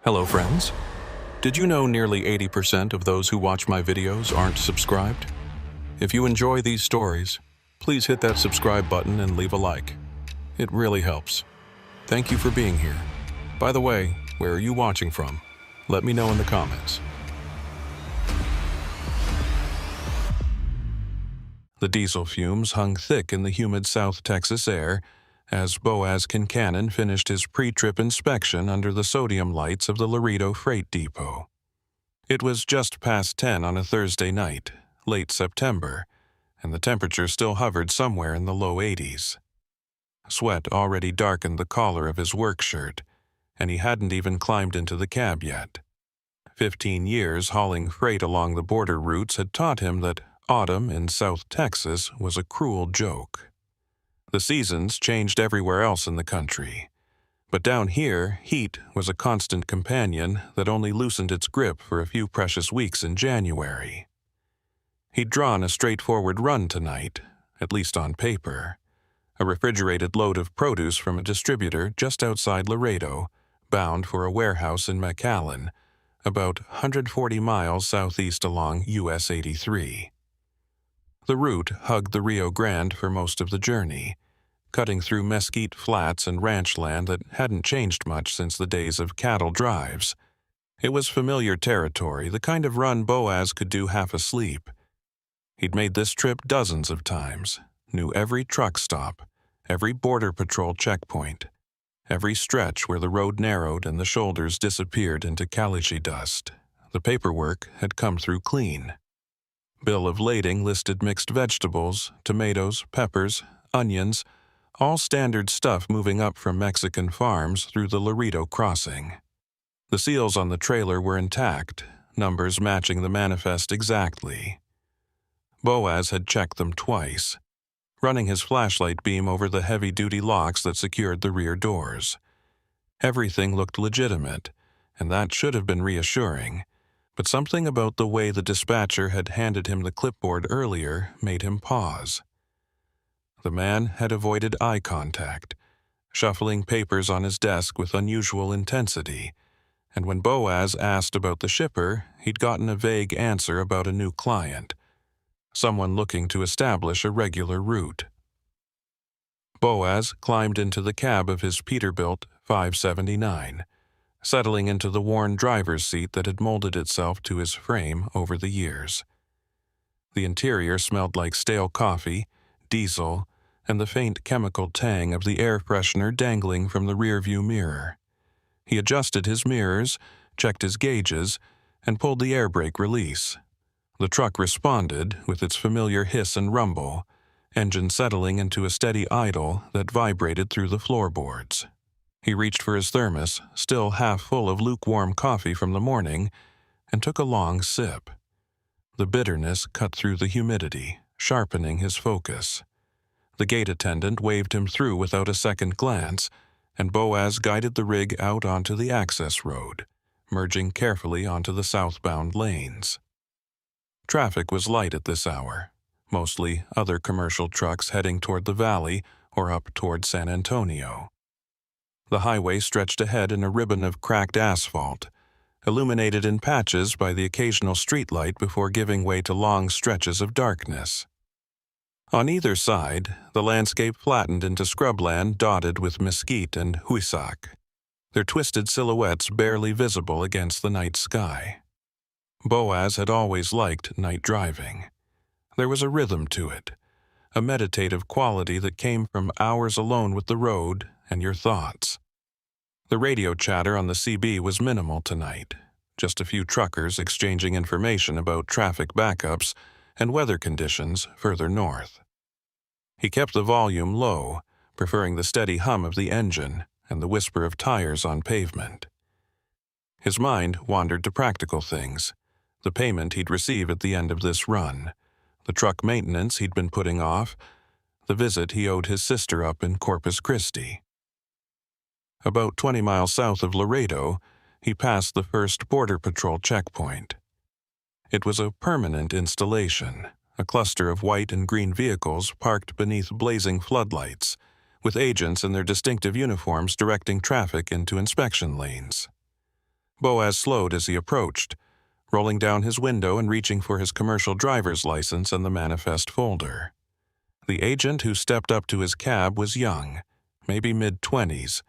Hello friends. Did you know nearly 80% of those who watch my videos aren't subscribed? If you enjoy these stories, please hit that subscribe button and leave a like. It really helps. Thank you for being here. By the way, where are you watching from? Let me know in the comments. The diesel fumes hung thick in the humid South Texas air as Boaz Kincannon finished his pre-trip inspection under the sodium lights of the Laredo Freight Depot. It was just past 10 on a Thursday night, late September, and the temperature still hovered somewhere in the low 80s. Sweat already darkened the collar of his work shirt, and he hadn't even climbed into the cab yet. 15 years hauling freight along the border routes had taught him that autumn in South Texas was a cruel joke. The seasons changed everywhere else in the country, but down here, heat was a constant companion that only loosened its grip for a few precious weeks in January. He'd drawn a straightforward run tonight, at least on paper. A refrigerated load of produce from a distributor just outside Laredo, bound for a warehouse in McAllen, about 140 miles southeast along US 83. The route hugged the Rio Grande for most of the journey, cutting through mesquite flats and ranch land that hadn't changed much since the days of cattle drives. It was familiar territory, the kind of run Boaz could do half asleep. He'd made this trip dozens of times, knew every truck stop, every border patrol checkpoint, every stretch where the road narrowed and the shoulders disappeared into caliche dust. The paperwork had come through clean. Bill of lading listed mixed vegetables, tomatoes, peppers, onions, all standard stuff moving up from Mexican farms through the Laredo crossing. The seals on the trailer were intact, numbers matching the manifest exactly. Boaz had checked them twice, running his flashlight beam over the heavy-duty locks that secured the rear doors. Everything looked legitimate, and that should have been reassuring. But something about the way the dispatcher had handed him the clipboard earlier made him pause. The man had avoided eye contact, shuffling papers on his desk with unusual intensity, and when Boaz asked about the shipper, he'd gotten a vague answer about a new client, someone looking to establish a regular route. Boaz climbed into the cab of his Peterbilt 579. Settling into the worn driver's seat that had molded itself to his frame over the years. The interior smelled like stale coffee, diesel, and the faint chemical tang of the air freshener dangling from the rearview mirror. He adjusted his mirrors, checked his gauges, and pulled the air brake release. The truck responded with its familiar hiss and rumble, engine settling into a steady idle that vibrated through the floorboards. He reached for his thermos, still half full of lukewarm coffee from the morning, and took a long sip. The bitterness cut through the humidity, sharpening his focus. The gate attendant waved him through without a second glance, and Boaz guided the rig out onto the access road, merging carefully onto the southbound lanes. Traffic was light at this hour, mostly other commercial trucks heading toward the valley or up toward San Antonio. The highway stretched ahead in a ribbon of cracked asphalt, illuminated in patches by the occasional streetlight before giving way to long stretches of darkness. On either side, the landscape flattened into scrubland dotted with mesquite and huisac, their twisted silhouettes barely visible against the night sky. Boaz had always liked night driving. There was a rhythm to it, a meditative quality that came from hours alone with the road and your thoughts. The radio chatter on the CB was minimal tonight, just a few truckers exchanging information about traffic backups and weather conditions further north. He kept the volume low, preferring the steady hum of the engine and the whisper of tires on pavement. His mind wandered to practical things, the payment he'd receive at the end of this run, the truck maintenance he'd been putting off, the visit he owed his sister up in Corpus Christi. About 20 miles south of Laredo, he passed the first Border Patrol checkpoint. It was a permanent installation, a cluster of white and green vehicles parked beneath blazing floodlights, with agents in their distinctive uniforms directing traffic into inspection lanes. Boaz slowed as he approached, rolling down his window and reaching for his commercial driver's license and the manifest folder. The agent who stepped up to his cab was young, maybe mid-20s,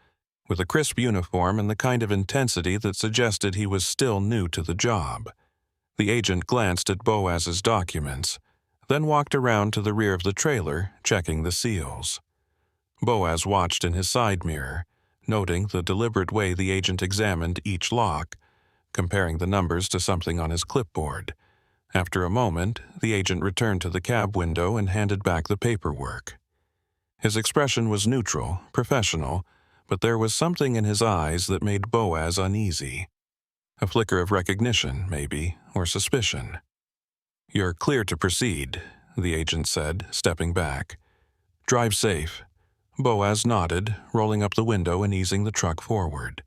with a crisp uniform and the kind of intensity that suggested he was still new to the job. The agent glanced at Boaz's documents, then walked around to the rear of the trailer, checking the seals. Boaz watched in his side mirror, noting the deliberate way the agent examined each lock, comparing the numbers to something on his clipboard. After a moment, the agent returned to the cab window and handed back the paperwork. His expression was neutral, professional, but there was something in his eyes that made Boaz uneasy. A flicker of recognition, maybe, or suspicion. "You're clear to proceed," the agent said, stepping back. "Drive safe." Boaz nodded, rolling up the window and easing the truck forward.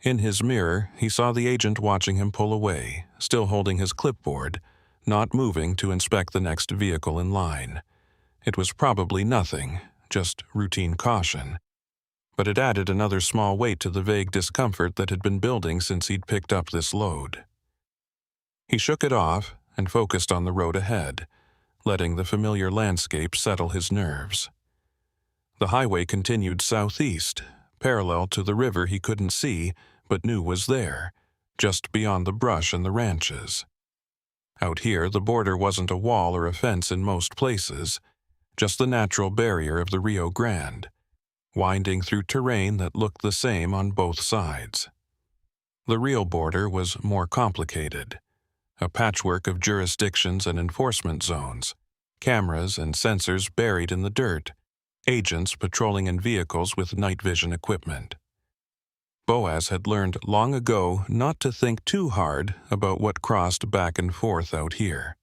In his mirror, he saw the agent watching him pull away, still holding his clipboard, not moving to inspect the next vehicle in line. It was probably nothing, just routine caution. But it added another small weight to the vague discomfort that had been building since he'd picked up this load. He shook it off and focused on the road ahead, letting the familiar landscape settle his nerves. The highway continued southeast, parallel to the river he couldn't see but knew was there, just beyond the brush and the ranches. Out here, the border wasn't a wall or a fence in most places, just the natural barrier of the Rio Grande, winding through terrain that looked the same on both sides. The real border was more complicated, a patchwork of jurisdictions and enforcement zones, cameras and sensors buried in the dirt, agents patrolling in vehicles with night vision equipment. Boaz had learned long ago not to think too hard about what crossed back and forth out here.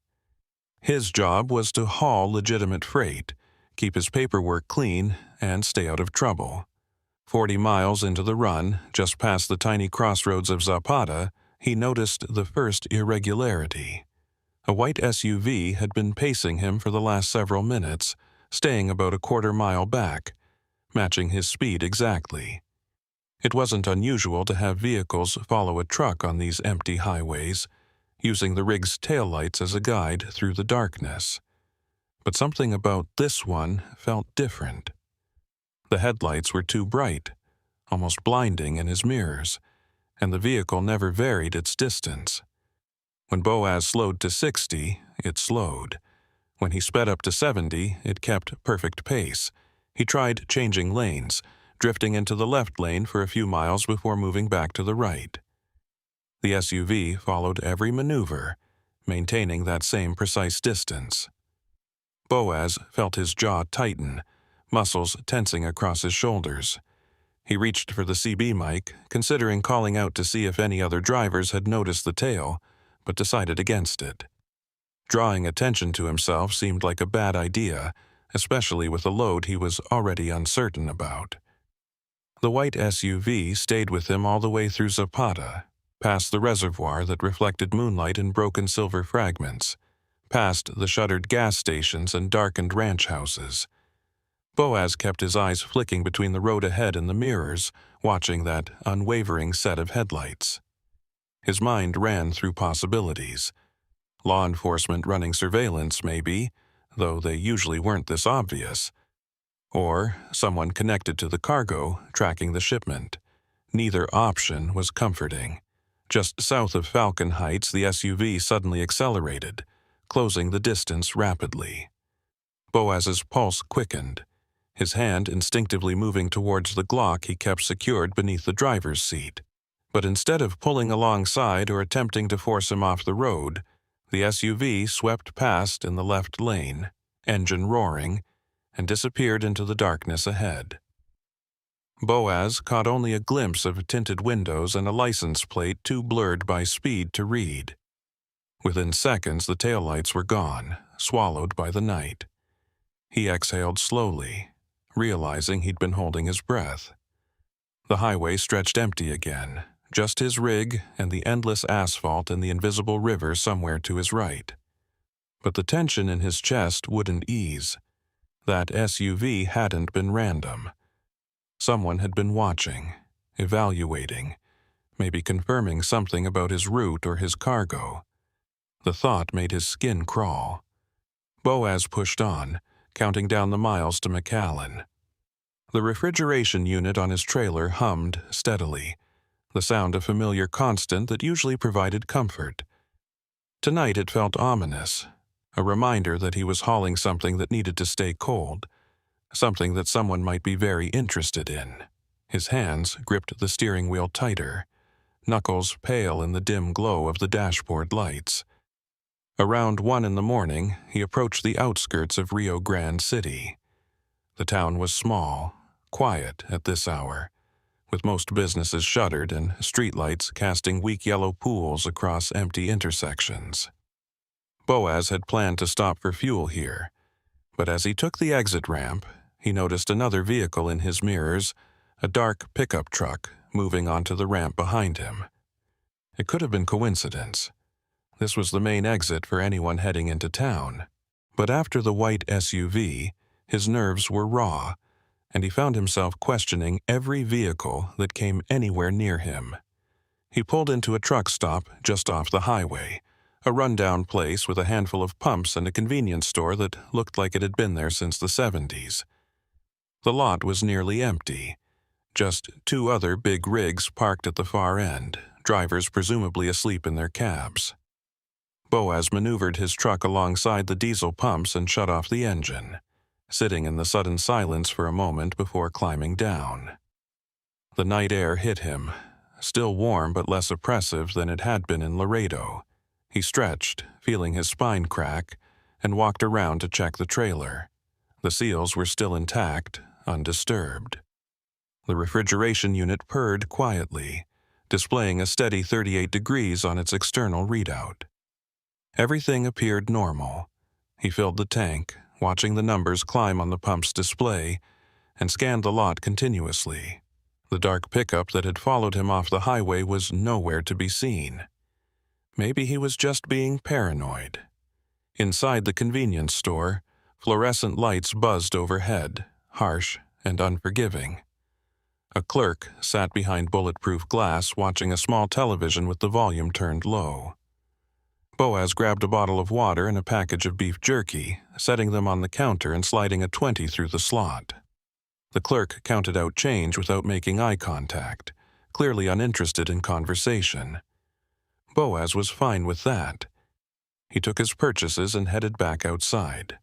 His job was to haul legitimate freight, keep his paperwork clean, and stay out of trouble. 40 miles into the run, just past the tiny crossroads of Zapata, he noticed the first irregularity. A white SUV had been pacing him for the last several minutes, staying about a quarter-mile back, matching his speed exactly. It wasn't unusual to have vehicles follow a truck on these empty highways, using the rig's taillights as a guide through the darkness. But something about this one felt different. The headlights were too bright, almost blinding in his mirrors, and the vehicle never varied its distance. When Boaz slowed to 60, it slowed. When he sped up to 70, it kept perfect pace. He tried changing lanes, drifting into the left lane for a few miles before moving back to the right. The SUV followed every maneuver, maintaining that same precise distance. Boaz felt his jaw tighten, muscles tensing across his shoulders. He reached for the CB mic, considering calling out to see if any other drivers had noticed the tail, but decided against it. Drawing attention to himself seemed like a bad idea, especially with a load he was already uncertain about. The white SUV stayed with him all the way through Zapata, past the reservoir that reflected moonlight in broken silver fragments, past the shuttered gas stations and darkened ranch houses. Boaz kept his eyes flicking between the road ahead and the mirrors, watching that unwavering set of headlights. His mind ran through possibilities. Law enforcement running surveillance, maybe, though they usually weren't this obvious. Or someone connected to the cargo, tracking the shipment. Neither option was comforting. Just south of Falcon Heights, the SUV suddenly accelerated, closing the distance rapidly. Boaz's pulse quickened, his hand instinctively moving towards the Glock he kept secured beneath the driver's seat. But instead of pulling alongside or attempting to force him off the road, the SUV swept past in the left lane, engine roaring, and disappeared into the darkness ahead. Boaz caught only a glimpse of tinted windows and a license plate too blurred by speed to read. Within seconds, the taillights were gone, swallowed by the night. He exhaled slowly, realizing he'd been holding his breath. The highway stretched empty again, just his rig and the endless asphalt and the invisible river somewhere to his right. But the tension in his chest wouldn't ease. That SUV hadn't been random. Someone had been watching, evaluating, maybe confirming something about his route or his cargo. The thought made his skin crawl. Boaz pushed on, counting down the miles to McAllen. The refrigeration unit on his trailer hummed steadily, the sound a familiar constant that usually provided comfort. Tonight it felt ominous, a reminder that he was hauling something that needed to stay cold, something that someone might be very interested in. His hands gripped the steering wheel tighter, knuckles pale in the dim glow of the dashboard lights. Around 1 in the morning, he approached the outskirts of Rio Grande City. The town was small, quiet at this hour, with most businesses shuttered and streetlights casting weak yellow pools across empty intersections. Boaz had planned to stop for fuel here, but as he took the exit ramp, he noticed another vehicle in his mirrors, a dark pickup truck moving onto the ramp behind him. It could have been coincidence. This was the main exit for anyone heading into town. But after the white SUV, his nerves were raw, and he found himself questioning every vehicle that came anywhere near him. He pulled into a truck stop just off the highway, a rundown place with a handful of pumps and a convenience store that looked like it had been there since the 70s. The lot was nearly empty. Just 2 other big rigs parked at the far end, drivers presumably asleep in their cabs. Boaz maneuvered his truck alongside the diesel pumps and shut off the engine, sitting in the sudden silence for a moment before climbing down. The night air hit him, still warm but less oppressive than it had been in Laredo. He stretched, feeling his spine crack, and walked around to check the trailer. The seals were still intact, undisturbed. The refrigeration unit purred quietly, displaying a steady 38 degrees on its external readout. Everything appeared normal. He filled the tank, watching the numbers climb on the pump's display, and scanned the lot continuously. The dark pickup that had followed him off the highway was nowhere to be seen. Maybe he was just being paranoid. Inside the convenience store, fluorescent lights buzzed overhead, harsh and unforgiving. A clerk sat behind bulletproof glass watching a small television with the volume turned low. Boaz grabbed a bottle of water and a package of beef jerky, setting them on the counter and sliding a 20 through the slot. The clerk counted out change without making eye contact, clearly uninterested in conversation. Boaz was fine with that. He took his purchases and headed back outside.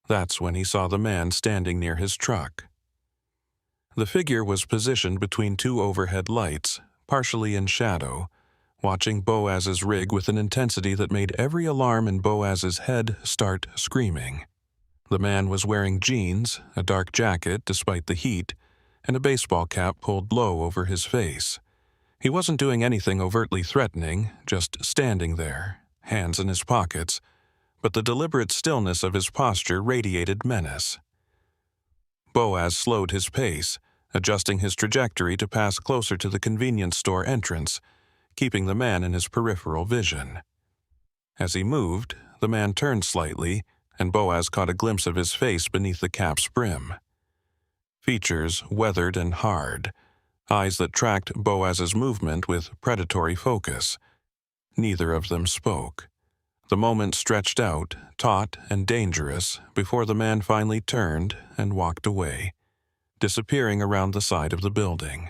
That's when he saw the man standing near his truck. The figure was positioned between 2 overhead lights, partially in shadow, watching Boaz's rig with an intensity that made every alarm in Boaz's head start screaming. The man was wearing jeans, a dark jacket despite the heat, and a baseball cap pulled low over his face. He wasn't doing anything overtly threatening, just standing there, hands in his pockets, but the deliberate stillness of his posture radiated menace. Boaz slowed his pace, adjusting his trajectory to pass closer to the convenience store entrance, keeping the man in his peripheral vision. As he moved, the man turned slightly, and Boaz caught a glimpse of his face beneath the cap's brim. Features weathered and hard, eyes that tracked Boaz's movement with predatory focus. Neither of them spoke. The moment stretched out, taut and dangerous, before the man finally turned and walked away, disappearing around the side of the building.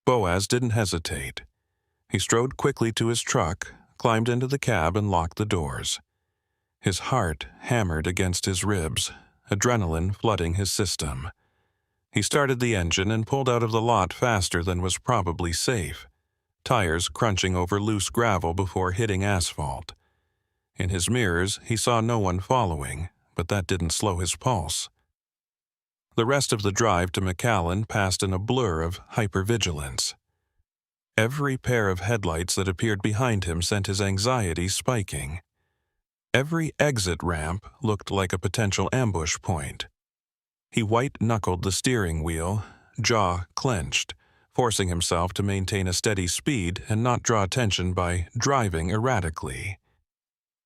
Boaz didn't hesitate. He strode quickly to his truck, climbed into the cab, and locked the doors. His heart hammered against his ribs, adrenaline flooding his system. He started the engine and pulled out of the lot faster than was probably safe, tires crunching over loose gravel before hitting asphalt. In his mirrors, he saw no one following, but that didn't slow his pulse. The rest of the drive to McAllen passed in a blur of hypervigilance. Every pair of headlights that appeared behind him sent his anxiety spiking. Every exit ramp looked like a potential ambush point. He white-knuckled the steering wheel, jaw clenched, forcing himself to maintain a steady speed and not draw attention by driving erratically.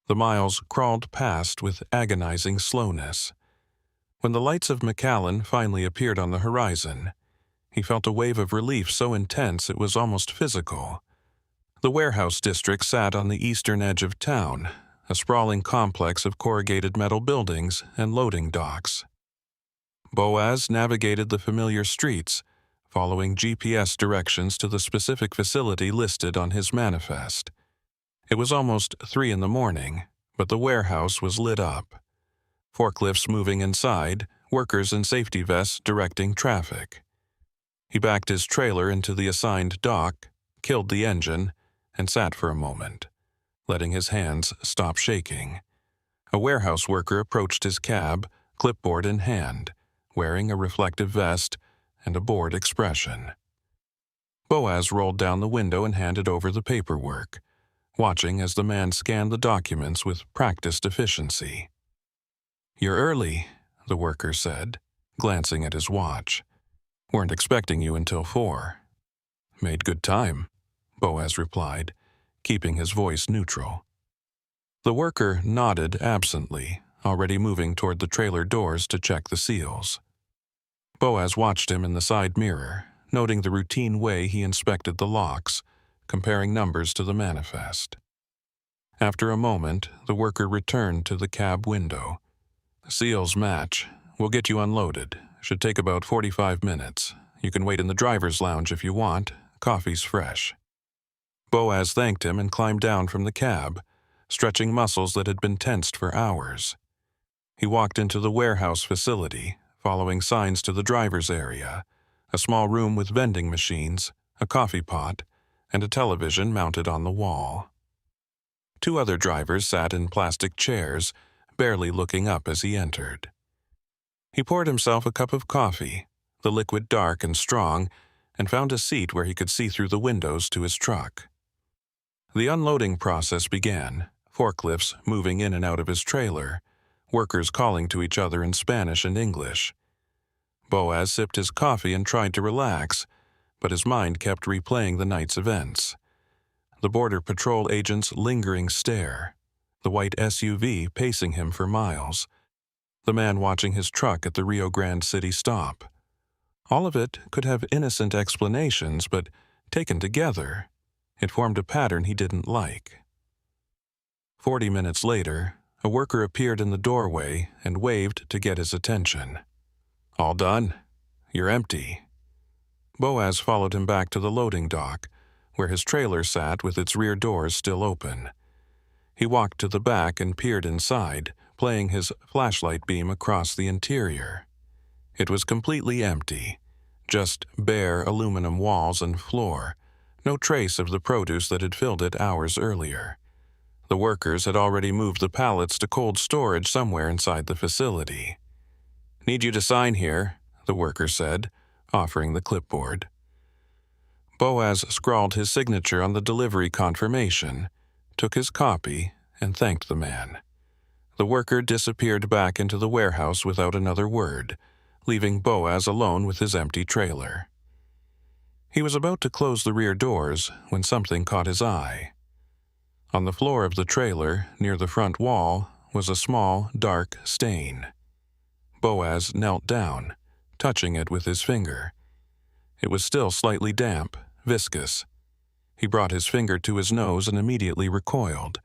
The miles crawled past with agonizing slowness. When the lights of McAllen finally appeared on the horizon, He felt a wave of relief so intense it was almost physical. The warehouse district sat on the eastern edge of town, a sprawling complex of corrugated metal buildings and loading docks. Boaz navigated the familiar streets, following GPS directions to the specific facility listed on his manifest. It was almost 3 in the morning, but the warehouse was lit up. Forklifts moving inside, workers in safety vests directing traffic. He backed his trailer into the assigned dock, killed the engine, and sat for a moment, letting his hands stop shaking. A warehouse worker approached his cab, clipboard in hand, wearing a reflective vest and a bored expression. Boaz rolled down the window and handed over the paperwork, watching as the man scanned the documents with practiced efficiency. "You're early," the worker said, glancing at his watch. "Weren't expecting you until 4. "Made good time," Boaz replied, keeping his voice neutral. The worker nodded absently, already moving toward the trailer doors to check the seals. Boaz watched him in the side mirror, noting the routine way he inspected the locks, comparing numbers to the manifest. After a moment, the worker returned to the cab window. "Seals match. We'll get you unloaded. Should take about 45 minutes. You can wait in the driver's lounge if you want. Coffee's fresh." Boaz thanked him and climbed down from the cab, stretching muscles that had been tensed for hours. He walked into the warehouse facility, following signs to the driver's area, a small room with vending machines, a coffee pot, and a television mounted on the wall. 2 other drivers sat in plastic chairs, barely looking up as he entered. He poured himself a cup of coffee, the liquid dark and strong, and found a seat where he could see through the windows to his truck. The unloading process began, forklifts moving in and out of his trailer, workers calling to each other in Spanish and English. Boaz sipped his coffee and tried to relax, but his mind kept replaying the night's events. The Border Patrol agent's lingering stare, the white SUV pacing him for miles, the man watching his truck at the Rio Grande City stop. All of it could have innocent explanations, but taken together, it formed a pattern he didn't like. 40 minutes later, a worker appeared in the doorway and waved to get his attention. "All done? You're empty." Boaz followed him back to the loading dock, where his trailer sat with its rear doors still open. He walked to the back and peered inside, playing his flashlight beam across the interior. It was completely empty, just bare aluminum walls and floor, no trace of the produce that had filled it hours earlier. The workers had already moved the pallets to cold storage somewhere inside the facility. "Need you to sign here," the worker said, offering the clipboard. Boaz scrawled his signature on the delivery confirmation, took his copy, and thanked the man. The worker disappeared back into the warehouse without another word, leaving Boaz alone with his empty trailer. He was about to close the rear doors when something caught his eye. On the floor of the trailer, near the front wall, was a small, dark stain. Boaz knelt down, touching it with his finger. It was still slightly damp, viscous. He brought his finger to his nose and immediately recoiled.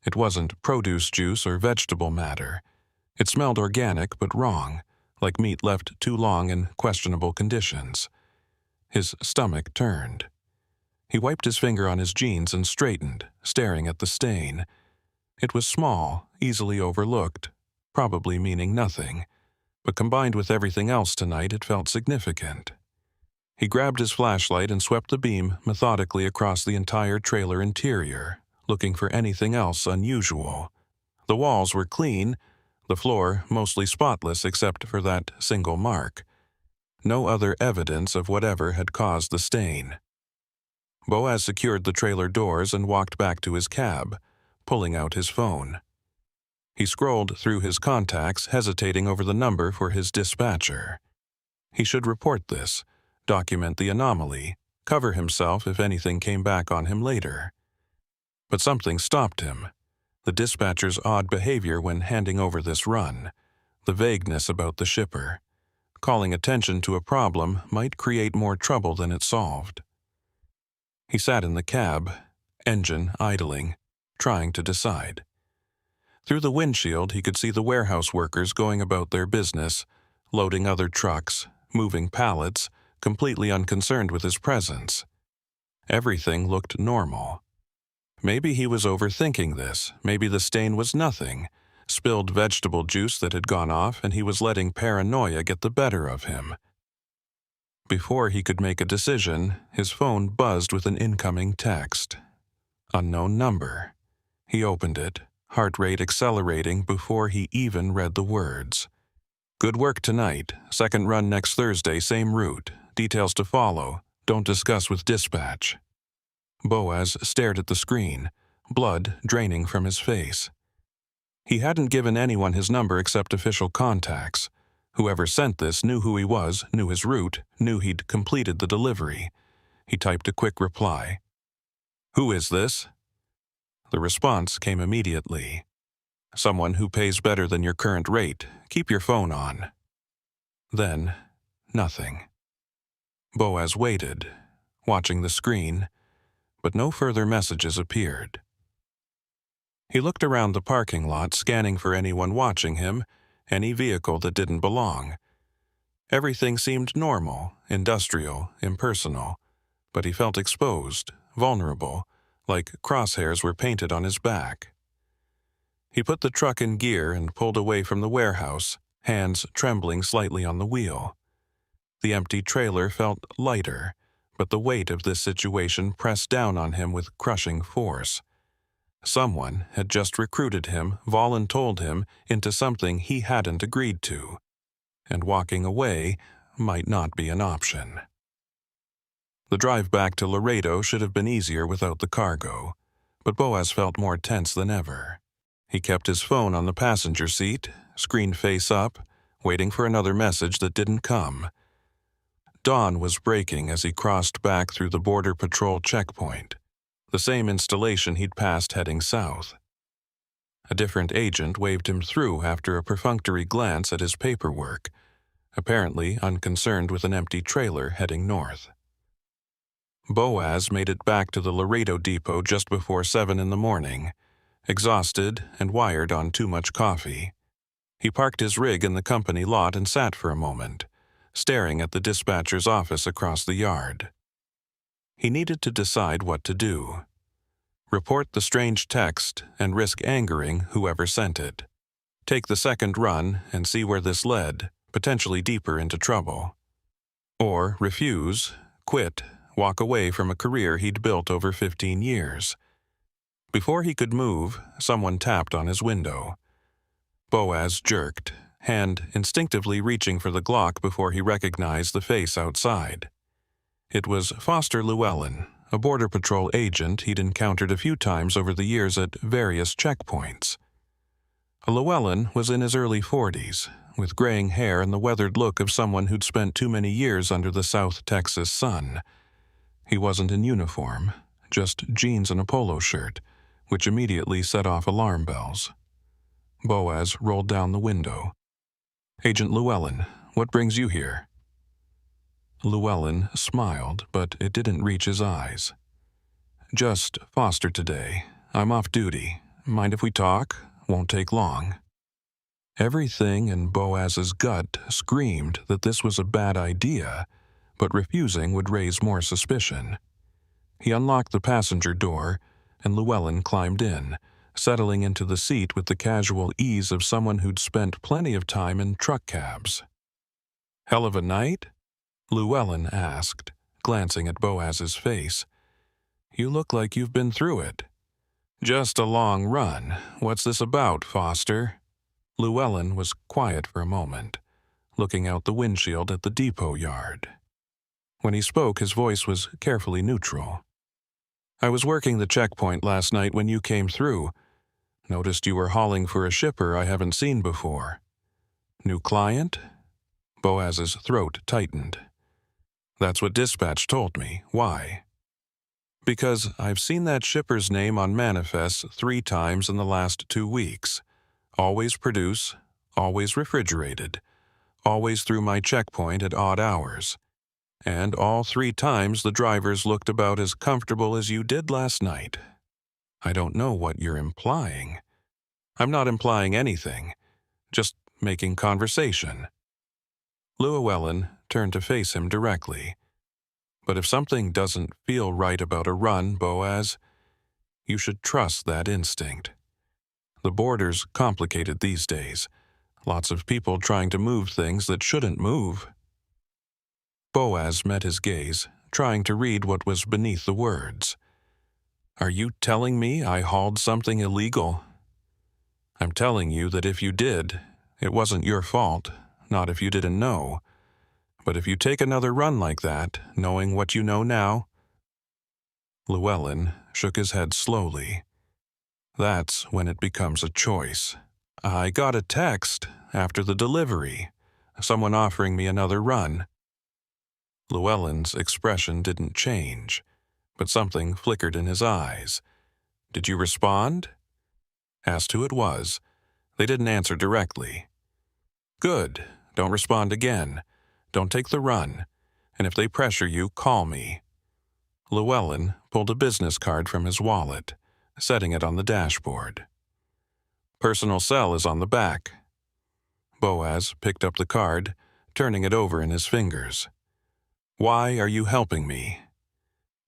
It wasn't produce juice or vegetable matter. It smelled organic but wrong, like meat left too long in questionable conditions. His stomach turned. He wiped his finger on his jeans and straightened, staring at the stain. It was small, easily overlooked, probably meaning nothing, but combined with everything else tonight it felt significant. He grabbed his flashlight and swept the beam methodically across the entire trailer interior, looking for anything else unusual. The walls were clean, the floor mostly spotless except for that single mark. No other evidence of whatever had caused the stain. Boaz secured the trailer doors and walked back to his cab, pulling out his phone. He scrolled through his contacts, hesitating over the number for his dispatcher. He should report this, document the anomaly, cover himself if anything came back on him later. But something stopped him. The dispatcher's odd behavior when handing over this run, the vagueness about the shipper. calling attention to a problem might create more trouble than it solved. He sat in the cab, engine idling, trying to decide. Through the windshield, he could see the warehouse workers going about their business, loading other trucks, moving pallets, completely unconcerned with his presence. Everything looked normal. Maybe he was overthinking this. Maybe the stain was nothing. Spilled vegetable juice that had gone off, and he was letting paranoia get the better of him. Before he could make a decision, his phone buzzed with an incoming text. Unknown number. He opened it, heart rate accelerating before he even read the words. Good work tonight. Second run next Thursday, same route. Details to follow. Don't discuss with dispatch. Boaz stared at the screen, blood draining from his face. He hadn't given anyone his number except official contacts. Whoever sent this knew who he was, knew his route, knew he'd completed the delivery. He typed a quick reply. Who is this? The response came immediately. Someone who pays better than your current rate. Keep your phone on. Then, nothing. Boaz waited, watching the screen, but no further messages appeared. He looked around the parking lot, scanning for anyone watching him, any vehicle that didn't belong. Everything seemed normal, industrial, impersonal, but he felt exposed, vulnerable, like crosshairs were painted on his back. He put the truck in gear and pulled away from the warehouse, hands trembling slightly on the wheel. The empty trailer felt lighter, but the weight of this situation pressed down on him with crushing force. Someone had just recruited him, voluntold him, into something he hadn't agreed to, and walking away might not be an option. The drive back to Laredo should have been easier without the cargo, but Boaz felt more tense than ever. He kept his phone on the passenger seat, screen face up, waiting for another message that didn't come. Dawn was breaking as he crossed back through the Border Patrol checkpoint, the same installation he'd passed heading south. A different agent waved him through after a perfunctory glance at his paperwork, apparently unconcerned with an empty trailer heading north. Boaz made it back to the Laredo depot just before 7 in the morning, exhausted and wired on too much coffee. He parked his rig in the company lot and sat for a moment, staring at the dispatcher's office across the yard. He needed to decide what to do. Report the strange text and risk angering whoever sent it. Take the second run and see where this led, potentially deeper into trouble. Or refuse, quit, walk away from a career he'd built over 15 years. Before he could move, someone tapped on his window. Boaz jerked, hand instinctively reaching for the Glock before he recognized the face outside. It was Foster Llewellyn, a Border Patrol agent he'd encountered a few times over the years at various checkpoints. Llewellyn was in his early 40s, with graying hair and the weathered look of someone who'd spent too many years under the South Texas sun. He wasn't in uniform, just jeans and a polo shirt, which immediately set off alarm bells. Boaz rolled down the window. Agent Llewellyn, what brings you here? Llewellyn smiled, but it didn't reach his eyes. Just Foster today. I'm off duty. Mind if we talk? Won't take long. Everything in Boaz's gut screamed that this was a bad idea, but refusing would raise more suspicion. He unlocked the passenger door, and Llewellyn climbed in, settling into the seat with the casual ease of someone who'd spent plenty of time in truck cabs. Hell of a night? Llewellyn asked, glancing at Boaz's face. You look like you've been through it. Just a long run. What's this about, Foster? Llewellyn was quiet for a moment, looking out the windshield at the depot yard. When he spoke, his voice was carefully neutral. I was working the checkpoint last night when you came through. Noticed you were hauling for a shipper I haven't seen before. New client? Boaz's throat tightened. That's what dispatch told me. Why? Because I've seen that shipper's name on manifests 3 times in the last 2 weeks. Always produce, always refrigerated, always through my checkpoint at odd hours. And all 3 times the drivers looked about as comfortable as you did last night. I don't know what you're implying. I'm not implying anything, just making conversation. Llewellyn turned to face him directly. But if something doesn't feel right about a run, Boaz, you should trust that instinct. The border's complicated these days. Lots of people trying to move things that shouldn't move. Boaz met his gaze, trying to read what was beneath the words. Are you telling me I hauled something illegal? I'm telling you that if you did, it wasn't your fault, not if you didn't know. But if you take another run like that, knowing what you know now... Llewellyn shook his head slowly. That's when it becomes a choice. I got a text after the delivery, someone offering me another run. Llewellyn's expression didn't change, but something flickered in his eyes. Did you respond? Asked who it was. They didn't answer directly. Good. Don't respond again. Don't take the run. And if they pressure you, call me. Llewellyn pulled a business card from his wallet, setting it on the dashboard. Personal cell is on the back. Boaz picked up the card, turning it over in his fingers. Why are you helping me?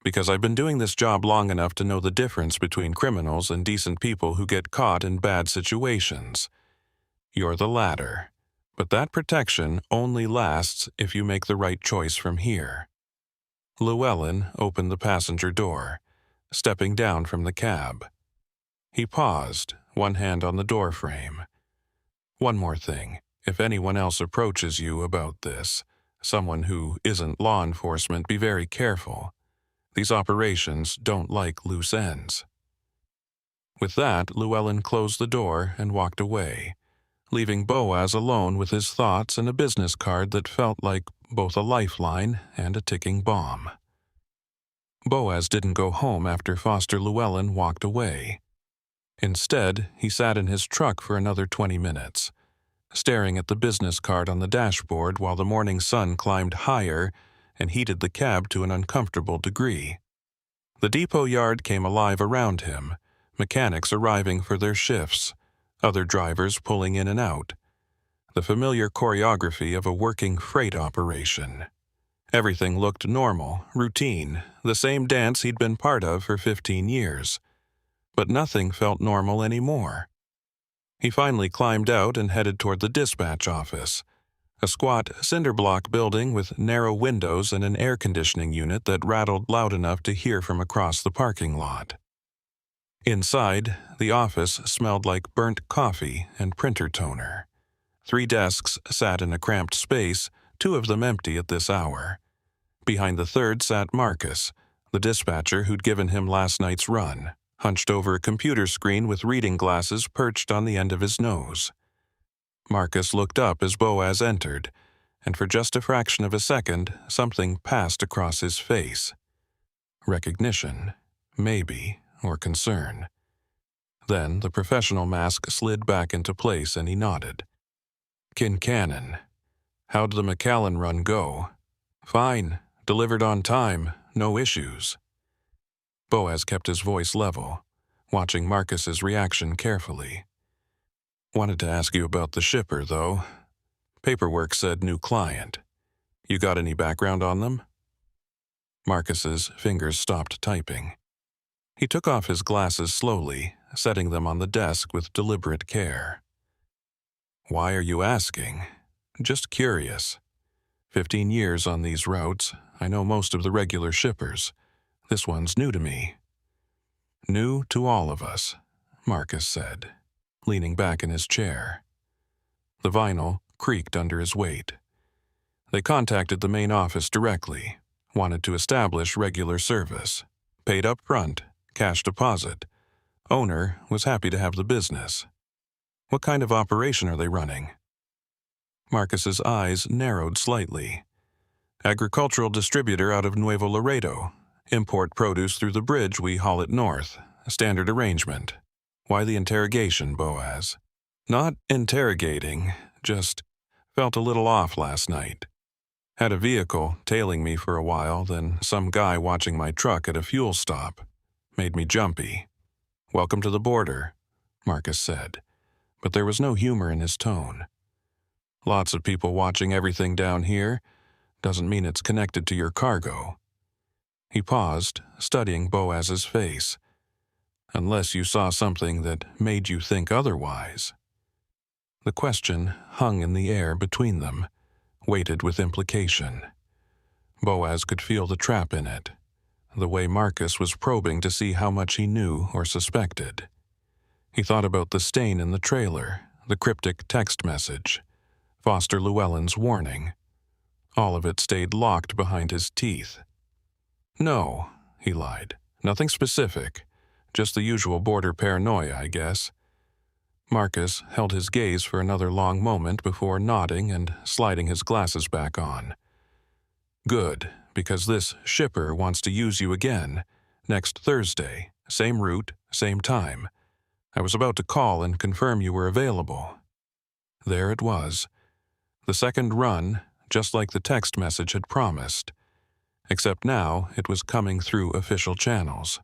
Because I've been doing this job long enough to know the difference between criminals and decent people who get caught in bad situations. You're the latter, but that protection only lasts if you make the right choice from here. Llewellyn opened the passenger door, stepping down from the cab. He paused, one hand on the door frame. One more thing, if anyone else approaches you about this, someone who isn't law enforcement, be very careful. These operations don't like loose ends. With that, Llewellyn closed the door and walked away, leaving Boaz alone with his thoughts and a business card that felt like both a lifeline and a ticking bomb. Boaz didn't go home after Foster Llewellyn walked away. Instead, he sat in his truck for another 20 minutes, staring at the business card on the dashboard while the morning sun climbed higher and heated the cab to an uncomfortable degree. The depot yard came alive around him, mechanics arriving for their shifts, other drivers pulling in and out. The familiar choreography of a working freight operation. Everything looked normal, routine, the same dance he'd been part of for 15 years. But nothing felt normal anymore. He finally climbed out and headed toward the dispatch office, a squat cinder-block building with narrow windows and an air conditioning unit that rattled loud enough to hear from across the parking lot. Inside, the office smelled like burnt coffee and printer toner. 3 desks sat in a cramped space, 2 of them empty at this hour. Behind the third sat Marcus, the dispatcher who'd given him last night's run, hunched over a computer screen with reading glasses perched on the end of his nose. Marcus looked up as Boaz entered, and for just a fraction of a second, something passed across his face. Recognition, maybe, or concern. Then the professional mask slid back into place and he nodded. Kincannon. How'd the McAllen run go? Fine. Delivered on time. No issues. Boaz kept his voice level, watching Marcus's reaction carefully. Wanted to ask you about the shipper, though. Paperwork said new client. You got any background on them? Marcus's fingers stopped typing. He took off his glasses slowly, setting them on the desk with deliberate care. Why are you asking? Just curious. 15 years on these routes, I know most of the regular shippers. This one's new to me. New to all of us, Marcus said, leaning back in his chair. The vinyl creaked under his weight. They contacted the main office directly, wanted to establish regular service, paid up front, cash deposit. Owner was happy to have the business. What kind of operation are they running? Marcus's eyes narrowed slightly. Agricultural distributor out of Nuevo Laredo. Import produce through the bridge, we haul it north. Standard arrangement. Why the interrogation, Boaz? Not interrogating, just Felt a little off last night. Had a vehicle tailing me for a while, then some guy watching my truck at a fuel stop. Made me jumpy. Welcome to the border, Marcus said, but there was no humor in his tone. Lots of people watching everything down here doesn't mean it's connected to your cargo. He paused, studying Boaz's face. Unless you saw something that made you think otherwise. The question hung in the air between them, weighted with implication. Boaz could feel the trap in it, the way Marcus was probing to see how much he knew or suspected. He thought about the stain in the trailer, the cryptic text message, Foster Llewellyn's warning. All of it stayed locked behind his teeth. No, he lied. Nothing specific. Just the usual border paranoia, I guess. Marcus held his gaze for another long moment before nodding and sliding his glasses back on. Good, because this shipper wants to use you again, next Thursday, same route, same time. I was about to call and confirm you were available. There it was. The second run, just like the text message had promised. Except now it was coming through official channels.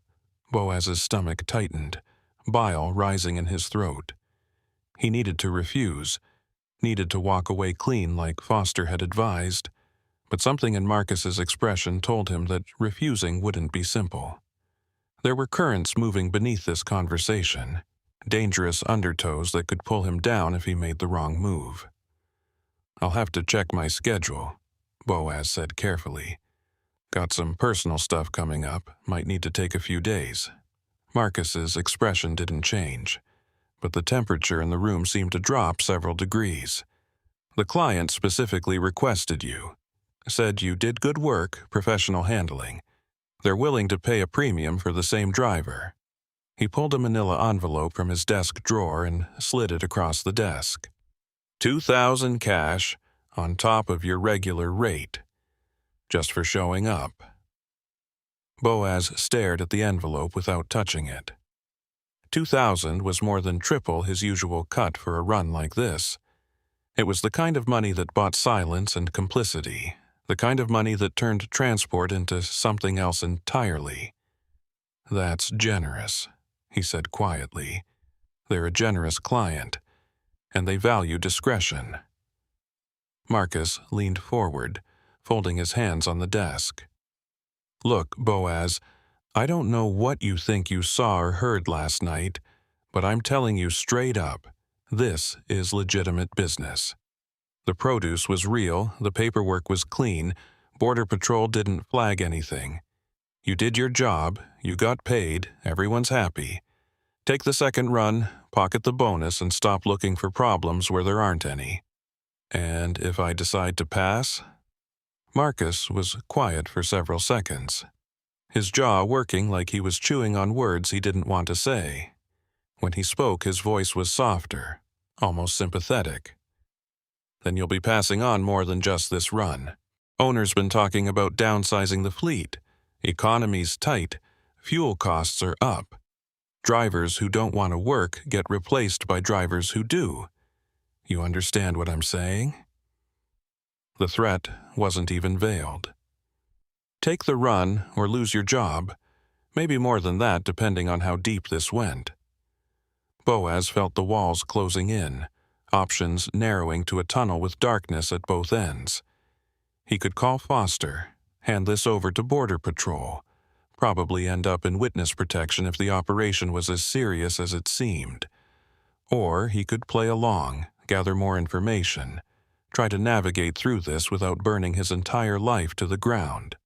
Boaz's stomach tightened, bile rising in his throat. He needed to refuse, needed to walk away clean like Foster had advised, but something in Marcus's expression told him that refusing wouldn't be simple. There were currents moving beneath this conversation, dangerous undertows that could pull him down if he made the wrong move. I'll have to check my schedule, Boaz said carefully. Got some personal stuff coming up, might need to take a few days. Marcus's expression didn't change, but the temperature in the room seemed to drop several degrees. The client specifically requested you. Said you did good work, professional handling. They're willing to pay a premium for the same driver. He pulled a manila envelope from his desk drawer and slid it across the desk. $2,000 cash on top of your regular rate. Just for showing up. Boaz stared at the envelope without touching it. $2,000 was more than triple his usual cut for a run like this. It was the kind of money that bought silence and complicity, the kind of money that turned transport into something else entirely. That's generous, he said quietly. They're a generous client, and they value discretion. Marcus leaned forward, folding his hands on the desk. Look, Boaz, I don't know what you think you saw or heard last night, but I'm telling you straight up, this is legitimate business. The produce was real, the paperwork was clean, Border Patrol didn't flag anything. You did your job, you got paid, everyone's happy. Take the second run, pocket the bonus, and stop looking for problems where there aren't any. And if I decide to pass? Marcus was quiet for several seconds, his jaw working like he was chewing on words he didn't want to say. When he spoke, his voice was softer, almost sympathetic. Then you'll be passing on more than just this run. Owner's been talking about downsizing the fleet. Economy's tight, fuel costs are up. Drivers who don't want to work get replaced by drivers who do. You understand what I'm saying? The threat wasn't even veiled. Take the run or lose your job, maybe more than that depending on how deep this went. Boaz felt the walls closing in, options narrowing to a tunnel with darkness at both ends. He could call Foster, hand this over to Border Patrol, probably end up in witness protection if the operation was as serious as it seemed. Or he could play along, gather more information, try to navigate through this without burning his entire life to the ground.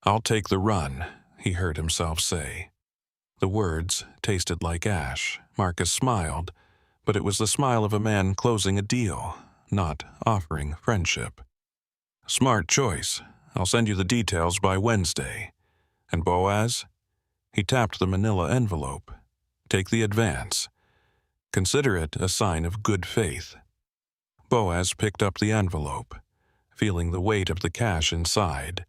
I'll take the run, he heard himself say. The words tasted like ash. Marcus smiled, but it was the smile of a man closing a deal, not offering friendship. Smart choice. I'll send you the details by Wednesday. And Boaz? He tapped the manila envelope. Take the advance. Consider it a sign of good faith. Boaz picked up the envelope, feeling the weight of the cash inside,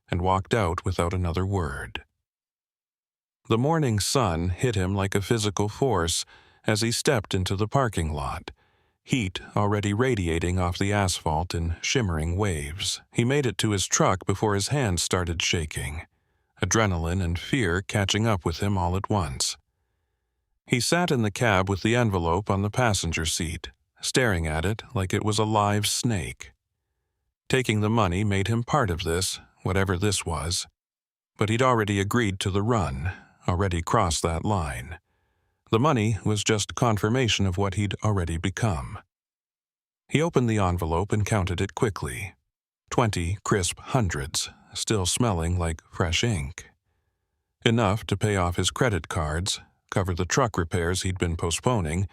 and walked out without another word. The morning sun hit him like a physical force as he stepped into the parking lot, heat already radiating off the asphalt in shimmering waves. He made it to his truck before his hands started shaking, adrenaline and fear catching up with him all at once. He sat in the cab with the envelope on the passenger seat, staring at it like it was a live snake. Taking the money made him part of this, whatever this was. But he'd already agreed to the run, already crossed that line. The money was just confirmation of what he'd already become. He opened the envelope and counted it quickly. 20 crisp hundreds, still smelling like fresh ink. Enough to pay off his credit cards, cover the truck repairs he'd been postponing,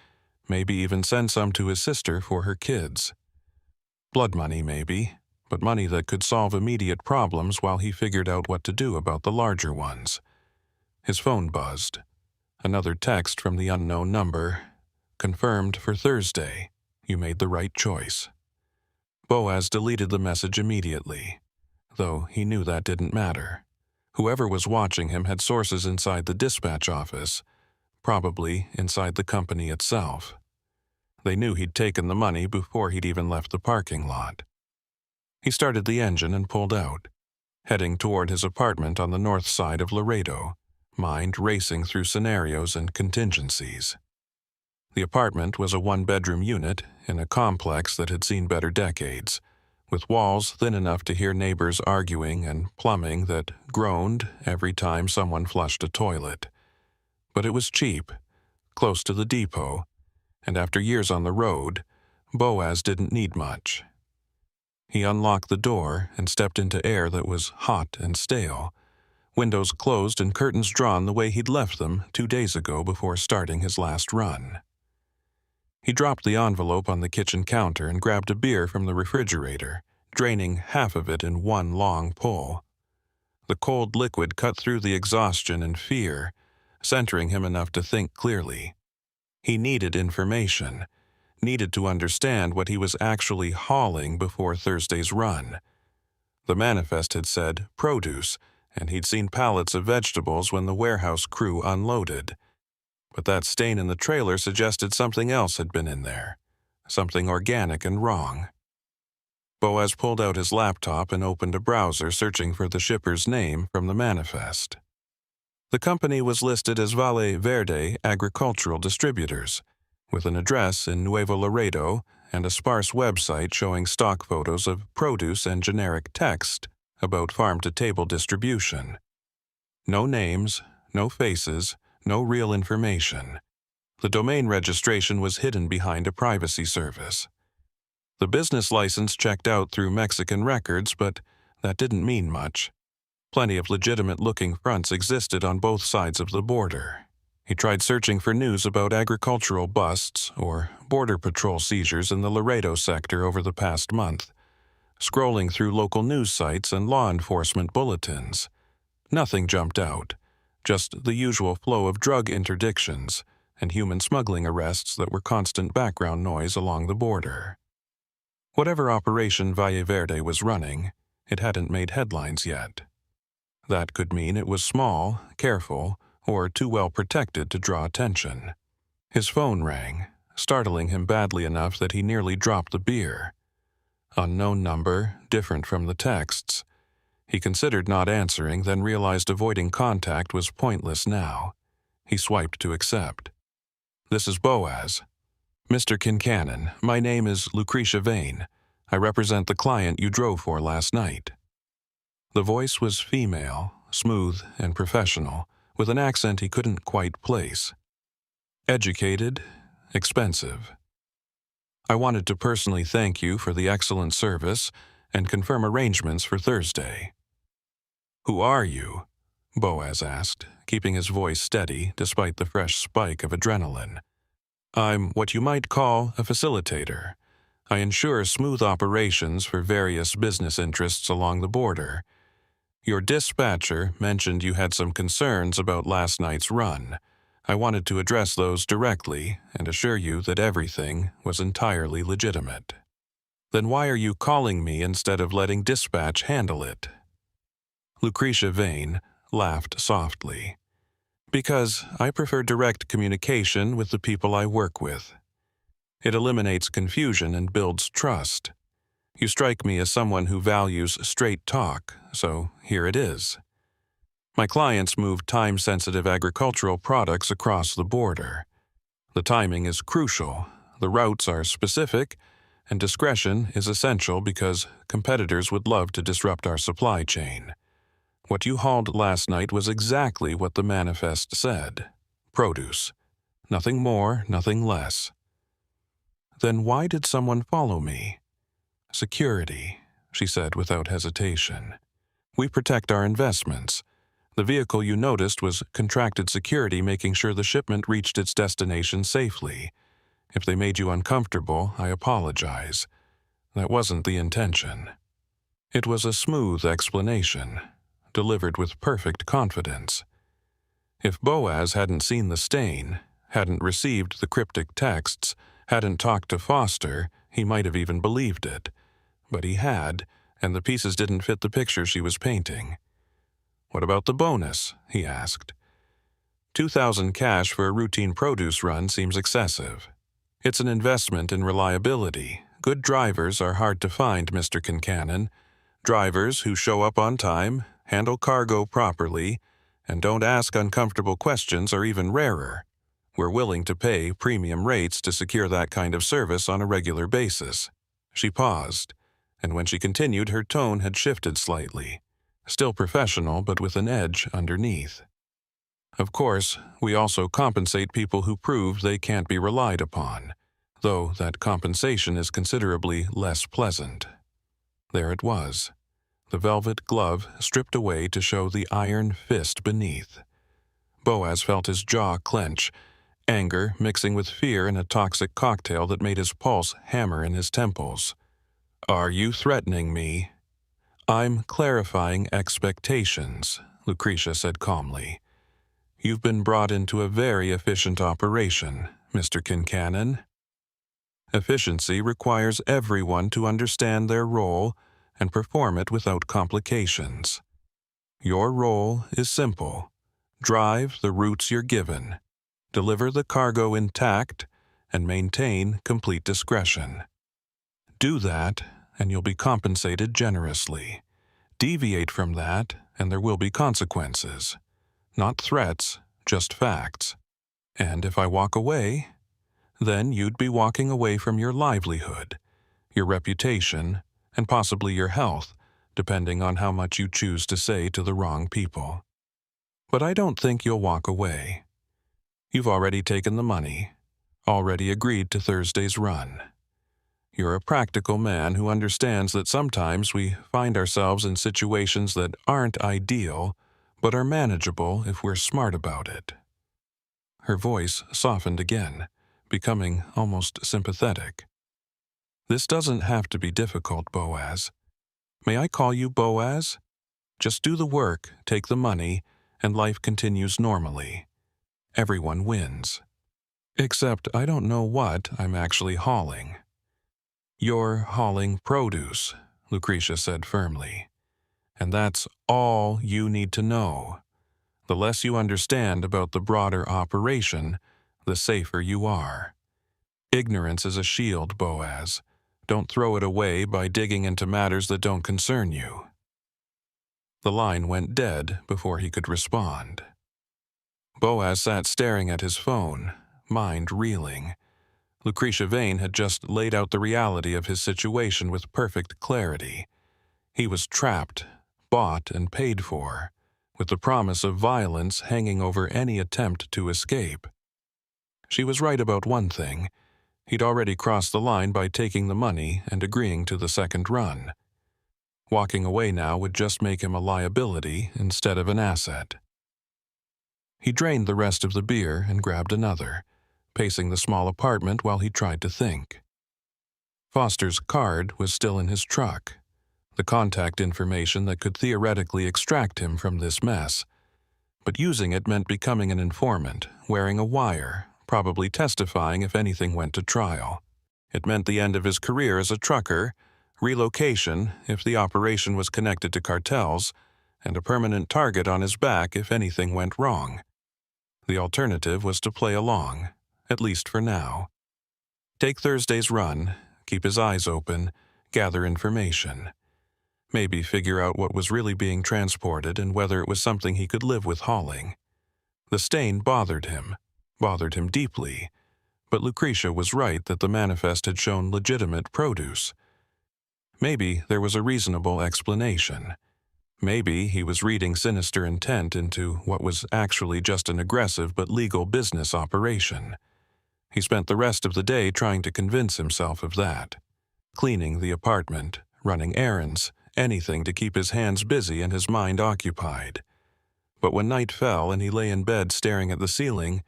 maybe even send some to his sister for her kids. Blood money, maybe, but money that could solve immediate problems while he figured out what to do about the larger ones. His phone buzzed. Another text from the unknown number. Confirmed for Thursday. You made the right choice. Boaz deleted the message immediately, though he knew that didn't matter. Whoever was watching him had sources inside the dispatch office, probably inside the company itself. They knew he'd taken the money before he'd even left the parking lot. He started the engine and pulled out, heading toward his apartment on the north side of Laredo, mind racing through scenarios and contingencies. The apartment was a one-bedroom unit in a complex that had seen better decades, with walls thin enough to hear neighbors arguing and plumbing that groaned every time someone flushed a toilet. But it was cheap, close to the depot, and after years on the road, Boaz didn't need much. He unlocked the door and stepped into air that was hot and stale, windows closed and curtains drawn the way he'd left them 2 days ago before starting his last run. He dropped the envelope on the kitchen counter and grabbed a beer from the refrigerator, draining half of it in one long pull. The cold liquid cut through the exhaustion and fear, centering him enough to think clearly. He needed information, needed to understand what he was actually hauling before Thursday's run. The manifest had said produce, and he'd seen pallets of vegetables when the warehouse crew unloaded. But that stain in the trailer suggested something else had been in there, something organic and wrong. Boaz pulled out his laptop and opened a browser searching for the shipper's name from the manifest. The company was listed as Valle Verde Agricultural Distributors, with an address in Nuevo Laredo and a sparse website showing stock photos of produce and generic text about farm-to-table distribution. No names, no faces, no real information. The domain registration was hidden behind a privacy service. The business license checked out through Mexican records, but that didn't mean much. Plenty of legitimate-looking fronts existed on both sides of the border. He tried searching for news about agricultural busts or border patrol seizures in the Laredo sector over the past month, scrolling through local news sites and law enforcement bulletins. Nothing jumped out, just the usual flow of drug interdictions and human smuggling arrests that were constant background noise along the border. Whatever operation Valle Verde was running, it hadn't made headlines yet. That could mean it was small, careful, or too well protected to draw attention. His phone rang, startling him badly enough that he nearly dropped the beer. Unknown number, different from the texts. He considered not answering, then realized avoiding contact was pointless now. He swiped to accept. "This is Boaz." "Mr. Kincannon, my name is Lucretia Vane. I represent the client you drove for last night." The voice was female, smooth and professional, with an accent he couldn't quite place. Educated, expensive. "I wanted to personally thank you for the excellent service and confirm arrangements for Thursday." "Who are you?" Boaz asked, keeping his voice steady despite the fresh spike of adrenaline. "I'm what you might call a facilitator. I ensure smooth operations for various business interests along the border. Your dispatcher mentioned you had some concerns about last night's run. I wanted to address those directly and assure you that everything was entirely legitimate." "Then why are you calling me instead of letting dispatch handle it?" Lucretia Vane laughed softly. "Because I prefer direct communication with the people I work with." It eliminates confusion and builds trust. You strike me as someone who values straight talk, so here it is. My clients move time-sensitive agricultural products across the border. The timing is crucial, the routes are specific, and discretion is essential because competitors would love to disrupt our supply chain. What you hauled last night was exactly what the manifest said. Produce. Nothing more, nothing less. Then why did someone follow me? Security, she said without hesitation. We protect our investments. The vehicle you noticed was contracted security making sure the shipment reached its destination safely. If they made you uncomfortable, I apologize. That wasn't the intention. It was a smooth explanation, delivered with perfect confidence. If Boaz hadn't seen the stain, hadn't received the cryptic texts, hadn't talked to Foster, he might have even believed it. But he had, and the pieces didn't fit the picture she was painting. What about the bonus? He asked. $2,000 cash for a routine produce run seems excessive. It's an investment in reliability. Good drivers are hard to find, Mr. Kincannon. Drivers who show up on time, handle cargo properly, and don't ask uncomfortable questions are even rarer. We're willing to pay premium rates to secure that kind of service on a regular basis. She paused, and when she continued, her tone had shifted slightly. Still professional, but with an edge underneath. Of course, we also compensate people who prove they can't be relied upon, though that compensation is considerably less pleasant. There it was, the velvet glove stripped away to show the iron fist beneath. Boaz felt his jaw clench, anger mixing with fear in a toxic cocktail that made his pulse hammer in his temples. Are you threatening me? I'm clarifying expectations, Lucretia said calmly. You've been brought into a very efficient operation, Mr. Kincannon. Efficiency requires everyone to understand their role and perform it without complications. Your role is simple. Drive the routes you're given, deliver the cargo intact, and maintain complete discretion. Do that, and you'll be compensated generously. Deviate from that, and there will be consequences. Not threats, just facts. And if I walk away, then you'd be walking away from your livelihood, your reputation, and possibly your health, depending on how much you choose to say to the wrong people. But I don't think you'll walk away. You've already taken the money, already agreed to Thursday's run. You're a practical man who understands that sometimes we find ourselves in situations that aren't ideal, but are manageable if we're smart about it. Her voice softened again, becoming almost sympathetic. This doesn't have to be difficult, Boaz. May I call you Boaz? Just do the work, take the money, and life continues normally. Everyone wins. Except I don't know what I'm actually hauling. You're hauling produce, Lucretia said firmly. And that's all you need to know. The less you understand about the broader operation, the safer you are. Ignorance is a shield, Boaz. Don't throw it away by digging into matters that don't concern you. The line went dead before he could respond. Boaz sat staring at his phone, mind reeling. Lucretia Vane had just laid out the reality of his situation with perfect clarity. He was trapped, bought and paid for, with the promise of violence hanging over any attempt to escape. She was right about one thing. He'd already crossed the line by taking the money and agreeing to the second run. Walking away now would just make him a liability instead of an asset. He drained the rest of the beer and grabbed another, pacing the small apartment while he tried to think. Foster's card was still in his truck, the contact information that could theoretically extract him from this mess. But using it meant becoming an informant, wearing a wire, probably testifying if anything went to trial. It meant the end of his career as a trucker, relocation if the operation was connected to cartels, and a permanent target on his back if anything went wrong. The alternative was to play along, at least for now. Take Thursday's run, keep his eyes open, gather information. Maybe figure out what was really being transported and whether it was something he could live with hauling. The stain bothered him deeply, but Lucretia was right that the manifest had shown legitimate produce. Maybe there was a reasonable explanation. Maybe he was reading sinister intent into what was actually just an aggressive but legal business operation. He spent the rest of the day trying to convince himself of that. Cleaning the apartment, running errands, anything to keep his hands busy and his mind occupied. But when night fell and he lay in bed staring at the ceiling,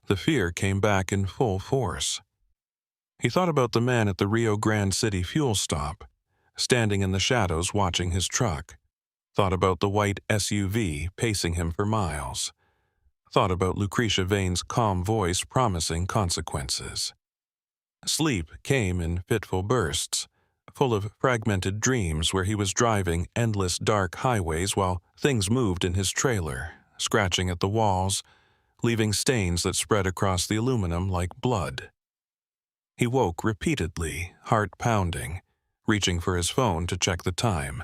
the fear came back in full force. He thought about the man at the Rio Grande City fuel stop, standing in the shadows watching his truck. Thought about the white SUV pacing him for miles. Thought about Lucretia Vane's calm voice promising consequences. Sleep came in fitful bursts, full of fragmented dreams where he was driving endless dark highways while things moved in his trailer, scratching at the walls, leaving stains that spread across the aluminum like blood. He woke repeatedly, heart pounding, reaching for his phone to check the time.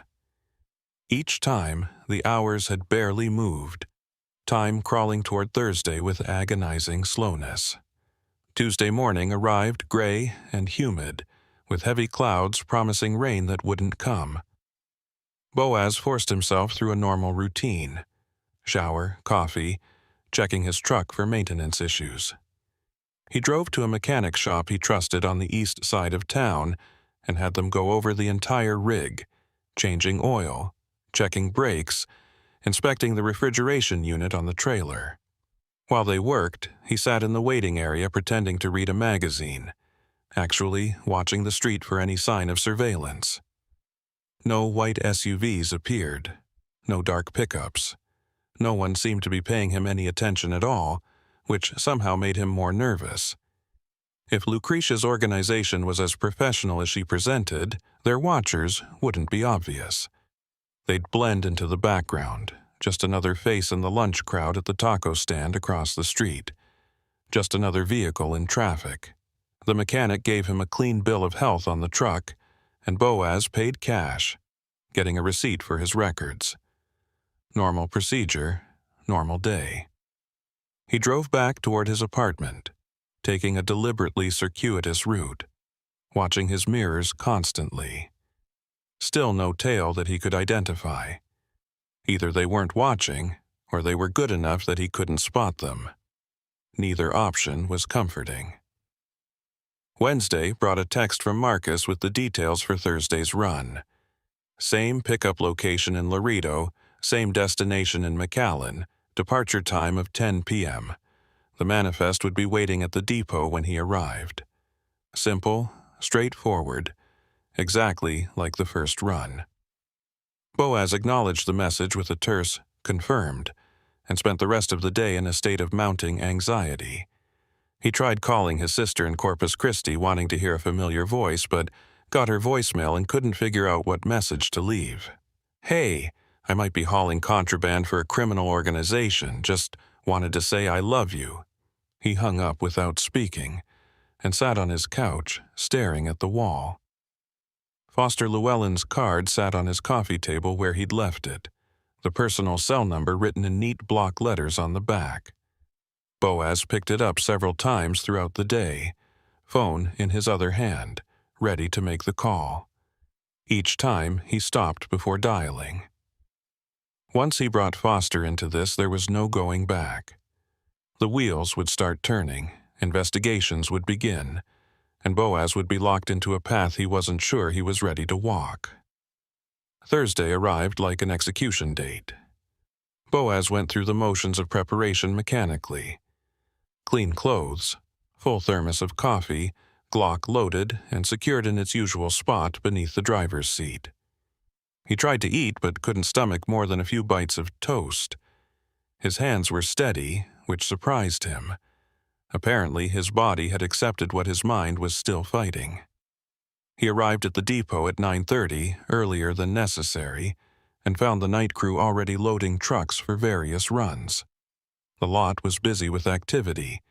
Each time, the hours had barely moved, time crawling toward Thursday with agonizing slowness. Tuesday morning arrived gray and humid, with heavy clouds promising rain that wouldn't come. Boaz forced himself through a normal routine: shower, coffee, checking his truck for maintenance issues. He drove to a mechanic shop he trusted on the east side of town and had them go over the entire rig, changing oil, checking brakes, inspecting the refrigeration unit on the trailer. While they worked, he sat in the waiting area pretending to read a magazine, actually watching the street for any sign of surveillance. No white SUVs appeared, no dark pickups. No one seemed to be paying him any attention at all, which somehow made him more nervous. If Lucretia's organization was as professional as she presented, their watchers wouldn't be obvious. They'd blend into the background, just another face in the lunch crowd at the taco stand across the street. Just another vehicle in traffic. The mechanic gave him a clean bill of health on the truck, and Boaz paid cash, getting a receipt for his records. Normal procedure, normal day. He drove back toward his apartment, taking a deliberately circuitous route, watching his mirrors constantly. Still no tail that he could identify. Either they weren't watching, or they were good enough that he couldn't spot them. Neither option was comforting. Wednesday brought a text from Marcus with the details for Thursday's run. Same pickup location in Laredo, same destination in McAllen, departure time of 10 p.m. The manifest would be waiting at the depot when he arrived. Simple, straightforward, exactly like the first run. Boaz acknowledged the message with a terse "confirmed" and spent the rest of the day in a state of mounting anxiety. He tried calling his sister in Corpus Christi wanting to hear a familiar voice, but got her voicemail and couldn't figure out what message to leave. "Hey, I might be hauling contraband for a criminal organization, just wanted to say I love you." He hung up without speaking and sat on his couch, staring at the wall. Foster Llewellyn's card sat on his coffee table where he'd left it, the personal cell number written in neat block letters on the back. Boaz picked it up several times throughout the day, phone in his other hand, ready to make the call. Each time he stopped before dialing. Once he brought Foster into this, there was no going back. The wheels would start turning, investigations would begin, and Boaz would be locked into a path he wasn't sure he was ready to walk. Thursday arrived like an execution date. Boaz went through the motions of preparation mechanically. Clean clothes, full thermos of coffee, Glock loaded and secured in its usual spot beneath the driver's seat. He tried to eat but couldn't stomach more than a few bites of toast. His hands were steady, which surprised him. Apparently, his body had accepted what his mind was still fighting. He arrived at the depot at 9:30, earlier than necessary, and found the night crew already loading trucks for various runs. The lot was busy with activity,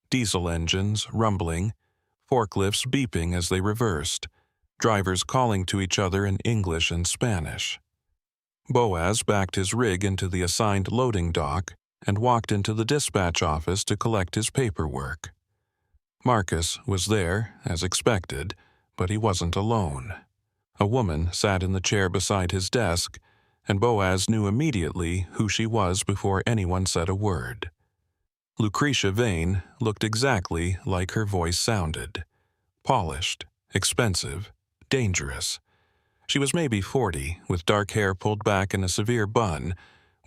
diesel engines rumbling, forklifts beeping as they reversed, drivers calling to each other in English and Spanish. Boaz backed his rig into the assigned loading dock and walked into the dispatch office to collect his paperwork. Marcus was there, as expected, but he wasn't alone. A woman sat in the chair beside his desk, and Boaz knew immediately who she was before anyone said a word. Lucretia Vane looked exactly like her voice sounded. Polished, expensive, dangerous. She was maybe 40, with dark hair pulled back in a severe bun,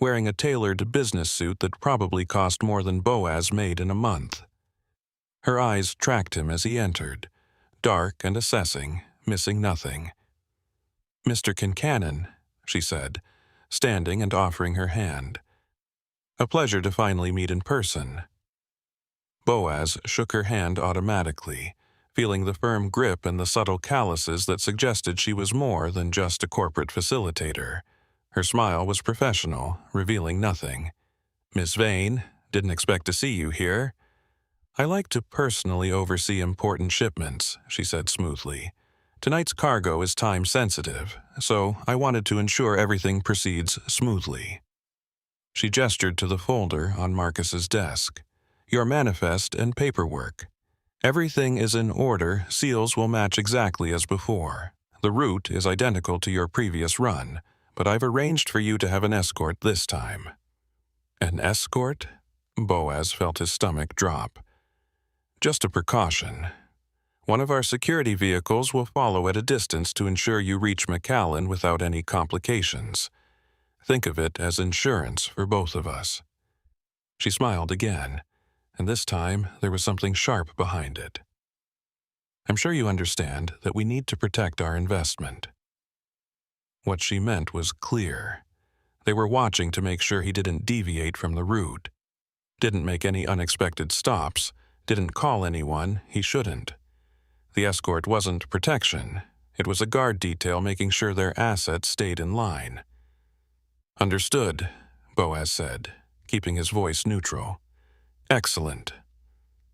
wearing a tailored business suit that probably cost more than Boaz made in a month. Her eyes tracked him as he entered, dark and assessing, missing nothing. "Mr. Kincannon," she said, standing and offering her hand. "A pleasure to finally meet in person." Boaz shook her hand automatically, feeling the firm grip and the subtle calluses that suggested she was more than just a corporate facilitator. Her smile was professional, revealing nothing. "Miss Vane, didn't expect to see you here." "I like to personally oversee important shipments," she said smoothly. "Tonight's cargo is time-sensitive, so I wanted to ensure everything proceeds smoothly." She gestured to the folder on Marcus's desk. "Your manifest and paperwork. Everything is in order, seals will match exactly as before. The route is identical to your previous run, but I've arranged for you to have an escort this time." "An escort?" Boaz felt his stomach drop. "Just a precaution. One of our security vehicles will follow at a distance to ensure you reach McAllen without any complications. Think of it as insurance for both of us." She smiled again, and this time there was something sharp behind it. "I'm sure you understand that we need to protect our investment." What she meant was clear. They were watching to make sure he didn't deviate from the route, didn't make any unexpected stops, didn't call anyone he shouldn't. The escort wasn't protection. It was a guard detail making sure their assets stayed in line. "Understood," Boaz said, keeping his voice neutral. "Excellent."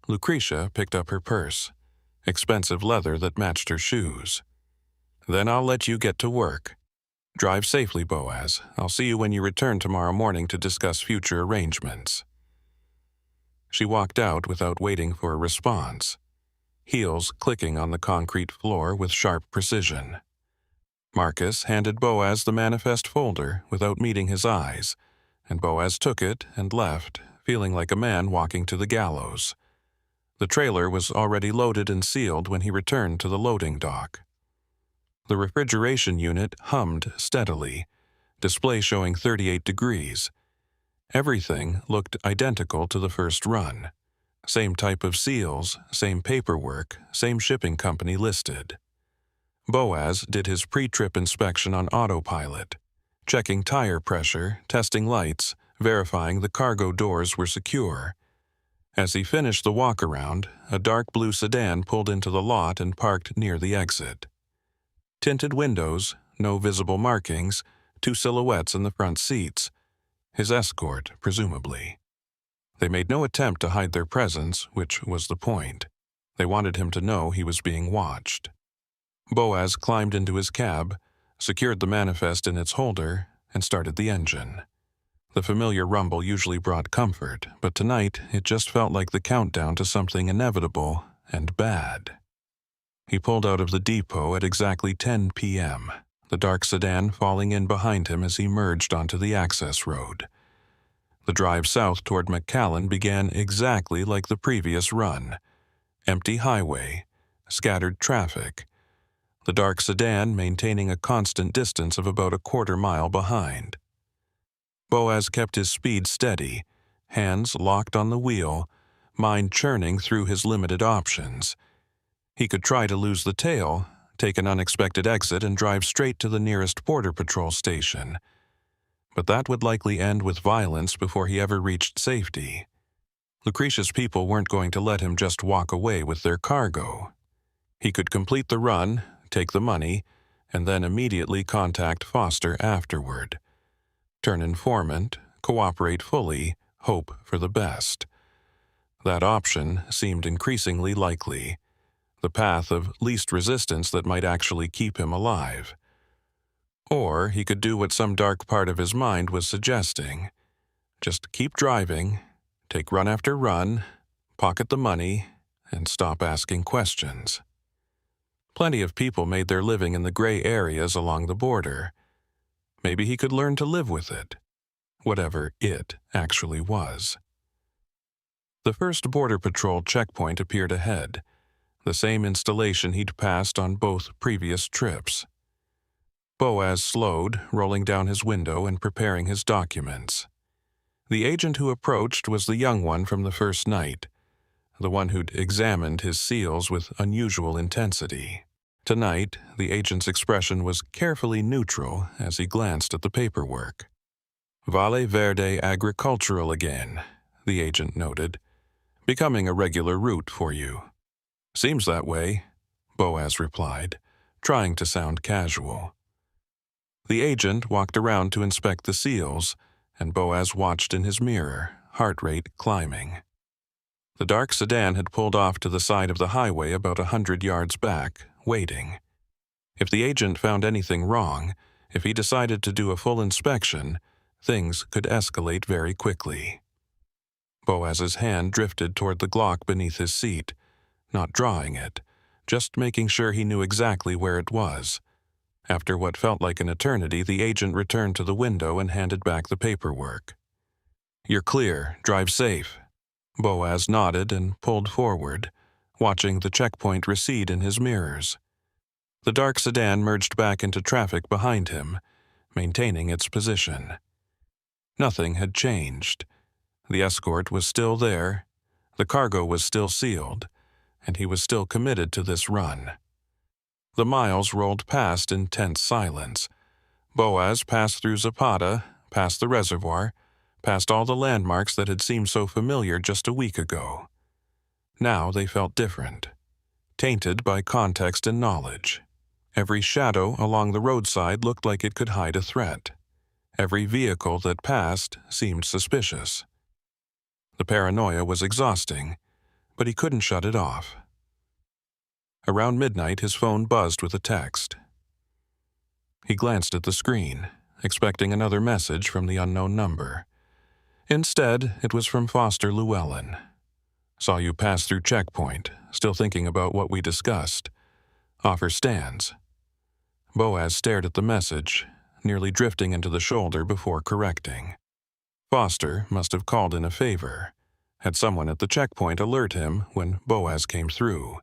Lucretia picked up her purse, expensive leather that matched her shoes. "Then I'll let you get to work. Drive safely, Boaz. I'll see you when you return tomorrow morning to discuss future arrangements." She walked out without waiting for a response, heels clicking on the concrete floor with sharp precision. Marcus handed Boaz the manifest folder without meeting his eyes, and Boaz took it and left, feeling like a man walking to the gallows. The trailer was already loaded and sealed when he returned to the loading dock. The refrigeration unit hummed steadily, display showing 38 degrees. Everything looked identical to the first run. Same type of seals, same paperwork, same shipping company listed. Boaz did his pre-trip inspection on autopilot, checking tire pressure, testing lights, verifying the cargo doors were secure. As he finished the walk-around, a dark blue sedan pulled into the lot and parked near the exit. Tinted windows, no visible markings, 2 silhouettes in the front seats. His escort, presumably. They made no attempt to hide their presence, which was the point. They wanted him to know he was being watched. Boaz climbed into his cab, secured the manifest in its holder, and started the engine. The familiar rumble usually brought comfort, but tonight it just felt like the countdown to something inevitable and bad. He pulled out of the depot at exactly 10 p.m., the dark sedan falling in behind him as he merged onto the access road. The drive south toward McAllen began exactly like the previous run. Empty highway, scattered traffic. The dark sedan maintaining a constant distance of about a quarter-mile behind. Boaz kept his speed steady, hands locked on the wheel, mind churning through his limited options. He could try to lose the tail, take an unexpected exit and drive straight to the nearest Border Patrol station. But that would likely end with violence before he ever reached safety. Lucretia's people weren't going to let him just walk away with their cargo. He could complete the run, take the money, and then immediately contact Foster afterward. Turn informant, cooperate fully, hope for the best. That option seemed increasingly likely. the path of least resistance that might actually keep him alive. Or he could do what some dark part of his mind was suggesting. Just keep driving, take run after run, pocket the money, and stop asking questions. Plenty of people made their living in the gray areas along the border. Maybe he could learn to live with it, whatever it actually was. The first Border Patrol checkpoint appeared ahead, the same installation he'd passed on both previous trips. Boaz slowed, rolling down his window and preparing his documents. The agent who approached was the young one from the first night, the one who'd examined his seals with unusual intensity. Tonight, the agent's expression was carefully neutral as he glanced at the paperwork. Valle Verde Agricultural again, the agent noted. Becoming a regular route for you. Seems that way, Boaz replied, trying to sound casual. The agent walked around to inspect the seals, and Boaz watched in his mirror, heart rate climbing. The dark sedan had pulled off to the side of the highway about 100 yards back, waiting. If the agent found anything wrong, if he decided to do a full inspection, things could escalate very quickly. Boaz's hand drifted toward the Glock beneath his seat, not drawing it, just making sure he knew exactly where it was. After what felt like an eternity, the agent returned to the window and handed back the paperwork. "You're clear. Drive safe." Boaz nodded and pulled forward, watching the checkpoint recede in his mirrors. The dark sedan merged back into traffic behind him, maintaining its position. Nothing had changed. The escort was still there, the cargo was still sealed, and he was still committed to this run. The miles rolled past in tense silence. Boaz passed through Zapata, past the reservoir, past all the landmarks that had seemed so familiar just a week ago. Now they felt different, tainted by context and knowledge. Every shadow along the roadside looked like it could hide a threat. Every vehicle that passed seemed suspicious. The paranoia was exhausting, but he couldn't shut it off. Around midnight, his phone buzzed with a text. He glanced at the screen, expecting another message from the unknown number. Instead, it was from Foster Llewellyn. "Saw you pass through checkpoint, still thinking about what we discussed. Offer stands." Boaz stared at the message, nearly drifting into the shoulder before correcting. Foster must have called in a favor, had someone at the checkpoint alert him when Boaz came through.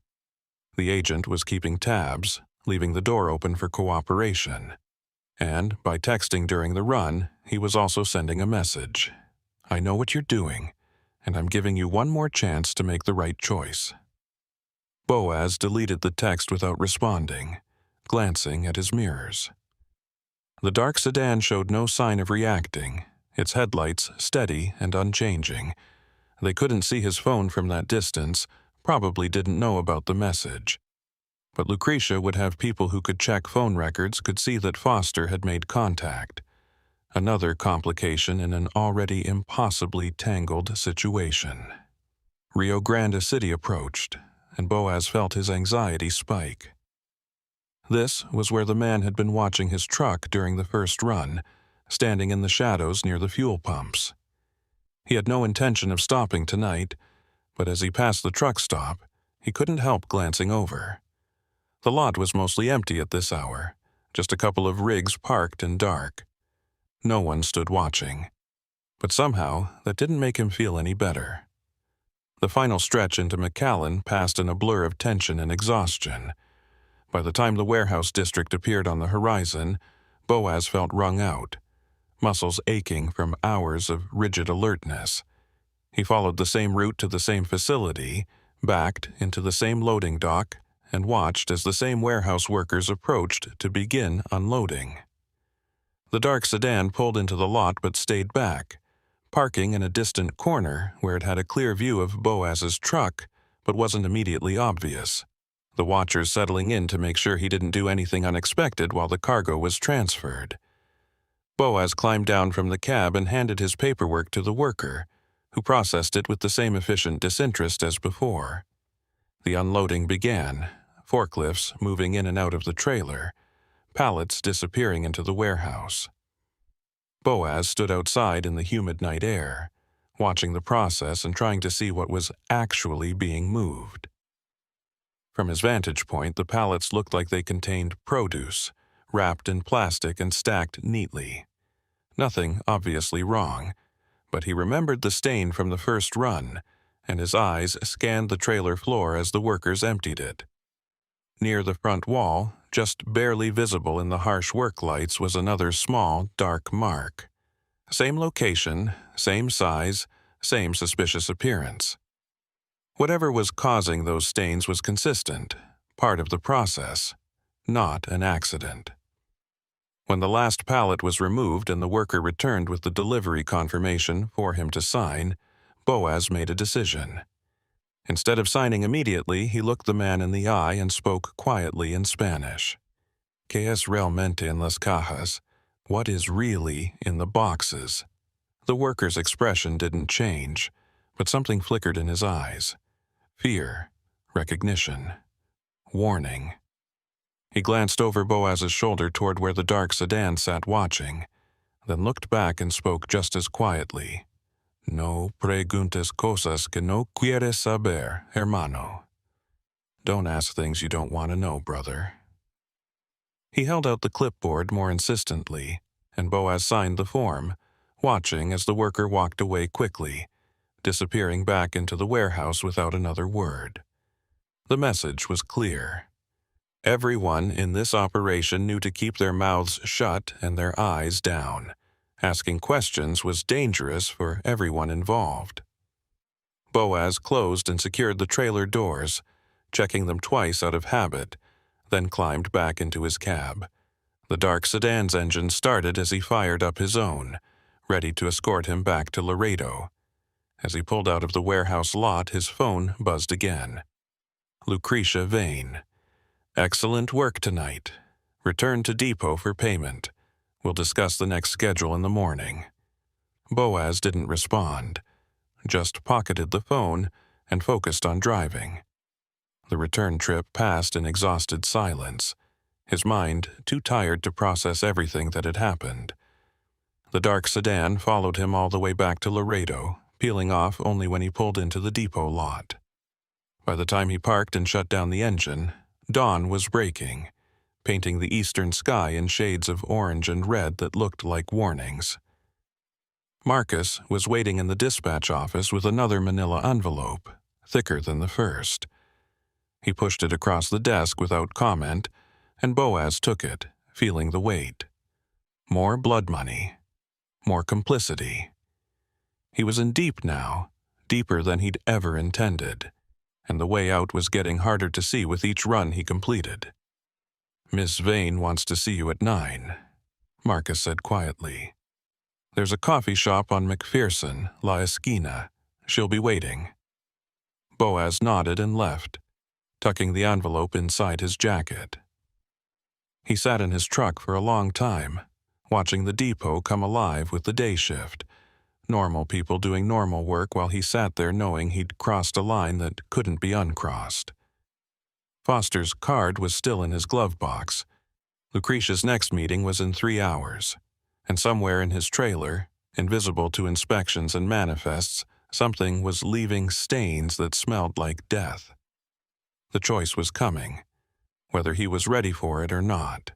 The agent was keeping tabs, leaving the door open for cooperation. And by texting during the run, he was also sending a message. "I know what you're doing, and I'm giving you one more chance to make the right choice." Boaz deleted the text without responding, glancing at his mirrors. The dark sedan showed no sign of reacting, its headlights steady and unchanging. They couldn't see his phone from that distance, probably didn't know about the message. But Lucretia would have people who could check phone records could see that Foster had made contact. Another complication in an already impossibly tangled situation. Rio Grande City approached, and Boaz felt his anxiety spike. This was where the man had been watching his truck during the first run, standing in the shadows near the fuel pumps. He had no intention of stopping tonight, but as he passed the truck stop, he couldn't help glancing over. The lot was mostly empty at this hour, just a couple of rigs parked and dark. No one stood watching, but somehow that didn't make him feel any better. The final stretch into McAllen passed in a blur of tension and exhaustion. By the time the warehouse district appeared on the horizon, Boaz felt wrung out, muscles aching from hours of rigid alertness. He followed the same route to the same facility, backed into the same loading dock, and watched as the same warehouse workers approached to begin unloading. The dark sedan pulled into the lot but stayed back, parking in a distant corner where it had a clear view of Boaz's truck but wasn't immediately obvious, the watchers settling in to make sure he didn't do anything unexpected while the cargo was transferred. Boaz climbed down from the cab and handed his paperwork to the worker, who processed it with the same efficient disinterest as before. The unloading began, forklifts moving in and out of the trailer, pallets disappearing into the warehouse. Boaz stood outside in the humid night air, watching the process and trying to see what was actually being moved. From his vantage point, the pallets looked like they contained produce, wrapped in plastic and stacked neatly. Nothing obviously wrong, but he remembered the stain from the first run, and his eyes scanned the trailer floor as the workers emptied it. Near the front wall, just barely visible in the harsh work lights, was another small, dark mark. Same location, same size, same suspicious appearance. Whatever was causing those stains was consistent, part of the process, not an accident. When the last pallet was removed and the worker returned with the delivery confirmation for him to sign, Boaz made a decision. Instead of signing immediately, he looked the man in the eye and spoke quietly in Spanish. ¿Qué es realmente en las cajas? What is really in the boxes? The worker's expression didn't change, but something flickered in his eyes. Fear, recognition, warning. He glanced over Boaz's shoulder toward where the dark sedan sat watching, then looked back and spoke just as quietly. No preguntes cosas que no quieres saber, hermano. Don't ask things you don't want to know, brother. He held out the clipboard more insistently, and Boaz signed the form, watching as the worker walked away quickly, disappearing back into the warehouse without another word. The message was clear. Everyone in this operation knew to keep their mouths shut and their eyes down. Asking questions was dangerous for everyone involved. Boaz closed and secured the trailer doors, checking them twice out of habit, then climbed back into his cab. The dark sedan's engine started as he fired up his own, ready to escort him back to Laredo. As he pulled out of the warehouse lot, his phone buzzed again. Lucretia Vane. Excellent work tonight. Return to depot for payment. We'll discuss the next schedule in the morning. Boaz didn't respond, just pocketed the phone and focused on driving. The return trip passed in exhausted silence, his mind too tired to process everything that had happened. The dark sedan followed him all the way back to Laredo, peeling off only when he pulled into the depot lot. By the time he parked and shut down the engine, dawn was breaking, painting the eastern sky in shades of orange and red that looked like warnings. Marcus was waiting in the dispatch office with another manila envelope, thicker than the first. He pushed it across the desk without comment, and Boaz took it, feeling the weight. More blood money. More complicity. He was in deep now, deeper than he'd ever intended, and the way out was getting harder to see with each run he completed. Miss Vane wants to see you at 9, Marcus said quietly. There's a coffee shop on McPherson, La Esquina. She'll be waiting. Boaz nodded and left, tucking the envelope inside his jacket. He sat in his truck for a long time, watching the depot come alive with the day shift, normal people doing normal work while he sat there knowing he'd crossed a line that couldn't be uncrossed. Foster's card was still in his glove box. Lucretia's next meeting was in 3 hours, and somewhere in his trailer, invisible to inspections and manifests, something was leaving stains that smelled like death. The choice was coming, whether he was ready for it or not.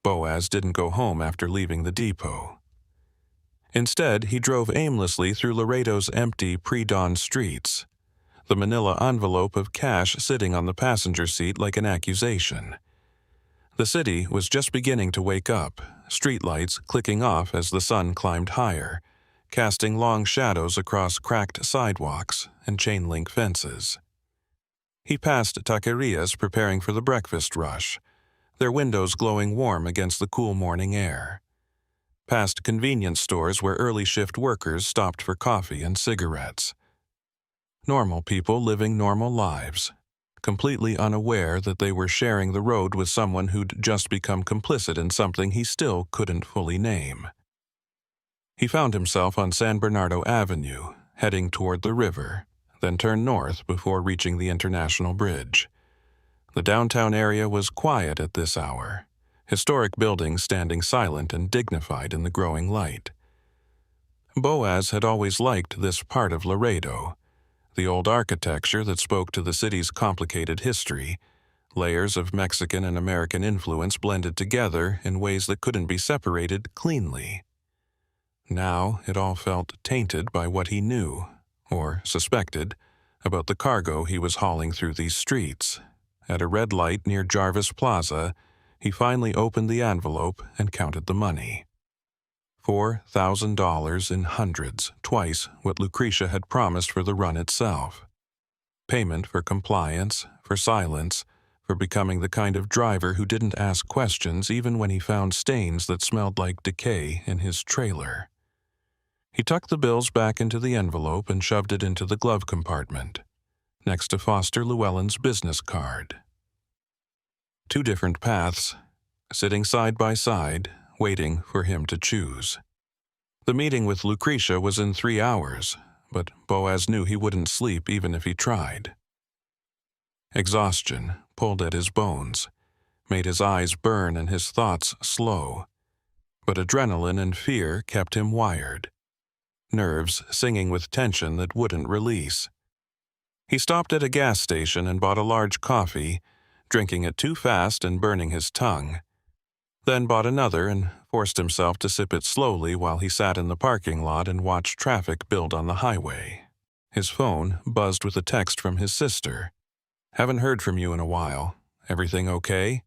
Boaz didn't go home after leaving the depot. Instead, he drove aimlessly through Laredo's empty pre-dawn streets, the manila envelope of cash sitting on the passenger seat like an accusation. The city was just beginning to wake up, streetlights clicking off as the sun climbed higher, casting long shadows across cracked sidewalks and chain-link fences. He passed taquerias preparing for the breakfast rush, their windows glowing warm against the cool morning air. Past convenience stores where early shift workers stopped for coffee and cigarettes. Normal people living normal lives, completely unaware that they were sharing the road with someone who'd just become complicit in something he still couldn't fully name. He found himself on San Bernardo Avenue, heading toward the river, then turned north before reaching the International Bridge. The downtown area was quiet at this hour, historic buildings standing silent and dignified in the growing light. Boaz had always liked this part of Laredo, the old architecture that spoke to the city's complicated history, layers of Mexican and American influence blended together in ways that couldn't be separated cleanly. Now it all felt tainted by what he knew, or suspected, about the cargo he was hauling through these streets. At a red light near Jarvis Plaza, he finally opened the envelope and counted the money. $4,000 in hundreds, twice what Lucretia had promised for the run itself. Payment for compliance, for silence, for becoming the kind of driver who didn't ask questions even when he found stains that smelled like decay in his trailer. He tucked the bills back into the envelope and shoved it into the glove compartment, next to Foster Llewellyn's business card. Two different paths, sitting side by side, waiting for him to choose. The meeting with Lucretia was in 3 hours, but Boaz knew he wouldn't sleep even if he tried. Exhaustion pulled at his bones, made his eyes burn and his thoughts slow. But adrenaline and fear kept him wired, nerves singing with tension that wouldn't release. He stopped at a gas station and bought a large coffee, drinking it too fast and burning his tongue. Then bought another and forced himself to sip it slowly while he sat in the parking lot and watched traffic build on the highway. His phone buzzed with a text from his sister. "Haven't heard from you in a while. Everything okay?"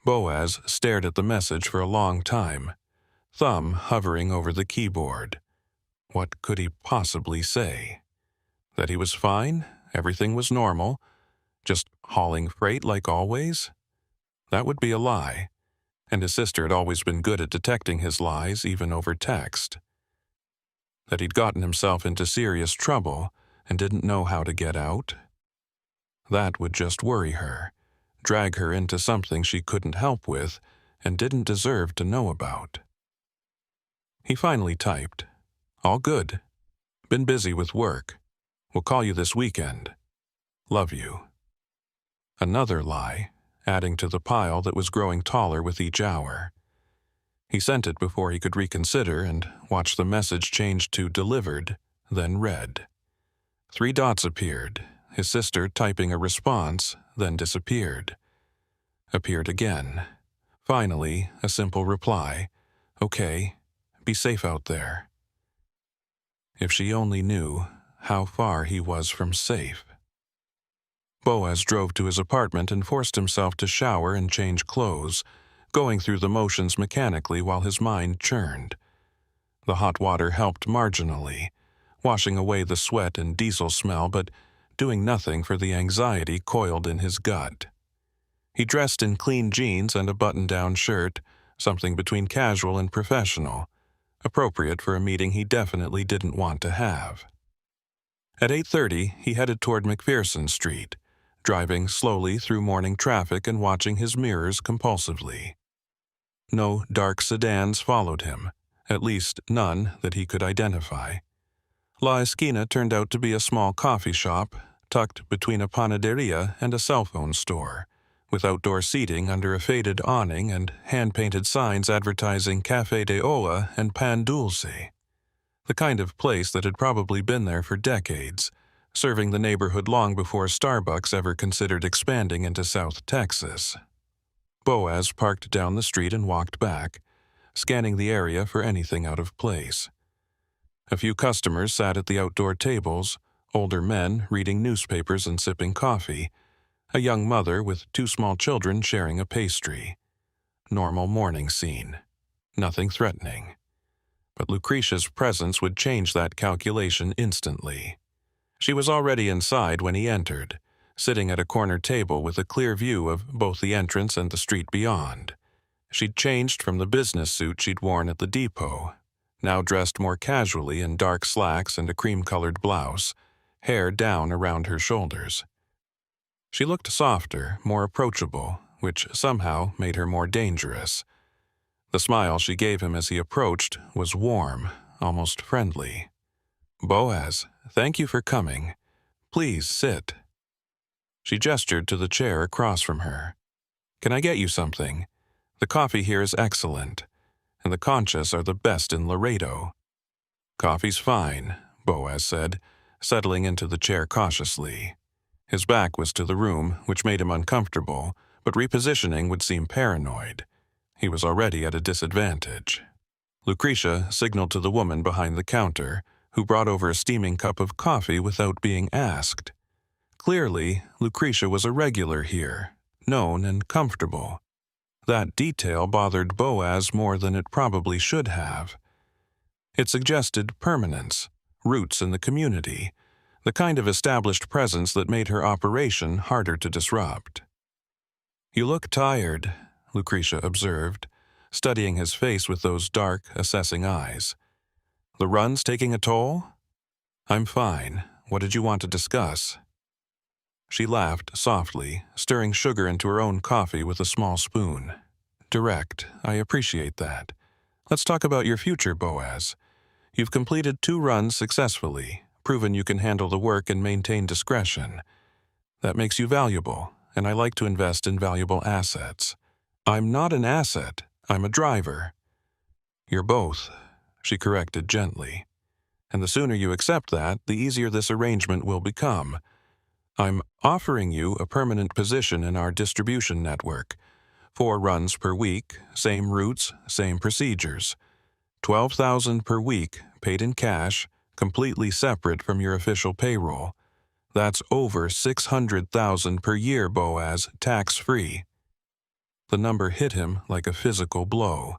Boaz stared at the message for a long time, thumb hovering over the keyboard. What could he possibly say? That he was fine, everything was normal, just hauling freight like always? That would be a lie, and his sister had always been good at detecting his lies even over text. That he'd gotten himself into serious trouble and didn't know how to get out? That would just worry her, drag her into something she couldn't help with and didn't deserve to know about. He finally typed, "All good. Been busy with work. Will call you this weekend. Love you." Another lie, adding to the pile that was growing taller with each hour. He sent it before he could reconsider and watched the message change to delivered, then read. 3 dots appeared, his sister typing a response, then disappeared. Appeared again. Finally, a simple reply, "Okay, be safe out there." If she only knew how far he was from safe. Boaz drove to his apartment and forced himself to shower and change clothes, going through the motions mechanically while his mind churned. The hot water helped marginally, washing away the sweat and diesel smell, but doing nothing for the anxiety coiled in his gut. He dressed in clean jeans and a button-down shirt, something between casual and professional, appropriate for a meeting he definitely didn't want to have. At 8:30, he headed toward McPherson Street, driving slowly through morning traffic and watching his mirrors compulsively. No dark sedans followed him, at least none that he could identify. La Esquina turned out to be a small coffee shop, tucked between a panaderia and a cell phone store, with outdoor seating under a faded awning and hand-painted signs advertising Café de Oa and Pan Dulce. The kind of place that had probably been there for decades, serving the neighborhood long before Starbucks ever considered expanding into South Texas. Boaz parked down the street and walked back, scanning the area for anything out of place. A few customers sat at the outdoor tables, older men reading newspapers and sipping coffee, a young mother with 2 small children sharing a pastry. Normal morning scene. Nothing threatening. But Lucretia's presence would change that calculation instantly. She was already inside when he entered, sitting at a corner table with a clear view of both the entrance and the street beyond. She'd changed from the business suit she'd worn at the depot, now dressed more casually in dark slacks and a cream-colored blouse, hair down around her shoulders. She looked softer, more approachable, which somehow made her more dangerous. The smile she gave him as he approached was warm, almost friendly. "Boaz, thank you for coming. Please sit. She gestured to the chair across from her. Can I get you something? The coffee here is excellent, and the conchas are the best in Laredo. Coffee's fine, Boaz said, settling into the chair cautiously. His back was to the room, which made him uncomfortable, but repositioning would seem paranoid. He was already at a disadvantage. Lucretia signaled to the woman behind the counter, who brought over a steaming cup of coffee without being asked. Clearly, Lucretia was a regular here, known and comfortable. That detail bothered Boaz more than it probably should have. It suggested permanence, roots in the community, the kind of established presence that made her operation harder to disrupt. You look tired, Lucretia observed, studying his face with those dark, assessing eyes. The run's taking a toll? I'm fine. What did you want to discuss? She laughed softly, stirring sugar into her own coffee with a small spoon. Direct. I appreciate that. Let's talk about your future, Boaz. You've completed 2 runs successfully, proven you can handle the work and maintain discretion. That makes you valuable, and I like to invest in valuable assets. I'm not an asset. I'm a driver. You're both, she corrected gently. And the sooner you accept that, the easier this arrangement will become. I'm offering you a permanent position in our distribution network. 4 runs per week, same routes, same procedures. $12,000 per week, paid in cash, completely separate from your official payroll. That's over $600,000 per year, Boaz, tax-free. The number hit him like a physical blow.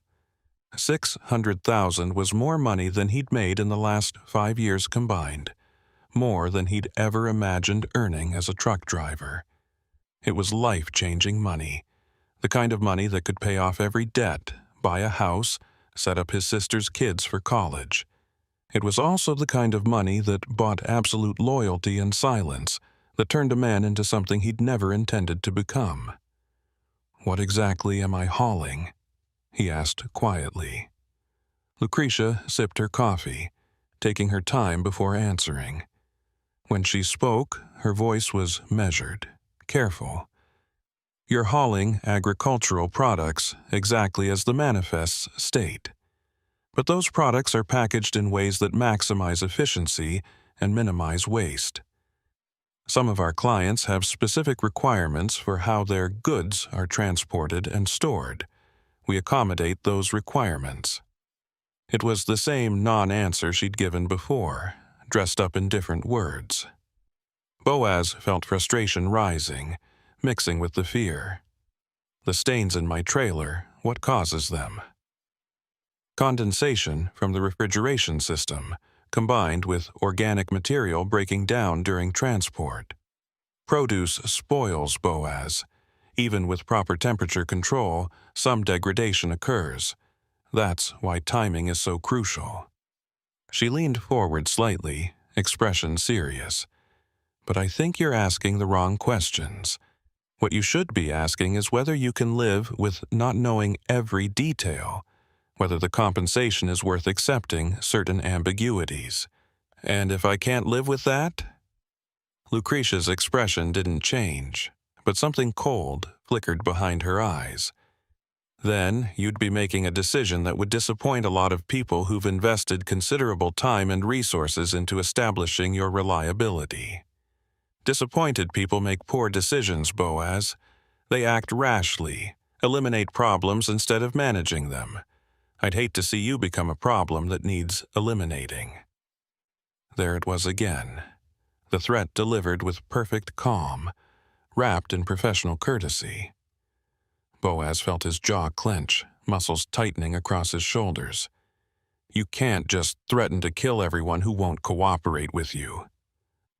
$600,000 was more money than he'd made in the last 5 years combined, more than he'd ever imagined earning as a truck driver. It was life-changing money, the kind of money that could pay off every debt, buy a house, set up his sister's kids for college. It was also the kind of money that bought absolute loyalty and silence, that turned a man into something he'd never intended to become. What exactly am I hauling? He asked quietly. Lucretia sipped her coffee, taking her time before answering. When she spoke, her voice was measured, careful. You're hauling agricultural products exactly as the manifests state. But those products are packaged in ways that maximize efficiency and minimize waste. Some of our clients have specific requirements for how their goods are transported and stored. We accommodate those requirements. It was the same non-answer she'd given before, dressed up in different words. Boaz felt frustration rising, mixing with the fear. The stains in my trailer, what causes them? Condensation from the refrigeration system, combined with organic material breaking down during transport. Produce spoils, Boaz. Even with proper temperature control, some degradation occurs. That's why timing is so crucial. She leaned forward slightly, expression serious. But I think you're asking the wrong questions. What you should be asking is whether you can live with not knowing every detail, whether the compensation is worth accepting certain ambiguities. And if I can't live with that? Lucretia's expression didn't change, but something cold flickered behind her eyes. Then you'd be making a decision that would disappoint a lot of people who've invested considerable time and resources into establishing your reliability. Disappointed people make poor decisions, Boaz. They act rashly, eliminate problems instead of managing them. I'd hate to see you become a problem that needs eliminating. There it was again. The threat delivered with perfect calm, wrapped in professional courtesy. Boaz felt his jaw clench, muscles tightening across his shoulders. You can't just threaten to kill everyone who won't cooperate with you.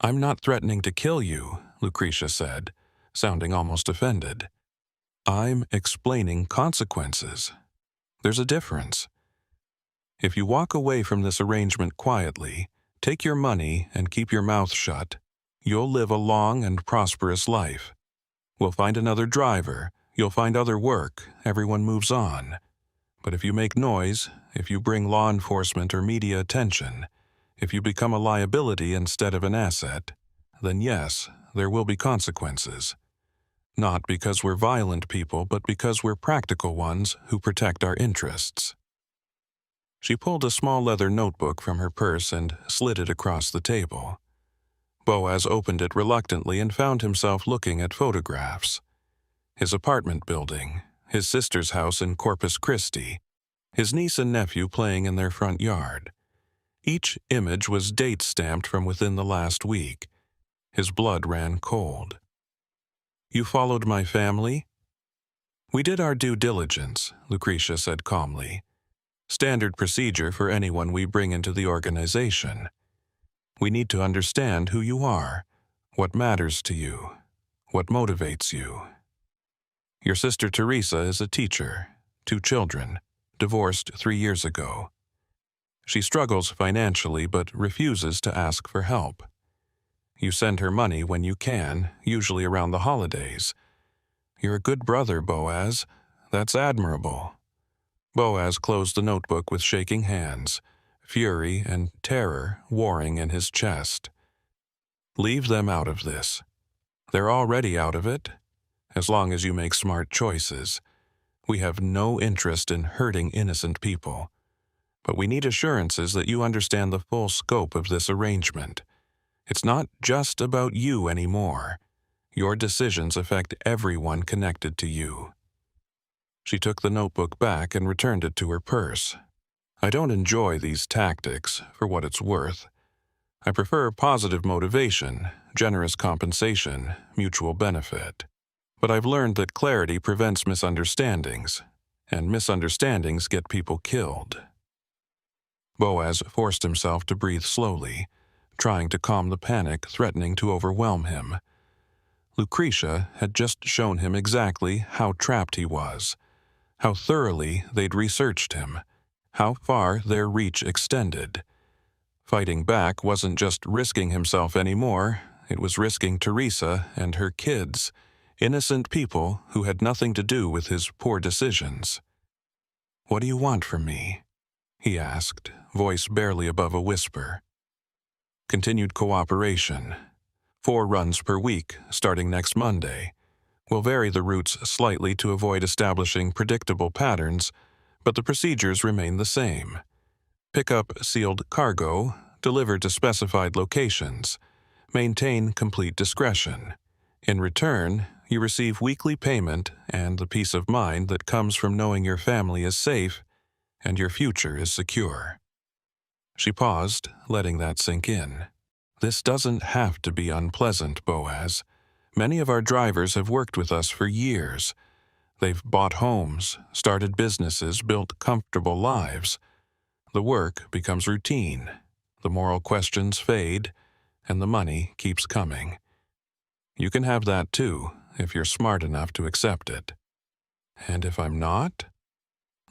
I'm not threatening to kill you, Lucretia said, sounding almost offended. I'm explaining consequences. There's a difference. If you walk away from this arrangement quietly, take your money and keep your mouth shut, you'll live a long and prosperous life. We'll find another driver, you'll find other work, everyone moves on. But if you make noise, if you bring law enforcement or media attention, if you become a liability instead of an asset, then yes, there will be consequences. Not because we're violent people, but because we're practical ones who protect our interests. She pulled a small leather notebook from her purse and slid it across the table. Boaz opened it reluctantly and found himself looking at photographs. His apartment building, his sister's house in Corpus Christi, his niece and nephew playing in their front yard. Each image was date-stamped from within the last week. His blood ran cold. "You followed my family?" "We did our due diligence," Lucretia said calmly. "Standard procedure for anyone we bring into the organization. We need to understand who you are, what matters to you, what motivates you. Your sister Teresa is a teacher, 2 children, divorced 3 years ago. She struggles financially but refuses to ask for help. You send her money when you can, usually around the holidays. You're a good brother, Boaz. That's admirable." Boaz closed the notebook with shaking hands, fury and terror warring in his chest. "Leave them out of this. They're already out of it. As long as you make smart choices. We have no interest in hurting innocent people. But we need assurances that you understand the full scope of this arrangement. It's not just about you anymore. Your decisions affect everyone connected to you." She took the notebook back and returned it to her purse. "I don't enjoy these tactics, for what it's worth. I prefer positive motivation, generous compensation, mutual benefit. But I've learned that clarity prevents misunderstandings, and misunderstandings get people killed." Boaz forced himself to breathe slowly, trying to calm the panic threatening to overwhelm him. Lucretia had just shown him exactly how trapped he was, how thoroughly they'd researched him, how far their reach extended. Fighting back wasn't just risking himself anymore, it was risking Teresa and her kids, innocent people who had nothing to do with his poor decisions. "What do you want from me?" he asked, voice barely above a whisper. "Continued cooperation. 4 runs per week, starting next Monday. We'll vary the routes slightly to avoid establishing predictable patterns, but the procedures remain the same. Pick up sealed cargo, deliver to specified locations, maintain complete discretion. In return, you receive weekly payment and the peace of mind that comes from knowing your family is safe and your future is secure." She paused, letting that sink in. "This doesn't have to be unpleasant, Boaz. Many of our drivers have worked with us for years. They've bought homes, started businesses, built comfortable lives. The work becomes routine, the moral questions fade, and the money keeps coming. You can have that too, if you're smart enough to accept it." "And if I'm not?"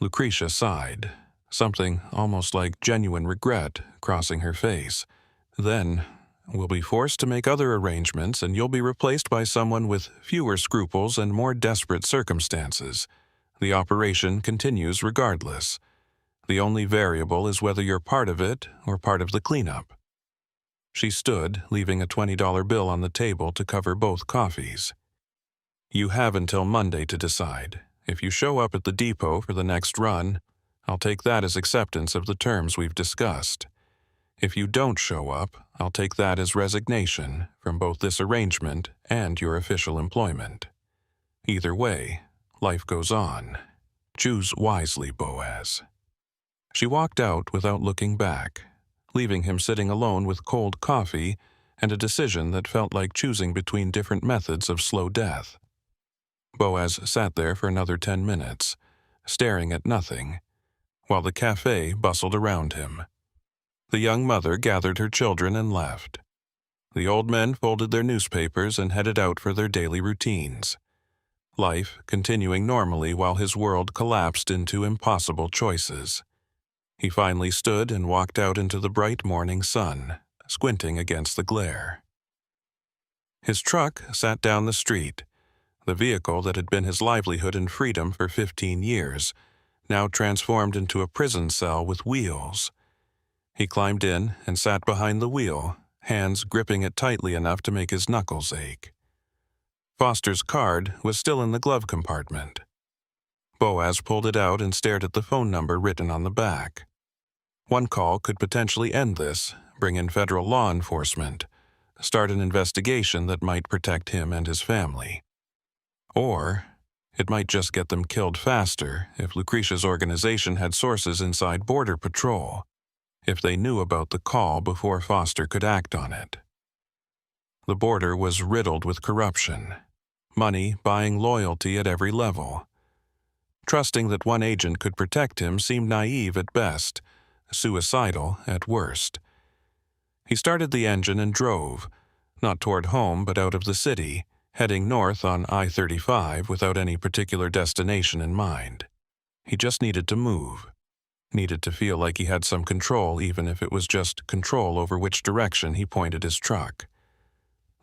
Lucretia sighed, something almost like genuine regret crossing her face. "Then, we'll be forced to make other arrangements and you'll be replaced by someone with fewer scruples and more desperate circumstances. The operation continues regardless. The only variable is whether you're part of it or part of the cleanup." She stood, leaving a $20 bill on the table to cover both coffees. "You have until Monday to decide. If you show up at the depot for the next run, I'll take that as acceptance of the terms we've discussed. If you don't show up, I'll take that as resignation from both this arrangement and your official employment. Either way, life goes on. Choose wisely, Boaz." She walked out without looking back, leaving him sitting alone with cold coffee and a decision that felt like choosing between different methods of slow death. Boaz sat there for another 10 minutes, staring at nothing, while the cafe bustled around him. The young mother gathered her children and left. The old men folded their newspapers and headed out for their daily routines. Life continuing normally while his world collapsed into impossible choices. He finally stood and walked out into the bright morning sun, squinting against the glare. His truck sat down the street, the vehicle that had been his livelihood and freedom for 15 years, now transformed into a prison cell with wheels. He climbed in and sat behind the wheel, hands gripping it tightly enough to make his knuckles ache. Foster's card was still in the glove compartment. Boaz pulled it out and stared at the phone number written on the back. One call could potentially end this, bring in federal law enforcement, start an investigation that might protect him and his family. Or it might just get them killed faster if Lucretia's organization had sources inside Border Patrol, if they knew about the call before Foster could act on it. The border was riddled with corruption, money buying loyalty at every level. Trusting that one agent could protect him seemed naive at best, suicidal at worst. He started the engine and drove, not toward home but out of the city, heading north on I-35 without any particular destination in mind. He just needed to move, needed to feel like he had some control, even if it was just control over which direction he pointed his truck.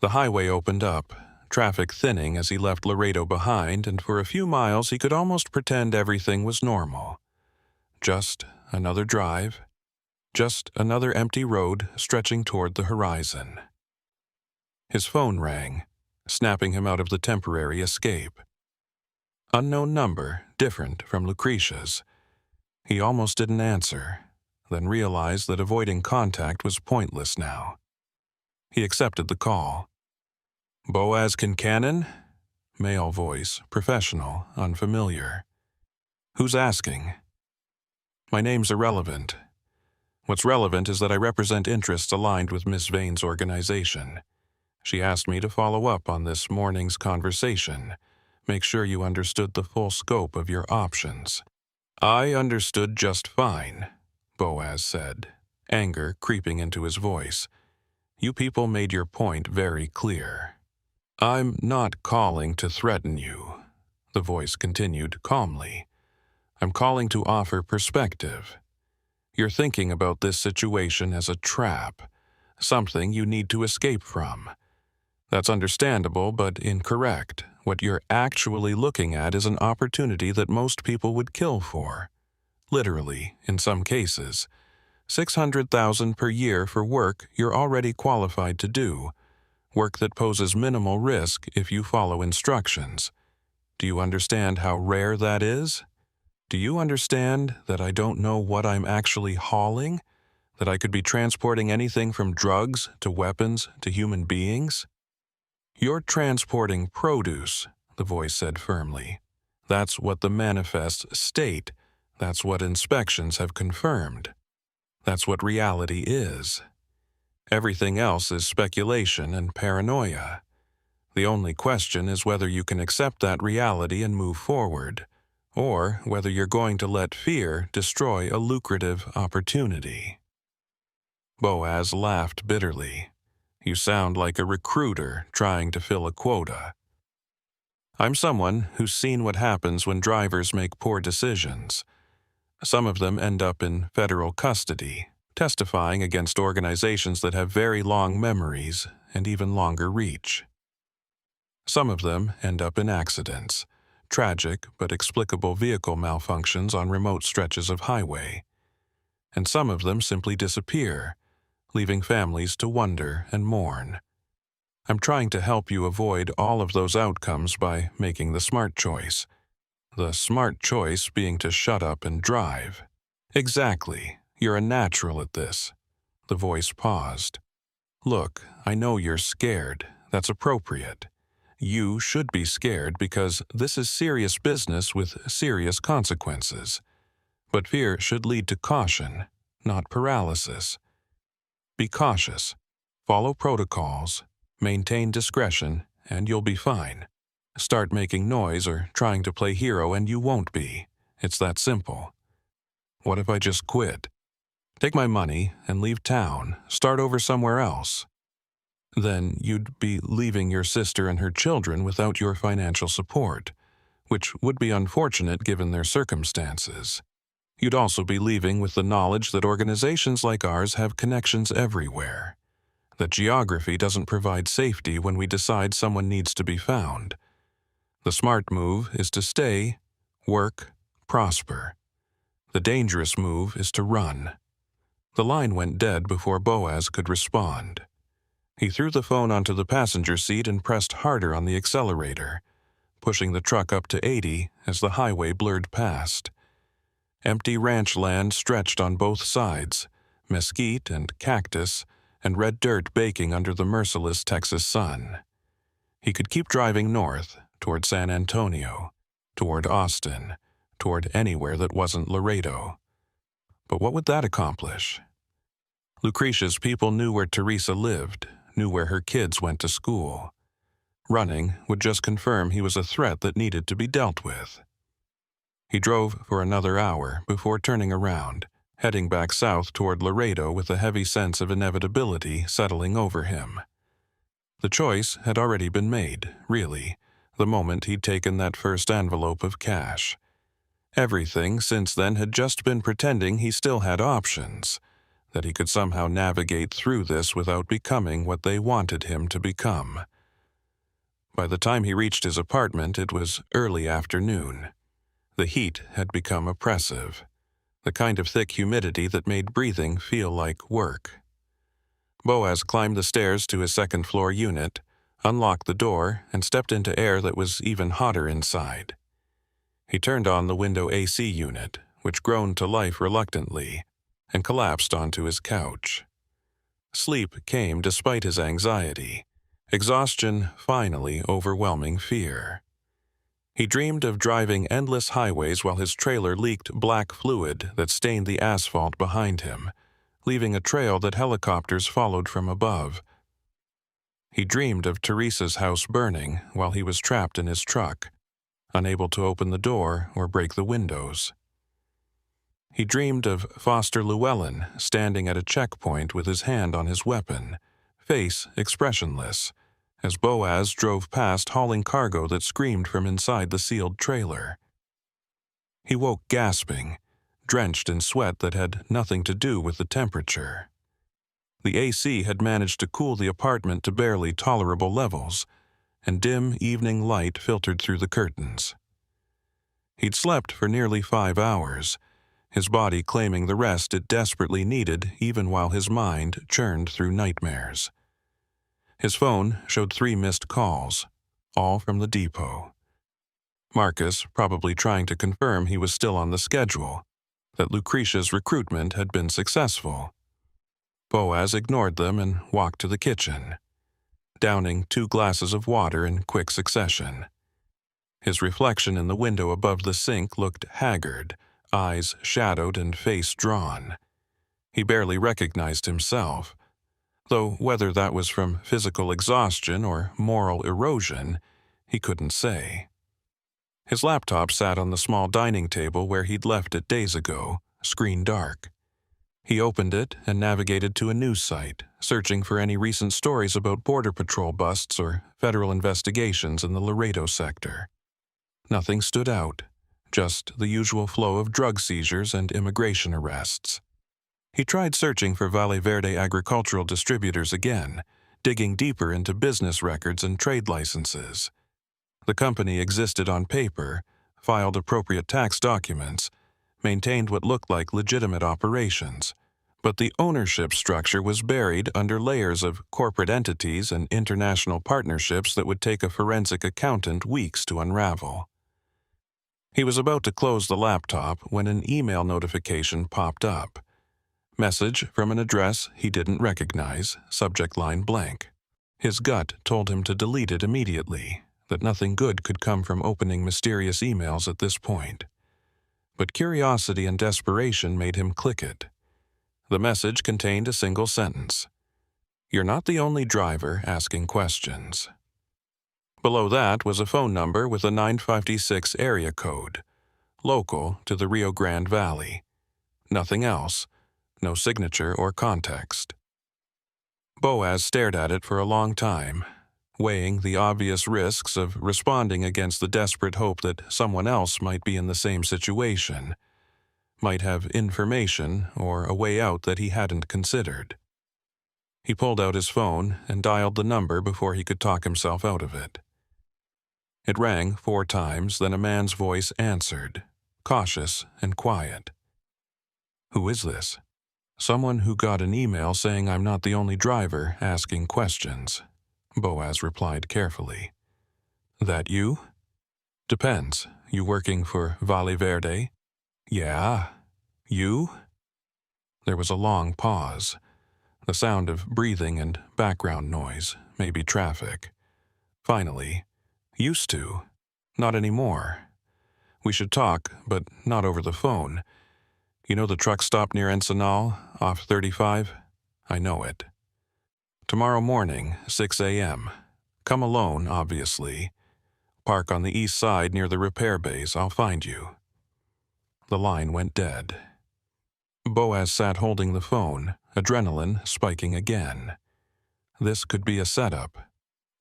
The highway opened up, traffic thinning as he left Laredo behind, and for a few miles he could almost pretend everything was normal. Just another drive, just another empty road stretching toward the horizon. His phone rang, snapping him out of the temporary escape. Unknown number, different from Lucretia's. He almost didn't answer, then realized that avoiding contact was pointless now. He accepted the call. Boaz Kincannon? Male voice, professional, unfamiliar. Who's asking? My name's irrelevant. What's relevant is that I represent interests aligned with Miss Vane's organization. She asked me to follow up on this morning's conversation, make sure you understood the full scope of your options. I understood just fine, Boaz said, anger creeping into his voice. You people made your point very clear. I'm not calling to threaten you, the voice continued calmly. I'm calling to offer perspective. You're thinking about this situation as a trap, something you need to escape from. That's understandable, but incorrect. What you're actually looking at is an opportunity that most people would kill for. Literally, in some cases. $600,000 per year for work you're already qualified to do, work that poses minimal risk if you follow instructions. Do you understand how rare that is? Do you understand that I don't know what I'm actually hauling? That I could be transporting anything from drugs to weapons to human beings? You're transporting produce, the voice said firmly. That's what the manifests state. That's what inspections have confirmed. That's what reality is. Everything else is speculation and paranoia. The only question is whether you can accept that reality and move forward, or whether you're going to let fear destroy a lucrative opportunity. Boaz laughed bitterly. You sound like a recruiter trying to fill a quota. I'm someone who's seen what happens when drivers make poor decisions. Some of them end up in federal custody, testifying against organizations that have very long memories and even longer reach. Some of them end up in accidents, tragic but explicable vehicle malfunctions on remote stretches of highway. And some of them simply disappear, leaving families to wonder and mourn. I'm trying to help you avoid all of those outcomes by making the smart choice. The smart choice being to shut up and drive. Exactly. You're a natural at this. The voice paused. Look, I know you're scared. That's appropriate. You should be scared because this is serious business with serious consequences. But fear should lead to caution, not paralysis. Be cautious. Follow protocols. Maintain discretion, and you'll be fine. Start making noise or trying to play hero and you won't be. It's that simple. What if I just quit? Take my money and leave town, start over somewhere else. Then you'd be leaving your sister and her children without your financial support, which would be unfortunate given their circumstances. You'd also be leaving with the knowledge that organizations like ours have connections everywhere, that geography doesn't provide safety when we decide someone needs to be found. The smart move is to stay, work, prosper. The dangerous move is to run. The line went dead before Boaz could respond. He threw the phone onto the passenger seat and pressed harder on the accelerator, pushing the truck up to 80 as the highway blurred past. Empty ranch land stretched on both sides, mesquite and cactus, and red dirt baking under the merciless Texas sun. He could keep driving north, toward San Antonio, toward Austin, toward anywhere that wasn't Laredo. But what would that accomplish? Lucretia's people knew where Teresa lived, knew where her kids went to school. Running would just confirm he was a threat that needed to be dealt with. He drove for another hour before turning around, heading back south toward Laredo with a heavy sense of inevitability settling over him. The choice had already been made, really, the moment he'd taken that first envelope of cash. Everything since then had just been pretending he still had options, that he could somehow navigate through this without becoming what they wanted him to become. By the time he reached his apartment, it was early afternoon. The heat had become oppressive, the kind of thick humidity that made breathing feel like work. Boaz climbed the stairs to his second-floor unit, unlocked the door, and stepped into air that was even hotter inside. He turned on the window AC unit, which groaned to life reluctantly, and collapsed onto his couch. Sleep came despite his anxiety, exhaustion finally overwhelming fear. He dreamed of driving endless highways while his trailer leaked black fluid that stained the asphalt behind him, leaving a trail that helicopters followed from above. He dreamed of Teresa's house burning while he was trapped in his truck, unable to open the door or break the windows. He dreamed of Foster Llewellyn standing at a checkpoint with his hand on his weapon, face expressionless, as Boaz drove past hauling cargo that screamed from inside the sealed trailer. He woke gasping, drenched in sweat that had nothing to do with the temperature. The AC had managed to cool the apartment to barely tolerable levels, and dim evening light filtered through the curtains. He'd slept for nearly 5 hours, his body claiming the rest it desperately needed even while his mind churned through nightmares. His phone showed 3 missed calls, all from the depot. Marcus probably trying to confirm he was still on the schedule, that Lucretia's recruitment had been successful. Boaz ignored them and walked to the kitchen, downing 2 glasses of water in quick succession. His reflection in the window above the sink looked haggard, eyes shadowed and face drawn. He barely recognized himself, though whether that was from physical exhaustion or moral erosion, he couldn't say. His laptop sat on the small dining table where he'd left it days ago, screen dark. He opened it and navigated to a news site, searching for any recent stories about Border Patrol busts or federal investigations in the Laredo sector. Nothing stood out, just the usual flow of drug seizures and immigration arrests. He tried searching for Valle Verde agricultural distributors again, digging deeper into business records and trade licenses. The company existed on paper, filed appropriate tax documents, maintained what looked like legitimate operations, but the ownership structure was buried under layers of corporate entities and international partnerships that would take a forensic accountant weeks to unravel. He was about to close the laptop when an email notification popped up. Message from an address he didn't recognize, subject line blank. His gut told him to delete it immediately, that nothing good could come from opening mysterious emails at this point. But curiosity and desperation made him click it. The message contained a single sentence. "You're not the only driver asking questions." Below that was a phone number with a 956 area code, local to the Rio Grande Valley. Nothing else, no signature or context. Boaz stared at it for a long time, weighing the obvious risks of responding against the desperate hope that someone else might be in the same situation, might have information or a way out that he hadn't considered. He pulled out his phone and dialed the number before he could talk himself out of it. It rang 4 times, then a man's voice answered, cautious and quiet. "Who is this?" Someone who got an email saying I'm not the only driver asking questions, Boaz replied carefully. That you? Depends. You working for Valle Verde? Yeah. You? There was a long pause. The sound of breathing and background noise, maybe traffic. Finally, used to. Not anymore. We should talk, but not over the phone. You know the truck stop near Ensenal, off 35? I know it. Tomorrow morning, 6 a.m. Come alone, obviously. Park on the east side near the repair base. I'll find you. The line went dead. Boaz sat holding the phone, adrenaline spiking again. This could be a setup.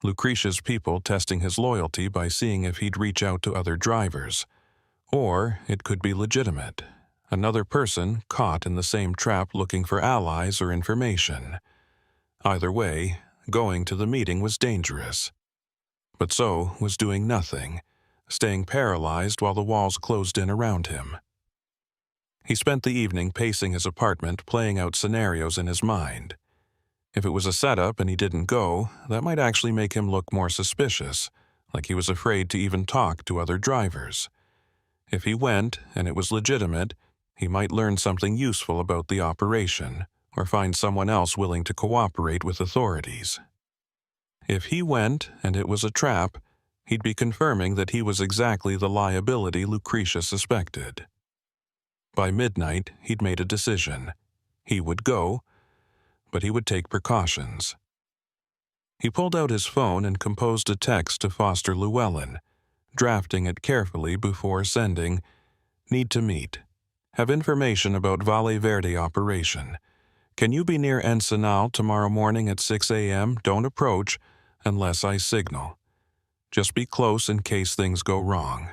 Lucretia's people testing his loyalty by seeing if he'd reach out to other drivers. Or it could be legitimate. Another person caught in the same trap looking for allies or information. Either way, going to the meeting was dangerous. But so was doing nothing, staying paralyzed while the walls closed in around him. He spent the evening pacing his apartment, playing out scenarios in his mind. If it was a setup and he didn't go, that might actually make him look more suspicious, like he was afraid to even talk to other drivers. If he went and it was legitimate, he might learn something useful about the operation, or find someone else willing to cooperate with authorities. If he went and it was a trap, he'd be confirming that he was exactly the liability Lucretia suspected. By midnight, he'd made a decision. He would go, but he would take precautions. He pulled out his phone and composed a text to Foster Llewellyn, drafting it carefully before sending, "Need to meet. Have information about Valle Verde operation. Can you be near Ensenal tomorrow morning at 6 a.m.? Don't approach unless I signal. Just be close in case things go wrong."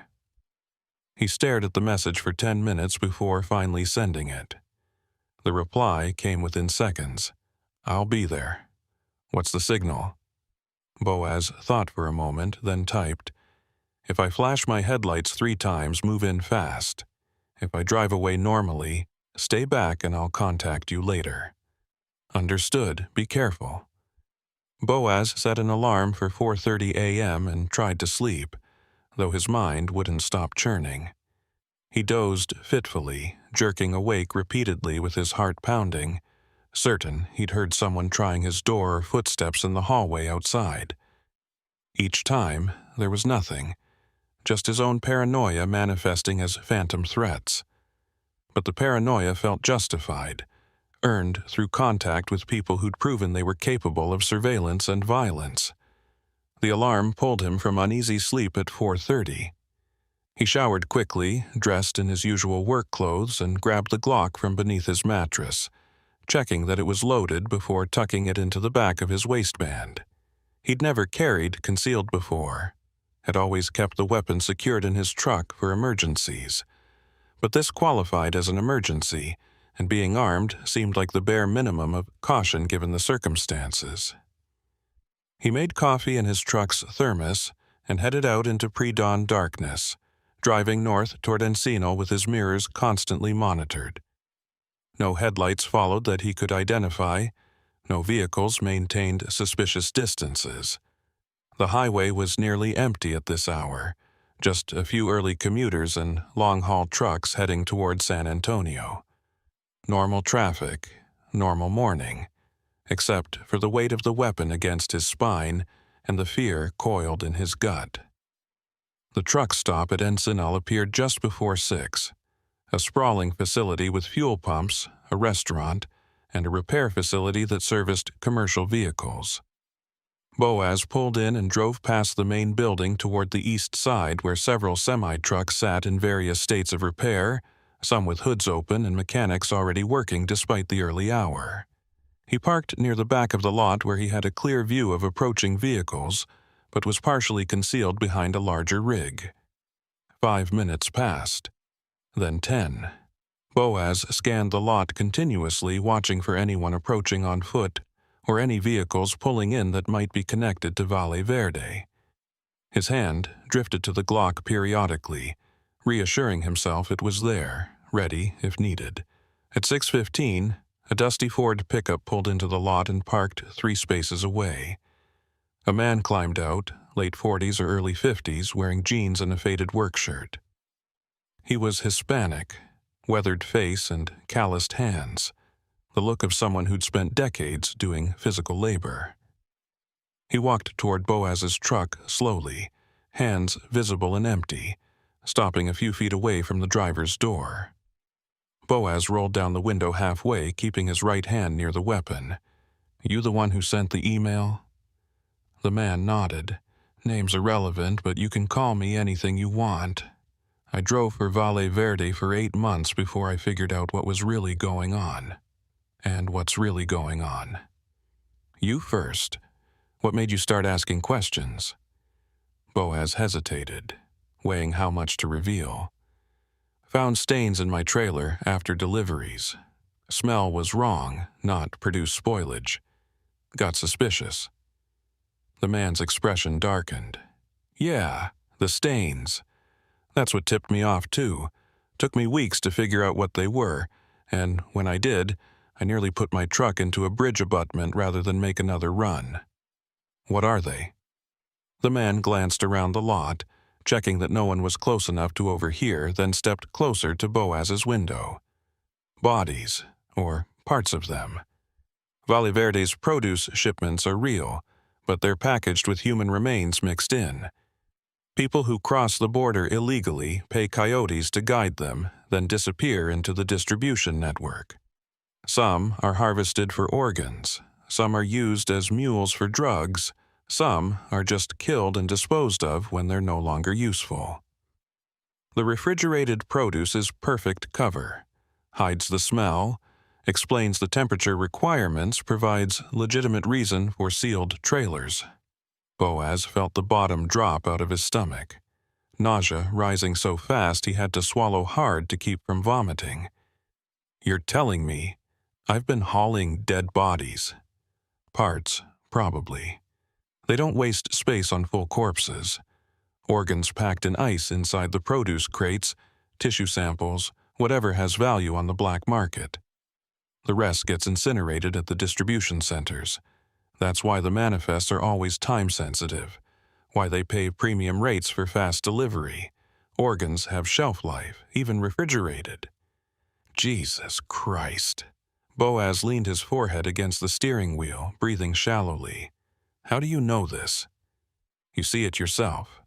He stared at the message for 10 minutes before finally sending it. The reply came within seconds. "I'll be there." "What's the signal?" Boaz thought for a moment, then typed, "If I flash my headlights 3 times, move in fast. If I drive away normally, stay back and I'll contact you later." "Understood. Be careful." Boaz set an alarm for 4:30 a.m. and tried to sleep, though his mind wouldn't stop churning. He dozed fitfully, jerking awake repeatedly with his heart pounding, certain he'd heard someone trying his door or footsteps in the hallway outside. Each time, there was nothing, just his own paranoia manifesting as phantom threats. But the paranoia felt justified, earned through contact with people who'd proven they were capable of surveillance and violence. The alarm pulled him from uneasy sleep at 4:30. He showered quickly, dressed in his usual work clothes, and grabbed the Glock from beneath his mattress, checking that it was loaded before tucking it into the back of his waistband. He'd never carried concealed before, had always kept the weapon secured in his truck for emergencies. But this qualified as an emergency, and being armed seemed like the bare minimum of caution given the circumstances. He made coffee in his truck's thermos and headed out into pre-dawn darkness, driving north toward Encino with his mirrors constantly monitored. No headlights followed that he could identify. No vehicles maintained suspicious distances. The highway was nearly empty at this hour, just a few early commuters and long-haul trucks heading toward San Antonio. Normal traffic, normal morning, except for the weight of the weapon against his spine and the fear coiled in his gut. The truck stop at Ensenal appeared just before 6, a sprawling facility with fuel pumps, a restaurant, and a repair facility that serviced commercial vehicles. Boaz pulled in and drove past the main building toward the east side where several semi-trucks sat in various states of repair, some with hoods open and mechanics already working despite the early hour. He parked near the back of the lot where he had a clear view of approaching vehicles, but was partially concealed behind a larger rig. 5 minutes passed, then 10. Boaz scanned the lot continuously, watching for anyone approaching on foot or any vehicles pulling in that might be connected to Valle Verde. His hand drifted to the Glock periodically, reassuring himself it was there, ready if needed. At 6:15, A dusty Ford pickup pulled into the lot and parked 3 spaces away. A man climbed out, late 40s or early 50s, wearing jeans and a faded work shirt. He was Hispanic, weathered face and calloused hands, the look of someone who'd spent decades doing physical labor. He walked toward Boaz's truck slowly, hands visible and empty, stopping a few feet away from the driver's door. Boaz rolled down the window halfway, keeping his right hand near the weapon. "You the one who sent the email?" The man nodded. "Name's irrelevant, but you can call me anything you want. I drove for Valle Verde for 8 months before I figured out what was really going on. And what's really going on. You first. What made you start asking questions?" Boaz hesitated, weighing how much to reveal. "Found stains in my trailer after deliveries. Smell was wrong, not produced spoilage. Got suspicious." The man's expression darkened. "Yeah, the stains. That's what tipped me off, too. Took me weeks to figure out what they were, and when I did, I nearly put my truck into a bridge abutment rather than make another run." "What are they?" The man glanced around the lot, checking that no one was close enough to overhear, then stepped closer to Boaz's window. "Bodies, or parts of them. Valle Verde's produce shipments are real, but they're packaged with human remains mixed in. People who cross the border illegally pay coyotes to guide them, then disappear into the distribution network. Some are harvested for organs, some are used as mules for drugs, some are just killed and disposed of when they're no longer useful. The refrigerated produce is perfect cover, hides the smell, explains the temperature requirements, provides legitimate reason for sealed trailers." Boaz felt the bottom drop out of his stomach, nausea rising so fast he had to swallow hard to keep from vomiting. "You're telling me I've been hauling dead bodies?" "Parts, probably. They don't waste space on full corpses. Organs packed in ice inside the produce crates, tissue samples, whatever has value on the black market. The rest gets incinerated at the distribution centers. That's why the manifests are always time-sensitive, why they pay premium rates for fast delivery. Organs have shelf life, even refrigerated." "Jesus Christ." Boaz leaned his forehead against the steering wheel, breathing shallowly. "How do you know this?" "You see it yourself."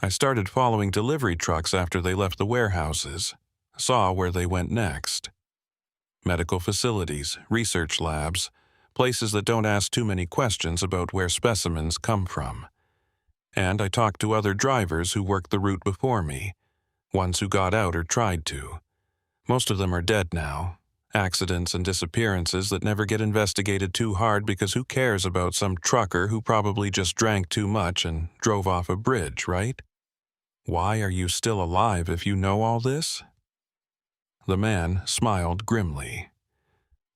"I started following delivery trucks after they left the warehouses. Saw where they went next. Medical facilities, research labs, places that don't ask too many questions about where specimens come from. And I talked to other drivers who worked the route before me, ones who got out or tried to. Most of them are dead now. Accidents and disappearances that never get investigated too hard because who cares about some trucker who probably just drank too much and drove off a bridge, right? Why are you still alive if you know all this?" The man smiled grimly.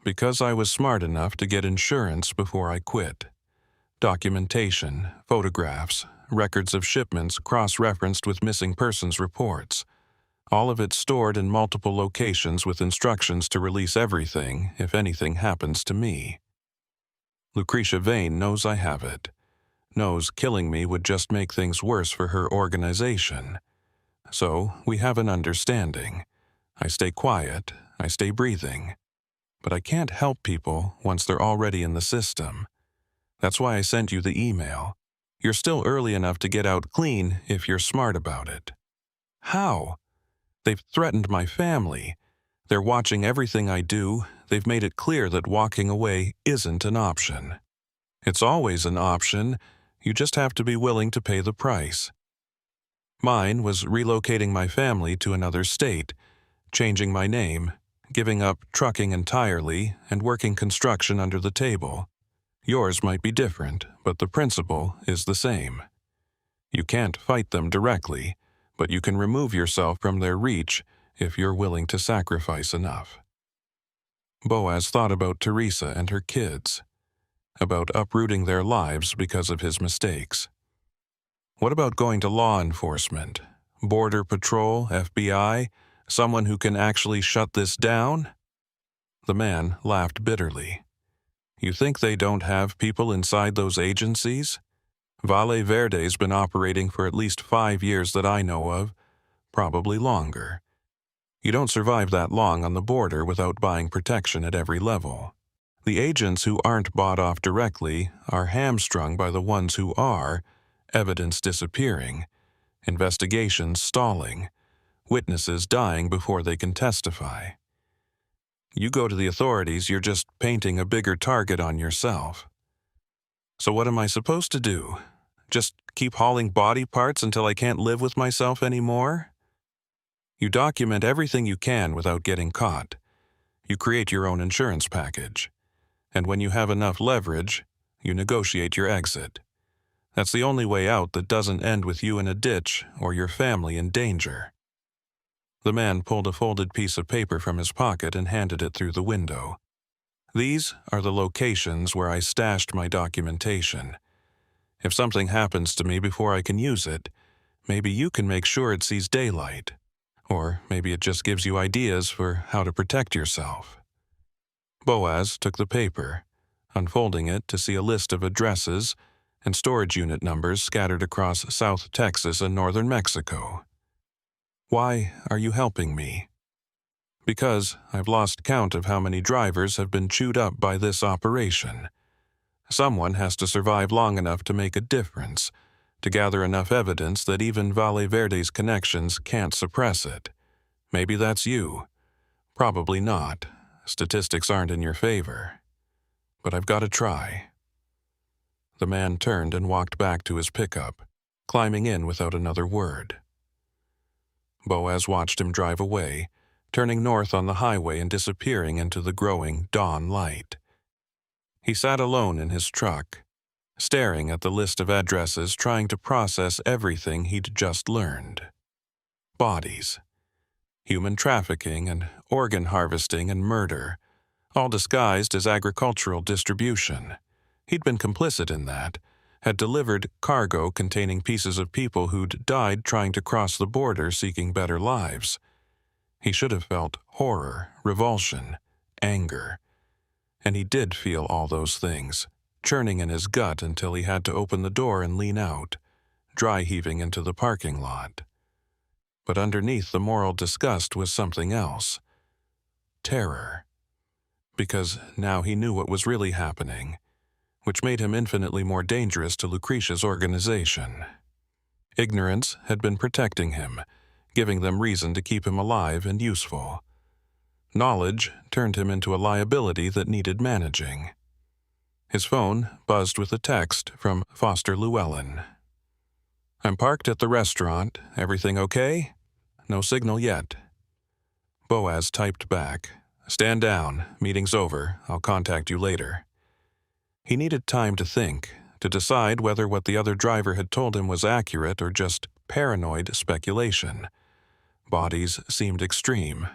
"Because I was smart enough to get insurance before I quit. Documentation, photographs, records of shipments cross-referenced with missing persons reports. All of it stored in multiple locations with instructions to release everything if anything happens to me. Lucretia Vane knows I have it. Knows killing me would just make things worse for her organization. So we have an understanding. I stay quiet, I stay breathing. But I can't help people once they're already in the system. That's why I sent you the email. You're still early enough to get out clean if you're smart about it." "How?" "They've threatened my family. They're watching everything I do. They've made it clear that walking away isn't an option. It's always an option. You just have to be willing to pay the price. Mine was relocating my family to another state, changing my name, giving up trucking entirely, and working construction under the table. Yours might be different, but the principle is the same. You can't fight them directly, but you can remove yourself from their reach if you're willing to sacrifice enough." Boaz thought about Teresa and her kids, about uprooting their lives because of his mistakes. What about going to law enforcement? Border Patrol, FBI? Someone who can actually shut this down? The man laughed bitterly. You think they don't have people inside those agencies? Valle Verde's been operating for at least 5 years that I know of, probably longer. You don't survive that long on the border without buying protection at every level. The agents who aren't bought off directly are hamstrung by the ones who are, evidence disappearing, investigations stalling, witnesses dying before they can testify. You go to the authorities, you're just painting a bigger target on yourself. So what am I supposed to do? Just keep hauling body parts until I can't live with myself anymore? You document everything you can without getting caught. You create your own insurance package. And when you have enough leverage, you negotiate your exit. That's the only way out that doesn't end with you in a ditch or your family in danger. The man pulled a folded piece of paper from his pocket and handed it through the window. These are the locations where I stashed my documentation. If something happens to me before I can use it, maybe you can make sure it sees daylight. Or maybe it just gives you ideas for how to protect yourself. Boaz took the paper, unfolding it to see a list of addresses and storage unit numbers scattered across South Texas and northern Mexico. Why are you helping me? Because I've lost count of how many drivers have been chewed up by this operation. Someone has to survive long enough to make a difference, to gather enough evidence that even Valle Verde's connections can't suppress it. Maybe that's you. Probably not. Statistics aren't in your favor. But I've got to try. The man turned and walked back to his pickup, climbing in without another word. Boaz watched him drive away, turning north on the highway and disappearing into the growing dawn light. He sat alone in his truck, staring at the list of addresses, trying to process everything he'd just learned. Bodies, human trafficking and organ harvesting and murder, all disguised as agricultural distribution. He'd been complicit in that, had delivered cargo containing pieces of people who'd died trying to cross the border seeking better lives. He should have felt horror, revulsion, anger. And he did feel all those things, churning in his gut until he had to open the door and lean out, dry heaving into the parking lot. But underneath the moral disgust was something else. Terror. Because now he knew what was really happening, which made him infinitely more dangerous to Lucretia's organization. Ignorance had been protecting him, giving them reason to keep him alive and useful. Knowledge turned him into a liability that needed managing. His phone buzzed with a text from Foster Llewellyn. I'm parked at the restaurant. Everything okay? No signal yet. Boaz typed back. Stand down. Meeting's over. I'll contact you later. He needed time to think, to decide whether what the other driver had told him was accurate or just paranoid speculation. Bodies seemed extreme,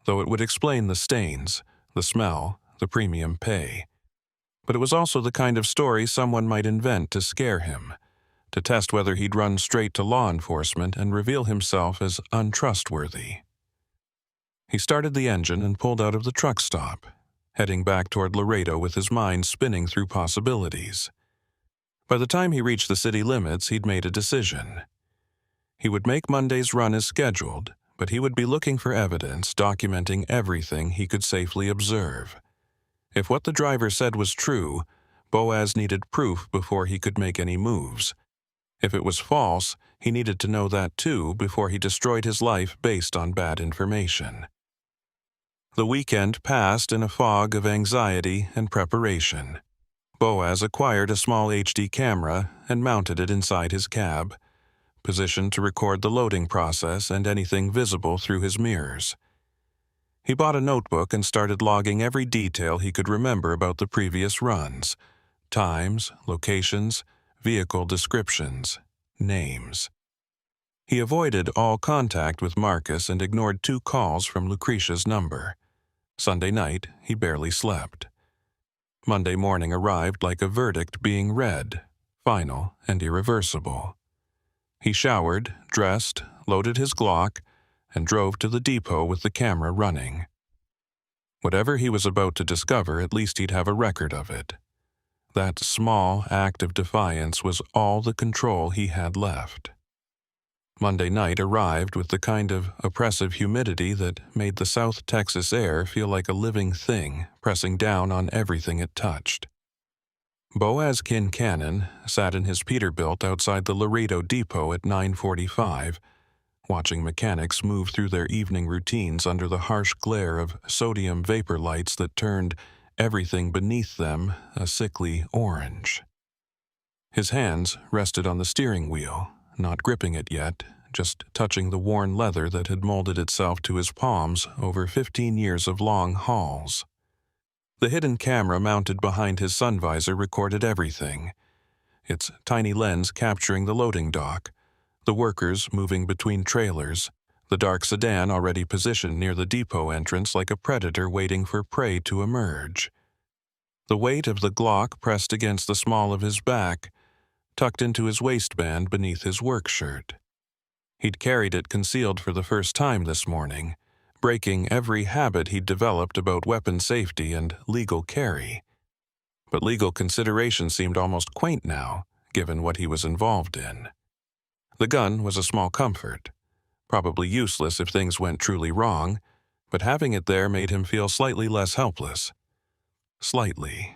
though it would explain the stains, the smell, the premium pay. But it was also the kind of story someone might invent to scare him, to test whether he'd run straight to law enforcement and reveal himself as untrustworthy. He started the engine and pulled out of the truck stop, heading back toward Laredo with his mind spinning through possibilities. By the time he reached the city limits, he'd made a decision. He would make Monday's run as scheduled, but he would be looking for evidence documenting everything he could safely observe. If what the driver said was true, Boaz needed proof before he could make any moves. If it was false, he needed to know that too before he destroyed his life based on bad information. The weekend passed in a fog of anxiety and preparation. Boaz acquired a small HD camera and mounted it inside his cab, positioned to record the loading process and anything visible through his mirrors. He bought a notebook and started logging every detail he could remember about the previous runs: times, locations, vehicle descriptions, names. He avoided all contact with Marcus and ignored 2 calls from Lucretia's number. Sunday night, he barely slept. Monday morning arrived like a verdict being read, final and irreversible. He showered, dressed, loaded his Glock, and drove to the depot with the camera running. Whatever he was about to discover, at least he'd have a record of it. That small act of defiance was all the control he had left. Monday night arrived with the kind of oppressive humidity that made the South Texas air feel like a living thing pressing down on everything it touched. Boaz Kincannon sat in his Peterbilt outside the Laredo depot at 9:45, watching mechanics move through their evening routines under the harsh glare of sodium vapor lights that turned everything beneath them a sickly orange. His hands rested on the steering wheel, not gripping it yet, just touching the worn leather that had molded itself to his palms over 15 years of long hauls. The hidden camera mounted behind his sun visor recorded everything, its tiny lens capturing the loading dock, the workers moving between trailers, the dark sedan already positioned near the depot entrance like a predator waiting for prey to emerge. The weight of the Glock pressed against the small of his back, tucked into his waistband beneath his work shirt. He'd carried it concealed for the first time this morning, breaking every habit he'd developed about weapon safety and legal carry. But legal consideration seemed almost quaint now, given what he was involved in. The gun was a small comfort, probably useless if things went truly wrong, but having it there made him feel slightly less helpless. Slightly.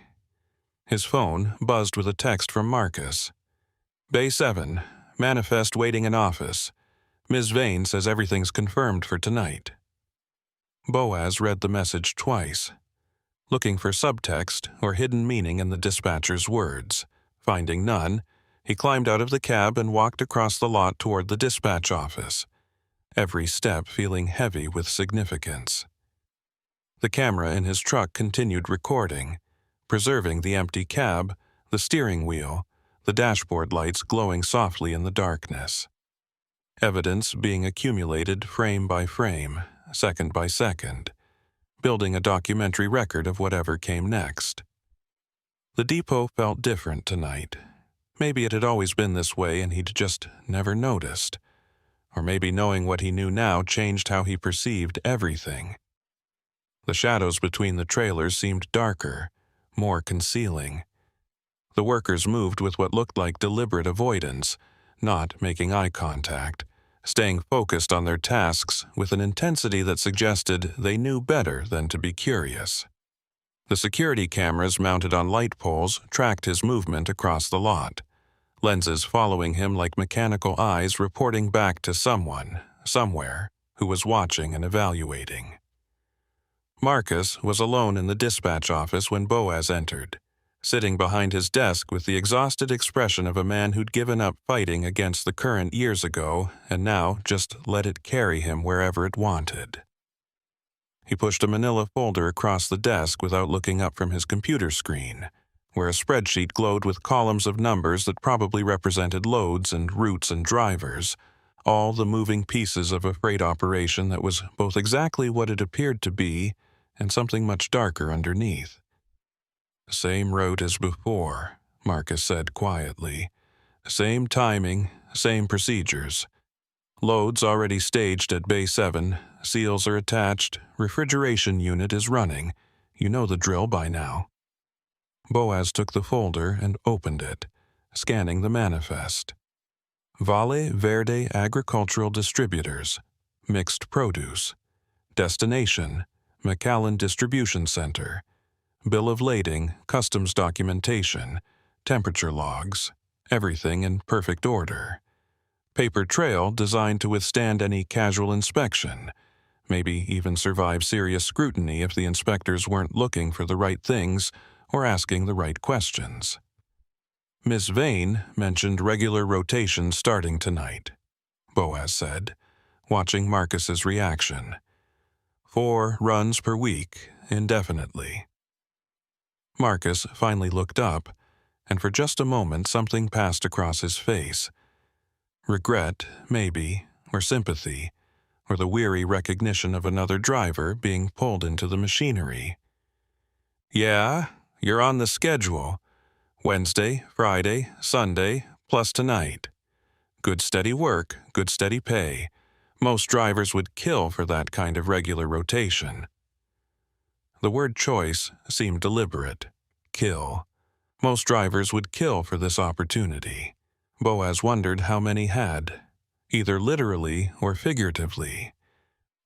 His phone buzzed with a text from Marcus. Bay 7, manifest waiting in office. Ms. Vane says everything's confirmed for tonight. Boaz read the message twice, looking for subtext or hidden meaning in the dispatcher's words. Finding none, he climbed out of the cab and walked across the lot toward the dispatch office, every step feeling heavy with significance. The camera in his truck continued recording, preserving the empty cab, the steering wheel, the dashboard lights glowing softly in the darkness. Evidence being accumulated frame by frame, second by second, building a documentary record of whatever came next. The depot felt different tonight. Maybe it had always been this way and he'd just never noticed. Or maybe knowing what he knew now changed how he perceived everything. The shadows between the trailers seemed darker, more concealing. The workers moved with what looked like deliberate avoidance, not making eye contact, staying focused on their tasks with an intensity that suggested they knew better than to be curious. The security cameras mounted on light poles tracked his movement across the lot, lenses following him like mechanical eyes reporting back to someone, somewhere, who was watching and evaluating. Marcus was alone in the dispatch office when Boaz entered, sitting behind his desk with the exhausted expression of a man who'd given up fighting against the current years ago and now just let it carry him wherever it wanted. He pushed a manila folder across the desk without looking up from his computer screen, where a spreadsheet glowed with columns of numbers that probably represented loads and routes and drivers, all the moving pieces of a freight operation that was both exactly what it appeared to be and something much darker underneath. Same route as before, Marcus said quietly. Same timing, same procedures. Loads already staged at Bay 7, seals are attached, refrigeration unit is running. You know the drill by now. Boaz took the folder and opened it, scanning the manifest. Valle Verde Agricultural Distributors, Mixed Produce. Destination, McAllen Distribution Center. Bill of lading, customs documentation, temperature logs, everything in perfect order. Paper trail designed to withstand any casual inspection, maybe even survive serious scrutiny if the inspectors weren't looking for the right things or asking the right questions. Miss Vane mentioned regular rotation starting tonight, Boaz said, watching Marcus's reaction. 4 runs per week, indefinitely. Marcus finally looked up, and for just a moment something passed across his face. Regret, maybe, or sympathy, or the weary recognition of another driver being pulled into the machinery. Yeah, you're on the schedule. Wednesday, Friday, Sunday, plus tonight. Good steady work, good steady pay. Most drivers would kill for that kind of regular rotation. The word choice seemed deliberate. Kill. Most drivers would kill for this opportunity. Boaz wondered how many had, either literally or figuratively.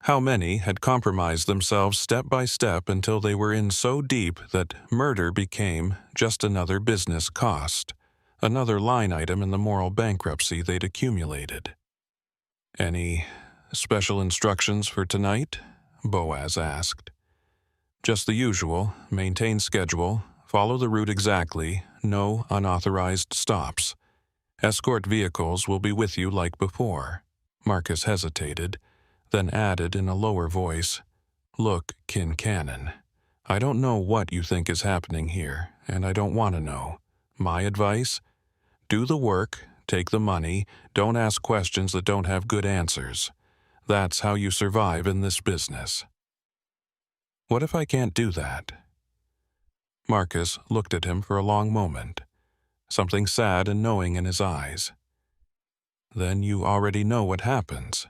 How many had compromised themselves step by step until they were in so deep that murder became just another business cost, another line item in the moral bankruptcy they'd accumulated. "Any special instructions for tonight?" Boaz asked. "Just the usual. Maintain schedule. Follow the route exactly. No unauthorized stops. Escort vehicles will be with you like before." Marcus hesitated, then added in a lower voice, "Look, Kincannon, I don't know what you think is happening here, and I don't want to know. My advice? Do the work, take the money, don't ask questions that don't have good answers. That's how you survive in this business." "What if I can't do that?" Marcus looked at him for a long moment, something sad and knowing in his eyes. "Then you already know what happens.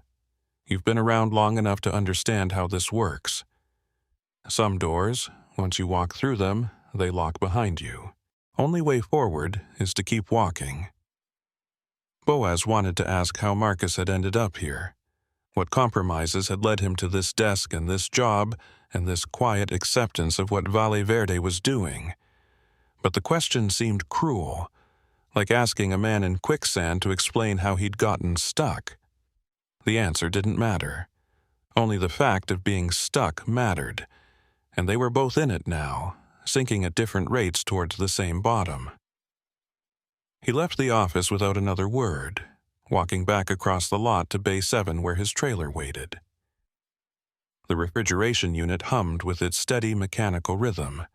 You've been around long enough to understand how this works. Some doors, once you walk through them, they lock behind you. Only way forward is to keep walking." Boaz wanted to ask how Marcus had ended up here, what compromises had led him to this desk and this job and this quiet acceptance of what Valle Verde was doing. But the question seemed cruel, like asking a man in quicksand to explain how he'd gotten stuck. The answer didn't matter. Only the fact of being stuck mattered, and they were both in it now, sinking at different rates towards the same bottom. He left the office without another word, walking back across the lot to Bay 7 where his trailer waited. The refrigeration unit hummed with its steady mechanical rhythm,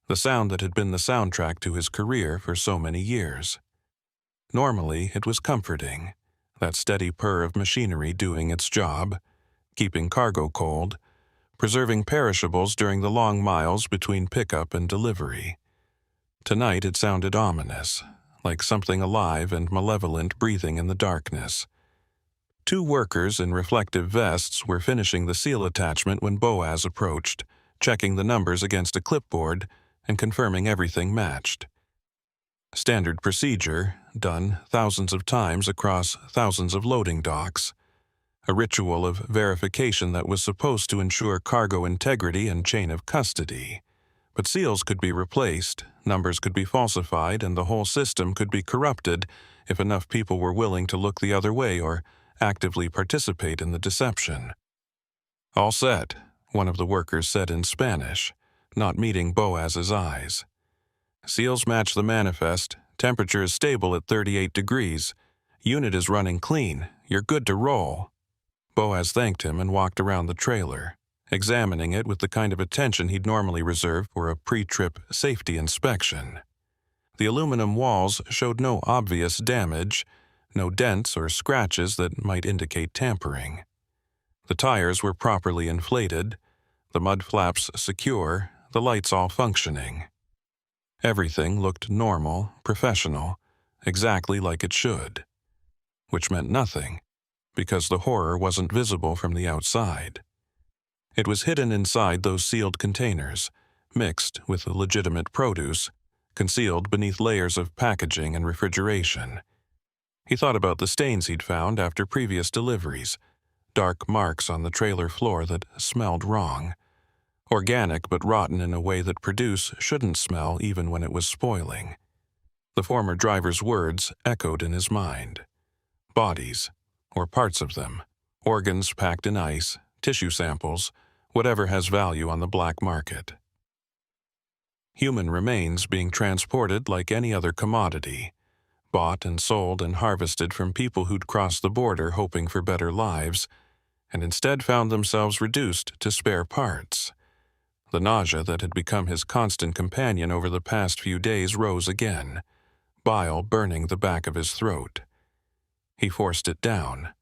the sound that had been the soundtrack to his career for so many years. Normally, it was comforting, that steady purr of machinery doing its job, keeping cargo cold, preserving perishables during the long miles between pickup and delivery. Tonight it sounded ominous, like something alive and malevolent breathing in the darkness. 2 workers in reflective vests were finishing the seal attachment when Boaz approached, checking the numbers against a clipboard and confirming everything matched. Standard procedure, done thousands of times across thousands of loading docks. A ritual of verification that was supposed to ensure cargo integrity and chain of custody. But seals could be replaced, numbers could be falsified, and the whole system could be corrupted if enough people were willing to look the other way or actively participate in the deception. "All set," one of the workers said in Spanish, not meeting Boaz's eyes. "Seals match the manifest, temperature is stable at 38 degrees, unit is running clean, you're good to roll." Boaz thanked him and walked around the trailer, examining it with the kind of attention he'd normally reserve for a pre-trip safety inspection. The aluminum walls showed no obvious damage, no dents or scratches that might indicate tampering. The tires were properly inflated, the mud flaps secure, the lights all functioning. Everything looked normal, professional, exactly like it should. Which meant nothing, because the horror wasn't visible from the outside. It was hidden inside those sealed containers, mixed with legitimate produce, concealed beneath layers of packaging and refrigeration. He thought about the stains he'd found after previous deliveries, dark marks on the trailer floor that smelled wrong. Organic but rotten in a way that produce shouldn't smell even when it was spoiling. The former driver's words echoed in his mind. Bodies, or parts of them, organs packed in ice, tissue samples, whatever has value on the black market. Human remains being transported like any other commodity, bought and sold and harvested from people who'd crossed the border hoping for better lives, and instead found themselves reduced to spare parts. The nausea that had become his constant companion over the past few days rose again, bile burning the back of his throat. He forced it down,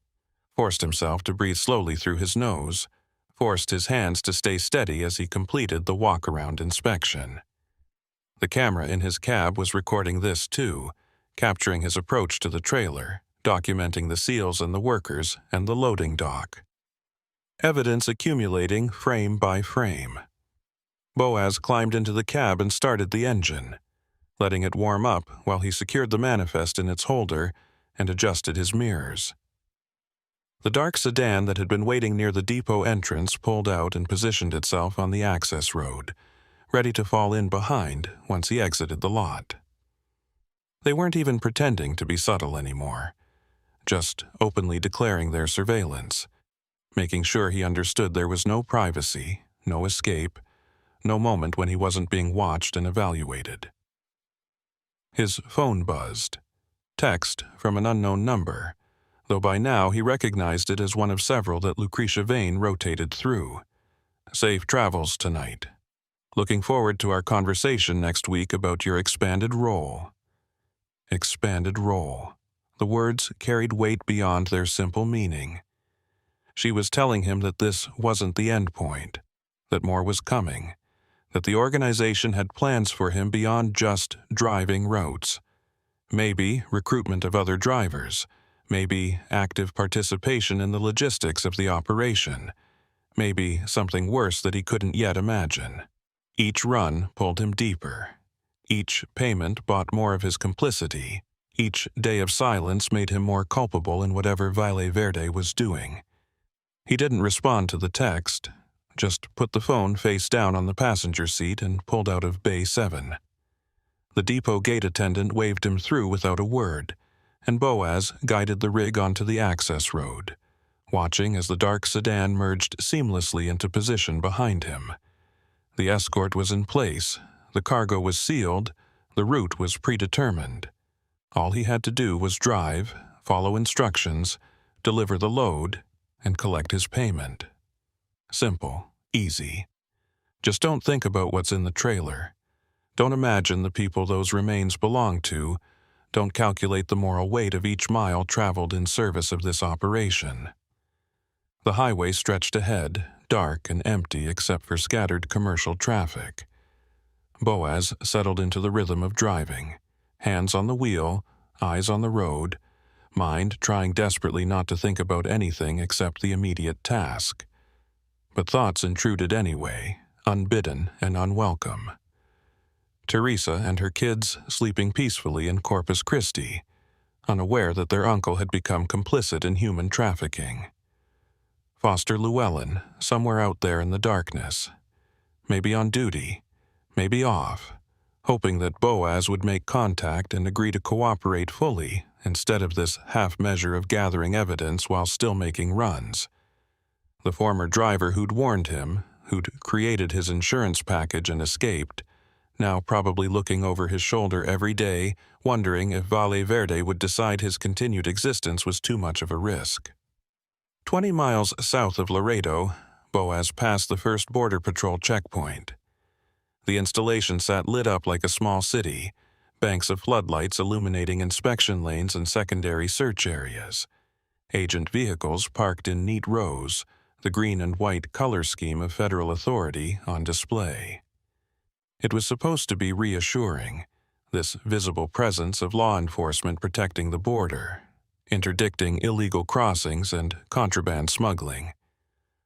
forced himself to breathe slowly through his nose, forced his hands to stay steady as he completed the walk-around inspection. The camera in his cab was recording this too, capturing his approach to the trailer, documenting the seals and the workers and the loading dock. Evidence accumulating frame by frame. Boaz climbed into the cab and started the engine, letting it warm up while he secured the manifest in its holder and adjusted his mirrors. The dark sedan that had been waiting near the depot entrance pulled out and positioned itself on the access road, ready to fall in behind once he exited the lot. They weren't even pretending to be subtle anymore, just openly declaring their surveillance, making sure he understood there was no privacy, no escape, no moment when he wasn't being watched and evaluated. His phone buzzed. Text from an unknown number, though by now he recognized it as one of several that Lucretia Vane rotated through. Safe travels tonight. Looking forward to our conversation next week about your expanded role. Expanded role. The words carried weight beyond their simple meaning. She was telling him that this wasn't the end point, that more was coming, that the organization had plans for him beyond just driving routes. Maybe recruitment of other drivers, maybe active participation in the logistics of the operation, maybe something worse that he couldn't yet imagine. Each run pulled him deeper. Each payment bought more of his complicity. Each day of silence made him more culpable in whatever Valle Verde was doing. He didn't respond to the text, just put the phone face down on the passenger seat and pulled out of Bay 7. The depot gate attendant waved him through without a word, and Boaz guided the rig onto the access road, watching as the dark sedan merged seamlessly into position behind him. The escort was in place, the cargo was sealed, the route was predetermined. All he had to do was drive, follow instructions, deliver the load, and collect his payment. Simple, easy. Just don't think about what's in the trailer. Don't imagine the people those remains belong to. Don't calculate the moral weight of each mile traveled in service of this operation. The highway stretched ahead, dark and empty except for scattered commercial traffic. Boaz settled into the rhythm of driving, hands on the wheel, eyes on the road, mind trying desperately not to think about anything except the immediate task. But thoughts intruded anyway, unbidden and unwelcome. Teresa and her kids sleeping peacefully in Corpus Christi, unaware that their uncle had become complicit in human trafficking. Foster Llewellyn, somewhere out there in the darkness, maybe on duty, maybe off, hoping that Boaz would make contact and agree to cooperate fully instead of this half measure of gathering evidence while still making runs. The former driver who'd warned him, who'd created his insurance package and escaped, now probably looking over his shoulder every day, wondering if Valle Verde would decide his continued existence was too much of a risk. 20 miles south of Laredo, Boaz passed the first Border Patrol checkpoint. The installation sat lit up like a small city, banks of floodlights illuminating inspection lanes and secondary search areas. Agent vehicles parked in neat rows, the green and white color scheme of federal authority on display. It was supposed to be reassuring, this visible presence of law enforcement protecting the border, interdicting illegal crossings and contraband smuggling.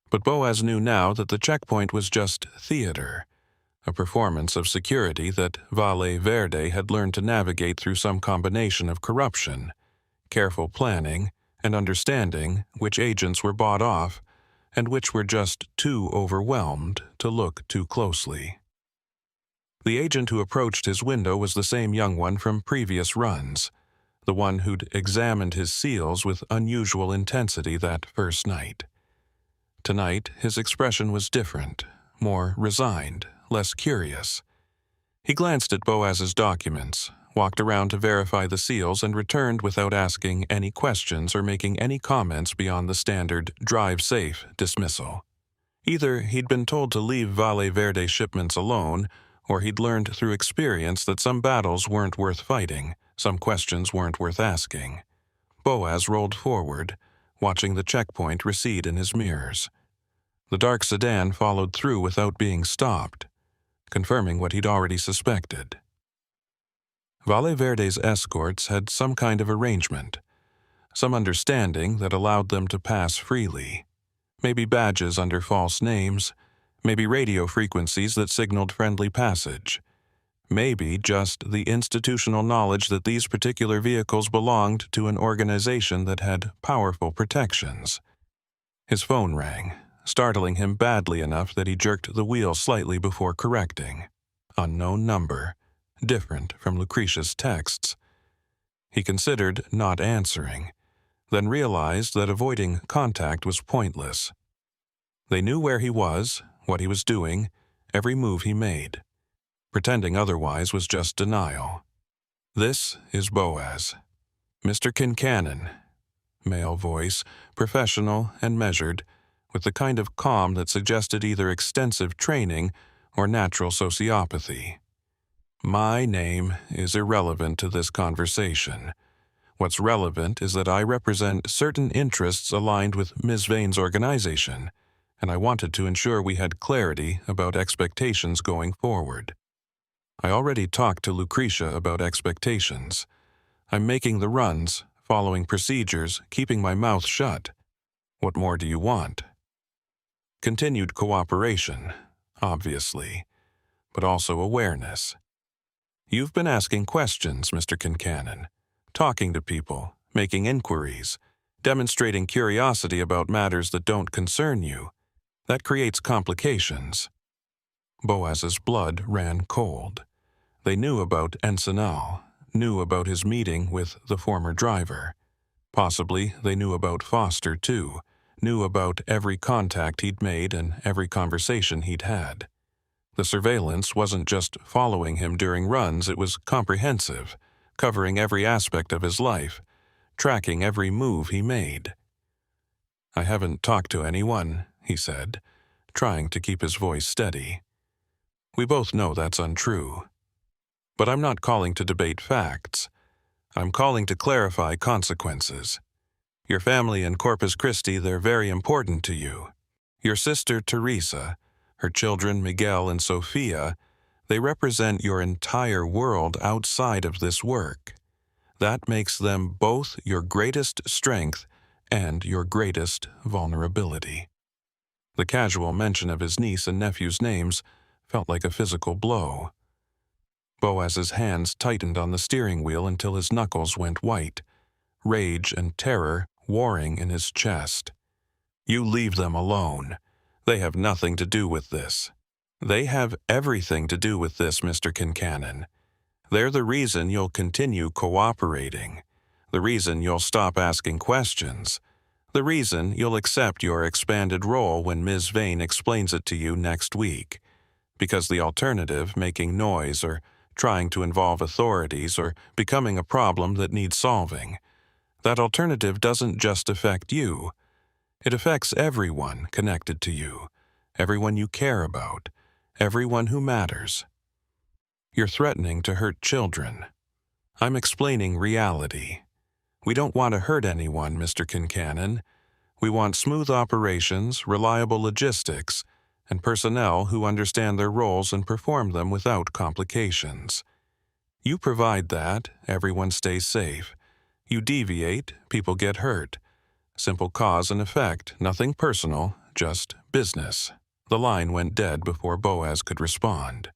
But Boaz knew now that the checkpoint was just theater, a performance of security that Valle Verde had learned to navigate through some combination of corruption, careful planning, and understanding which agents were bought off and which were just too overwhelmed to look too closely. The agent who approached his window was the same young one from previous runs, the one who'd examined his seals with unusual intensity that first night. Tonight, his expression was different, more resigned, less curious. He glanced at Boaz's documents, walked around to verify the seals, and returned without asking any questions or making any comments beyond the standard "drive safe" dismissal. Either he'd been told to leave Valle Verde shipments alone, or he'd learned through experience that some battles weren't worth fighting, some questions weren't worth asking. Boaz rolled forward, watching the checkpoint recede in his mirrors. The dark sedan followed through without being stopped, confirming what he'd already suspected. Valle Verde's escorts had some kind of arrangement, some understanding that allowed them to pass freely. Maybe badges under false names, Maybe radio frequencies that signaled friendly passage. Maybe just the institutional knowledge that these particular vehicles belonged to an organization that had powerful protections. His phone rang, startling him badly enough that he jerked the wheel slightly before correcting. Unknown number, different from Lucretia's texts. He considered not answering, then realized that avoiding contact was pointless. They knew where he was, what he was doing, every move he made. Pretending otherwise was just denial. "This is Boaz. Mr. Kincannon." Male voice, professional and measured, with the kind of calm that suggested either extensive training or natural sociopathy. "My name is irrelevant to this conversation. What's relevant is that I represent certain interests aligned with Ms. Vane's organization, and I wanted to ensure we had clarity about expectations going forward. I already talked to Lucretia about expectations. I'm making the runs, following procedures, keeping my mouth shut. What more do you want?" Continued cooperation, obviously, but also awareness. "You've been asking questions, Mr. Kincannon, talking to people, making inquiries, demonstrating curiosity about matters that don't concern you. That creates complications." Boaz's blood ran cold. They knew about Ensenal, knew about his meeting with the former driver. Possibly they knew about Foster, too, knew about every contact he'd made and every conversation he'd had. The surveillance wasn't just following him during runs, it was comprehensive, covering every aspect of his life, tracking every move he made. "I haven't talked to anyone," he said, trying to keep his voice steady. "We both know that's untrue. But I'm not calling to debate facts. I'm calling to clarify consequences. Your family in Corpus Christi, they're very important to you. Your sister Teresa, her children Miguel and Sofia, they represent your entire world outside of this work. That makes them both your greatest strength and your greatest vulnerability." The casual mention of his niece and nephew's names felt like a physical blow. Boaz's hands tightened on the steering wheel until his knuckles went white, rage and terror warring in his chest. "You leave them alone. They have nothing to do with this." "They have everything to do with this, Mr. Kincannon. They're the reason you'll continue cooperating, the reason you'll stop asking questions, the reason you'll accept your expanded role when Ms. Vane explains it to you next week. Because the alternative, making noise or trying to involve authorities or becoming a problem that needs solving, that alternative doesn't just affect you. It affects everyone connected to you, everyone you care about, everyone who matters. You're threatening to hurt children. I'm explaining reality. We don't want to hurt anyone, Mr. Kincannon. We want smooth operations, reliable logistics, and personnel who understand their roles and perform them without complications. You provide that, everyone stays safe. You deviate, people get hurt. Simple cause and effect, nothing personal, just business. The line went dead before Boaz could respond.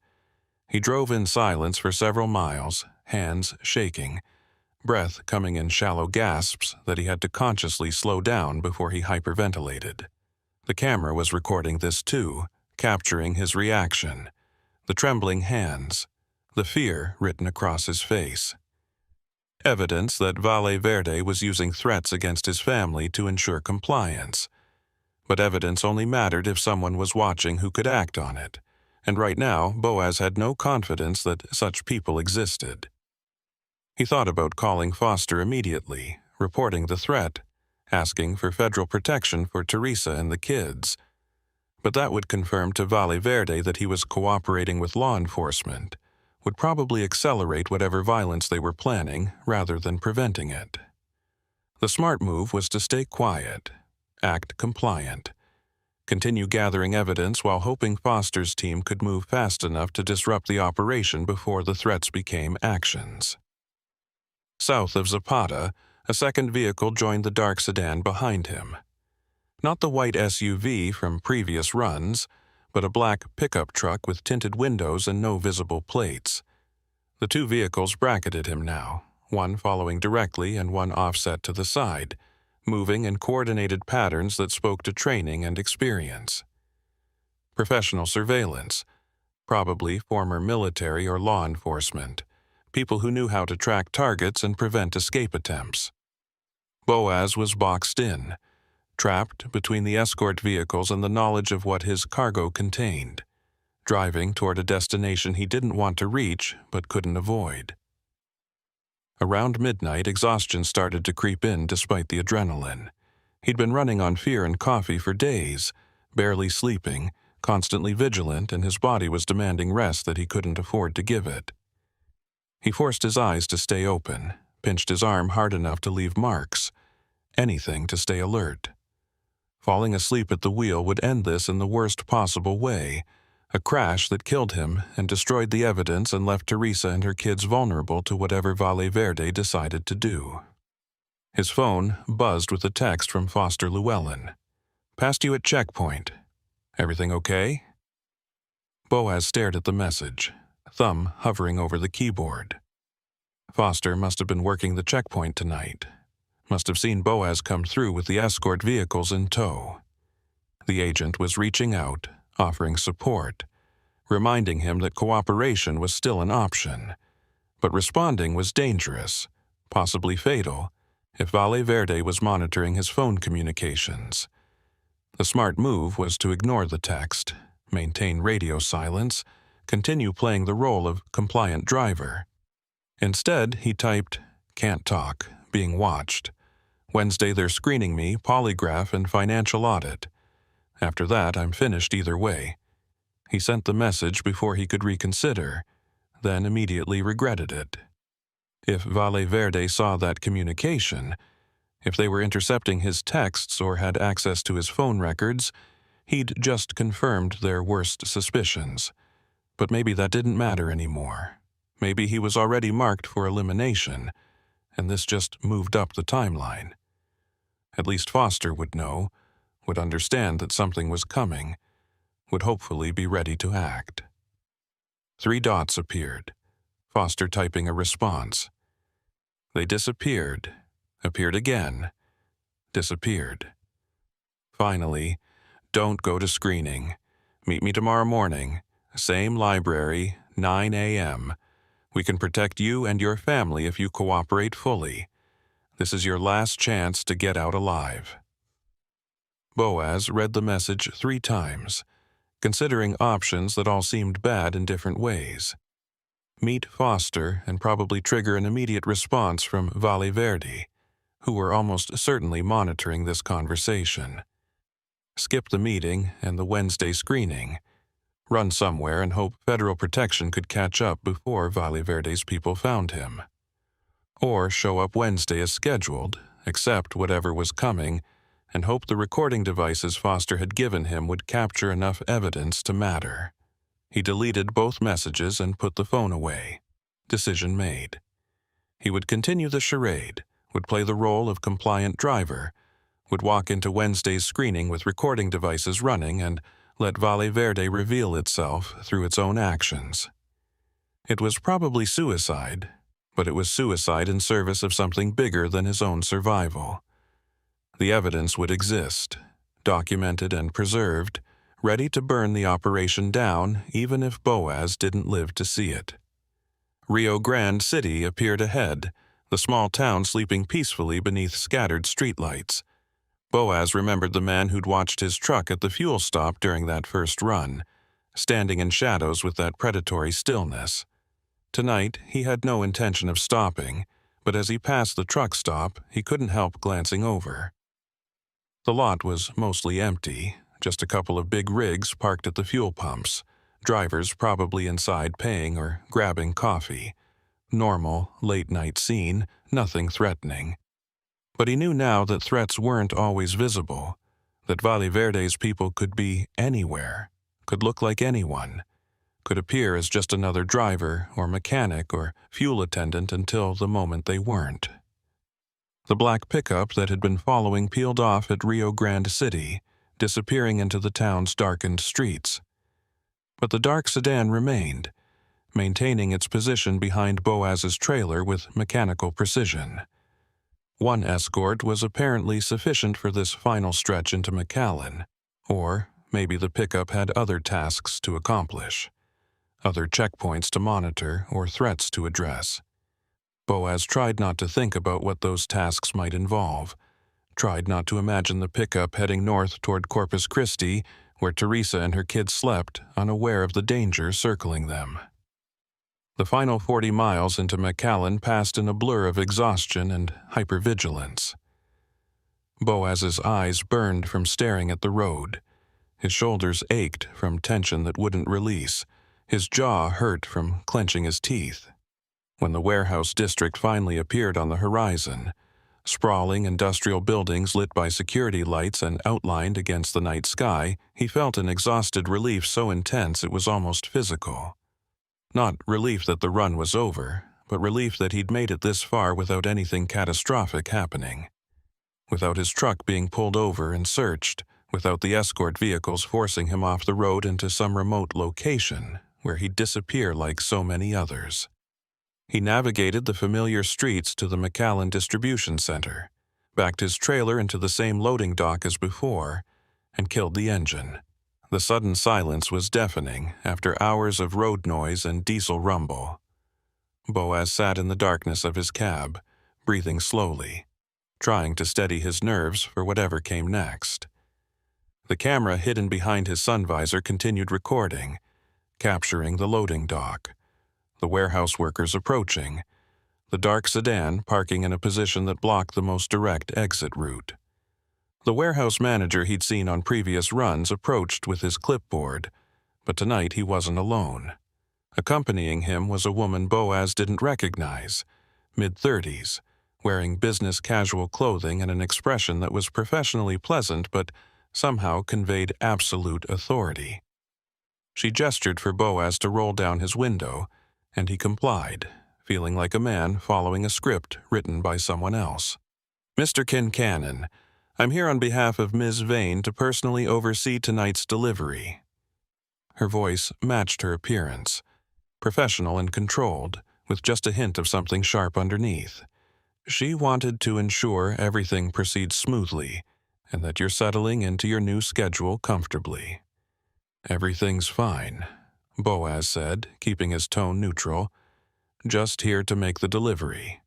He drove in silence for several miles, hands shaking, breath coming in shallow gasps that he had to consciously slow down before he hyperventilated. The camera was recording this too, capturing his reaction, the trembling hands, the fear written across his face. Evidence that Valle Verde was using threats against his family to ensure compliance. But evidence only mattered if someone was watching who could act on it, and right now Boaz had no confidence that such people existed. He thought about calling Foster immediately, reporting the threat, asking for federal protection for Teresa and the kids. But that would confirm to Valle Verde that he was cooperating with law enforcement, would probably accelerate whatever violence they were planning rather than preventing it. The smart move was to stay quiet, act compliant, continue gathering evidence while hoping Foster's team could move fast enough to disrupt the operation before the threats became actions. South of Zapata, a second vehicle joined the dark sedan behind him. Not the white SUV from previous runs, but a black pickup truck with tinted windows and no visible plates. The two vehicles bracketed him now, one following directly and one offset to the side, moving in coordinated patterns that spoke to training and experience. Professional surveillance, probably former military or law enforcement, people who knew how to track targets and prevent escape attempts. Boaz was boxed in, trapped between the escort vehicles and the knowledge of what his cargo contained, driving toward a destination he didn't want to reach but couldn't avoid. Around midnight, exhaustion started to creep in despite the adrenaline. He'd been running on fear and coffee for days, barely sleeping, constantly vigilant, and his body was demanding rest that he couldn't afford to give it. He forced his eyes to stay open, pinched his arm hard enough to leave marks, anything to stay alert. Falling asleep at the wheel would end this in the worst possible way, a crash that killed him and destroyed the evidence and left Teresa and her kids vulnerable to whatever Valle Verde decided to do. His phone buzzed with a text from Foster Llewellyn. "Passed you at checkpoint. Everything okay?" Boaz stared at the message, thumb hovering over the keyboard. Foster must have been working the checkpoint tonight. Must have seen Boaz come through with the escort vehicles in tow. The agent was reaching out, offering support, reminding him that cooperation was still an option. But responding was dangerous, possibly fatal, if Valle Verde was monitoring his phone communications. The smart move was to ignore the text, maintain radio silence, continue playing the role of compliant driver. Instead, he typed, "Can't talk, being watched. Wednesday they're screening me, polygraph, and financial audit. After that, I'm finished either way." He sent the message before he could reconsider, then immediately regretted it. If Valle Verde saw that communication, if they were intercepting his texts or had access to his phone records, he'd just confirmed their worst suspicions. But maybe that didn't matter anymore. Maybe he was already marked for elimination, and this just moved up the timeline. At least Foster would know, would understand that something was coming, would hopefully be ready to act. 3 dots appeared, Foster typing a response. They disappeared, appeared again, disappeared. Finally, "Don't go to screening. Meet me tomorrow morning, same library, 9 a.m. We can protect you and your family if you cooperate fully. This is your last chance to get out alive." Boaz read the message 3 times, considering options that all seemed bad in different ways. Meet Foster and probably trigger an immediate response from Valle Verde, who were almost certainly monitoring this conversation. Skip the meeting and the Wednesday screening. Run somewhere and hope federal protection could catch up before Valle Verde's people found him. Or show up Wednesday as scheduled, accept whatever was coming, and hope the recording devices Foster had given him would capture enough evidence to matter. He deleted both messages and put the phone away. Decision made. He would continue the charade, would play the role of compliant driver, would walk into Wednesday's screening with recording devices running and let Valle Verde reveal itself through its own actions. It was probably suicide, but it was suicide in service of something bigger than his own survival. The evidence would exist, documented and preserved, ready to burn the operation down even if Boaz didn't live to see it. Rio Grande City appeared ahead, the small town sleeping peacefully beneath scattered streetlights. Boaz remembered the man who'd watched his truck at the fuel stop during that first run, standing in shadows with that predatory stillness. Tonight, he had no intention of stopping, but as he passed the truck stop, he couldn't help glancing over. The lot was mostly empty, just a couple of big rigs parked at the fuel pumps, drivers probably inside paying or grabbing coffee. Normal, late-night scene, nothing threatening. But he knew now that threats weren't always visible, that Valle Verde's people could be anywhere, could look like anyone, could appear as just another driver or mechanic or fuel attendant until the moment they weren't. The black pickup that had been following peeled off at Rio Grande City, disappearing into the town's darkened streets. But the dark sedan remained, maintaining its position behind Boaz's trailer with mechanical precision. One escort was apparently sufficient for this final stretch into McAllen, or maybe the pickup had other tasks to accomplish, other checkpoints to monitor or threats to address. Boaz tried not to think about what those tasks might involve, tried not to imagine the pickup heading north toward Corpus Christi, where Teresa and her kids slept, unaware of the danger circling them. The final 40 miles into McAllen passed in a blur of exhaustion and hypervigilance. Boaz's eyes burned from staring at the road. His shoulders ached from tension that wouldn't release. His jaw hurt from clenching his teeth. When the warehouse district finally appeared on the horizon, sprawling industrial buildings lit by security lights and outlined against the night sky, he felt an exhausted relief so intense it was almost physical. Not relief that the run was over, but relief that he'd made it this far without anything catastrophic happening. Without his truck being pulled over and searched, without the escort vehicles forcing him off the road into some remote location where he'd disappear like so many others. He navigated the familiar streets to the McAllen distribution center, backed his trailer into the same loading dock as before, and killed the engine. The sudden silence was deafening after hours of road noise and diesel rumble. Boaz sat in the darkness of his cab, breathing slowly, trying to steady his nerves for whatever came next. The camera hidden behind his sun visor continued recording, capturing the loading dock, the warehouse workers approaching, the dark sedan parking in a position that blocked the most direct exit route. The warehouse manager he'd seen on previous runs approached with his clipboard, but tonight he wasn't alone. Accompanying him was a woman Boaz didn't recognize, mid-30s, wearing business casual clothing and an expression that was professionally pleasant but somehow conveyed absolute authority. She gestured for Boaz to roll down his window, and he complied, feeling like a man following a script written by someone else. "Mr. Kincannon, I'm here on behalf of Ms. Vane to personally oversee tonight's delivery." Her voice matched her appearance, professional and controlled, with just a hint of something sharp underneath. She wanted to ensure everything proceeds smoothly, and that you're settling into your new schedule comfortably. "Everything's fine," Boaz said, keeping his tone neutral. "Just here to make the delivery."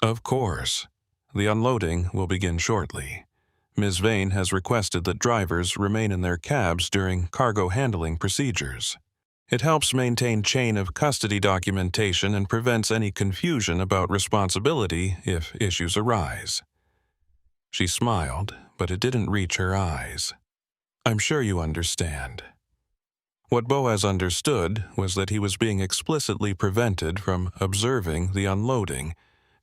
"Of course. The unloading will begin shortly. Ms. Vane has requested that drivers remain in their cabs during cargo handling procedures. It helps maintain chain of custody documentation and prevents any confusion about responsibility if issues arise." She smiled, but it didn't reach her eyes. "I'm sure you understand." What Boaz understood was that he was being explicitly prevented from observing the unloading,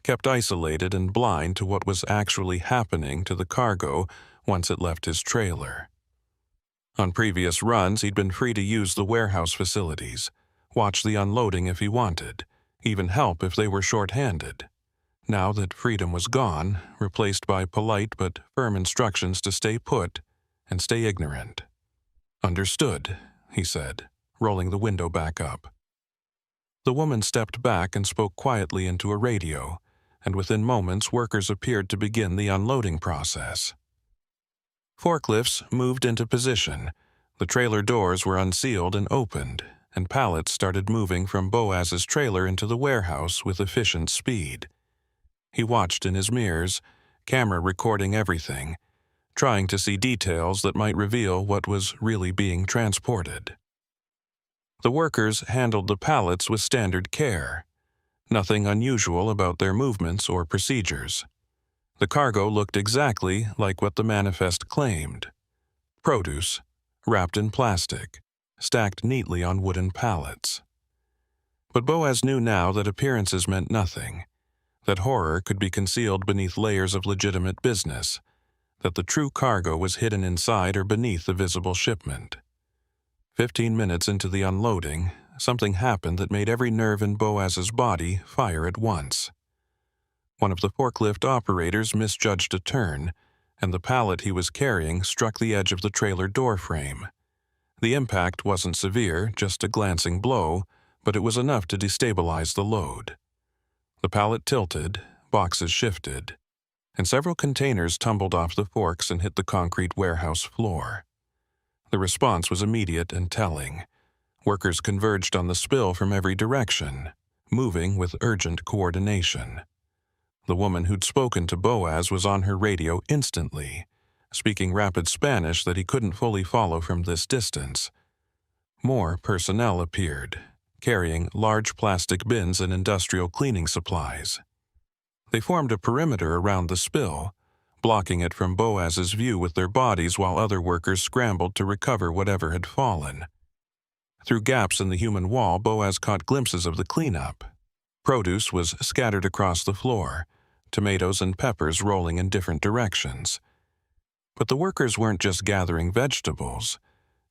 kept isolated and blind to what was actually happening to the cargo once it left his trailer. On previous runs, he'd been free to use the warehouse facilities, watch the unloading if he wanted, even help if they were short-handed. Now that freedom was gone, replaced by polite but firm instructions to stay put and stay ignorant. "Understood," he said, rolling the window back up. The woman stepped back and spoke quietly into a radio, and within moments workers appeared to begin the unloading process. Forklifts moved into position, the trailer doors were unsealed and opened, and pallets started moving from Boaz's trailer into the warehouse with efficient speed. He watched in his mirrors, camera recording everything, trying to see details that might reveal what was really being transported. The workers handled the pallets with standard care. Nothing unusual about their movements or procedures. The cargo looked exactly like what the manifest claimed. Produce, wrapped in plastic, stacked neatly on wooden pallets. But Boaz knew now that appearances meant nothing, that horror could be concealed beneath layers of legitimate business, that the true cargo was hidden inside or beneath the visible shipment. 15 minutes into the unloading, something happened that made every nerve in Boaz's body fire at once. One of the forklift operators misjudged a turn, and the pallet he was carrying struck the edge of the trailer door frame. The impact wasn't severe, just a glancing blow, but it was enough to destabilize the load. The pallet tilted, boxes shifted, and several containers tumbled off the forks and hit the concrete warehouse floor. The response was immediate and telling. Workers converged on the spill from every direction, moving with urgent coordination. The woman who'd spoken to Boaz was on her radio instantly, speaking rapid Spanish that he couldn't fully follow from this distance. More personnel appeared, carrying large plastic bins and industrial cleaning supplies. They formed a perimeter around the spill, blocking it from Boaz's view with their bodies while other workers scrambled to recover whatever had fallen. Through gaps in the human wall, Boaz caught glimpses of the cleanup. Produce was scattered across the floor, tomatoes and peppers rolling in different directions. But the workers weren't just gathering vegetables.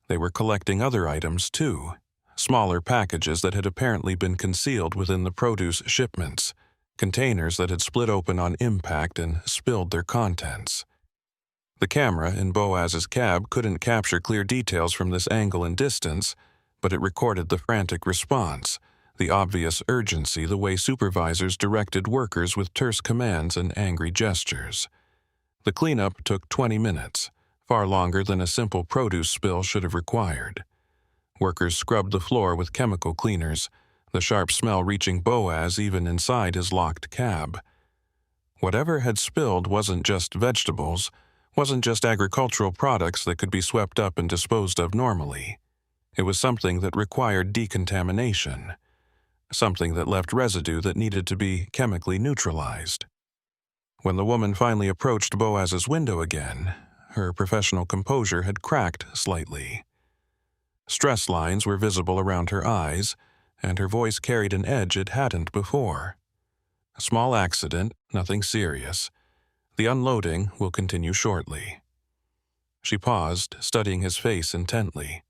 They were collecting other items too, smaller packages that had apparently been concealed within the produce shipments, containers that had split open on impact and spilled their contents. The camera in Boaz's cab couldn't capture clear details from this angle and distance, but it recorded the frantic response, the obvious urgency, the way supervisors directed workers with terse commands and angry gestures. The cleanup took 20 minutes, far longer than a simple produce spill should have required. Workers scrubbed the floor with chemical cleaners, the sharp smell reaching Boaz even inside his locked cab. Whatever had spilled wasn't just vegetables, wasn't just agricultural products that could be swept up and disposed of normally. It was something that required decontamination, something that left residue that needed to be chemically neutralized. When the woman finally approached Boaz's window again, her professional composure had cracked slightly. Stress lines were visible around her eyes, and her voice carried an edge it hadn't before. A small accident, nothing serious. The unloading will continue shortly. She paused, studying his face intently.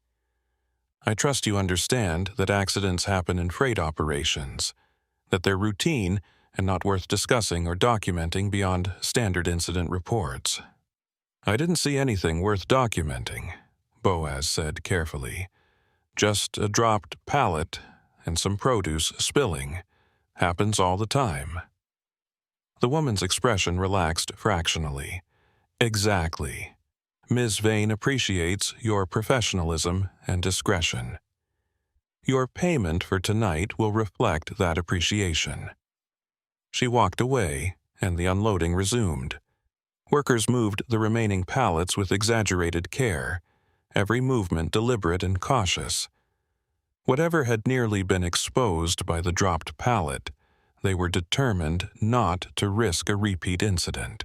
I trust you understand that accidents happen in freight operations, that they're routine and not worth discussing or documenting beyond standard incident reports. I didn't see anything worth documenting, Boaz said carefully. Just a dropped pallet and some produce spilling. Happens all the time. The woman's expression relaxed fractionally. Exactly. Ms. Vane appreciates your professionalism and discretion. Your payment for tonight will reflect that appreciation. She walked away, and the unloading resumed. Workers moved the remaining pallets with exaggerated care, every movement deliberate and cautious. Whatever had nearly been exposed by the dropped pallet, they were determined not to risk a repeat incident.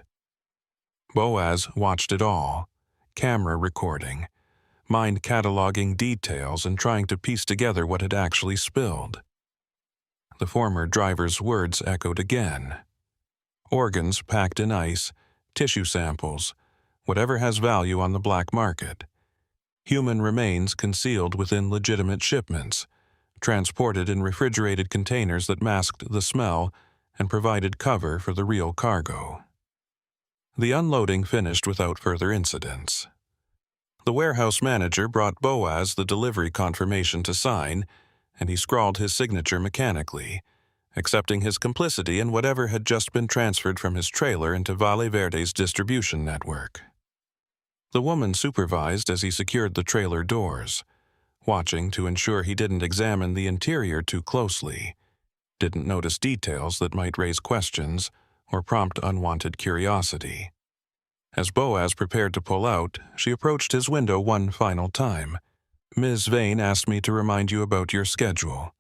Boaz watched it all, camera recording, mind cataloging details and trying to piece together what had actually spilled. The former driver's words echoed again. Organs packed in ice, tissue samples, whatever has value on the black market. Human remains concealed within legitimate shipments, transported in refrigerated containers that masked the smell and provided cover for the real cargo. The unloading finished without further incidents. The warehouse manager brought Boaz the delivery confirmation to sign, and he scrawled his signature mechanically, accepting his complicity in whatever had just been transferred from his trailer into Valle Verde's distribution network. The woman supervised as he secured the trailer doors, watching to ensure he didn't examine the interior too closely, didn't notice details that might raise questions or prompt unwanted curiosity. As Boaz prepared to pull out, she approached his window one final time. Ms. Vane asked me to remind you about your schedule.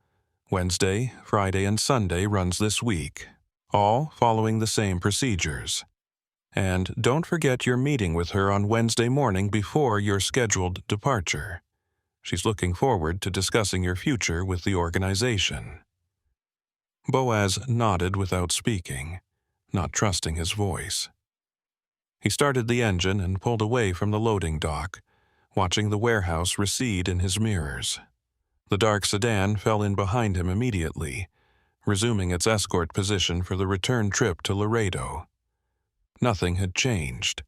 Wednesday, Friday, and Sunday runs this week, all following the same procedures. And don't forget your meeting with her on Wednesday morning before your scheduled departure. She's looking forward to discussing your future with the organization. Boaz nodded without speaking, not trusting his voice. He started the engine and pulled away from the loading dock, watching the warehouse recede in his mirrors. The dark sedan fell in behind him immediately, resuming its escort position for the return trip to Laredo. Nothing had changed.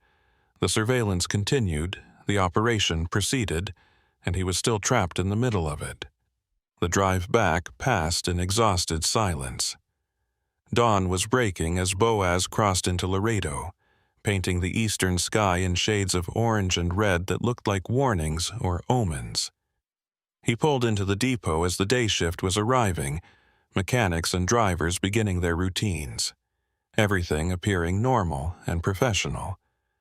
The surveillance continued, the operation proceeded, and he was still trapped in the middle of it. The drive back passed in exhausted silence. Dawn was breaking as Boaz crossed into Laredo, painting the eastern sky in shades of orange and red that looked like warnings or omens. He pulled into the depot as the day shift was arriving, mechanics and drivers beginning their routines. Everything appearing normal and professional,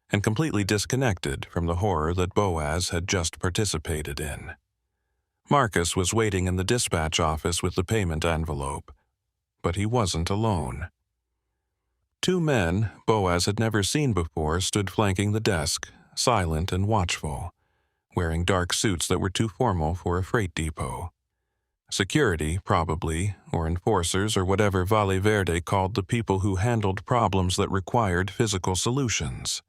and completely disconnected from the horror that Boaz had just participated in. Marcus was waiting in the dispatch office with the payment envelope, but he wasn't alone. Two men Boaz had never seen before stood flanking the desk, silent and watchful, wearing dark suits that were too formal for a freight depot. Security, probably, or enforcers, or whatever Valle Verde called the people who handled problems that required physical solutions.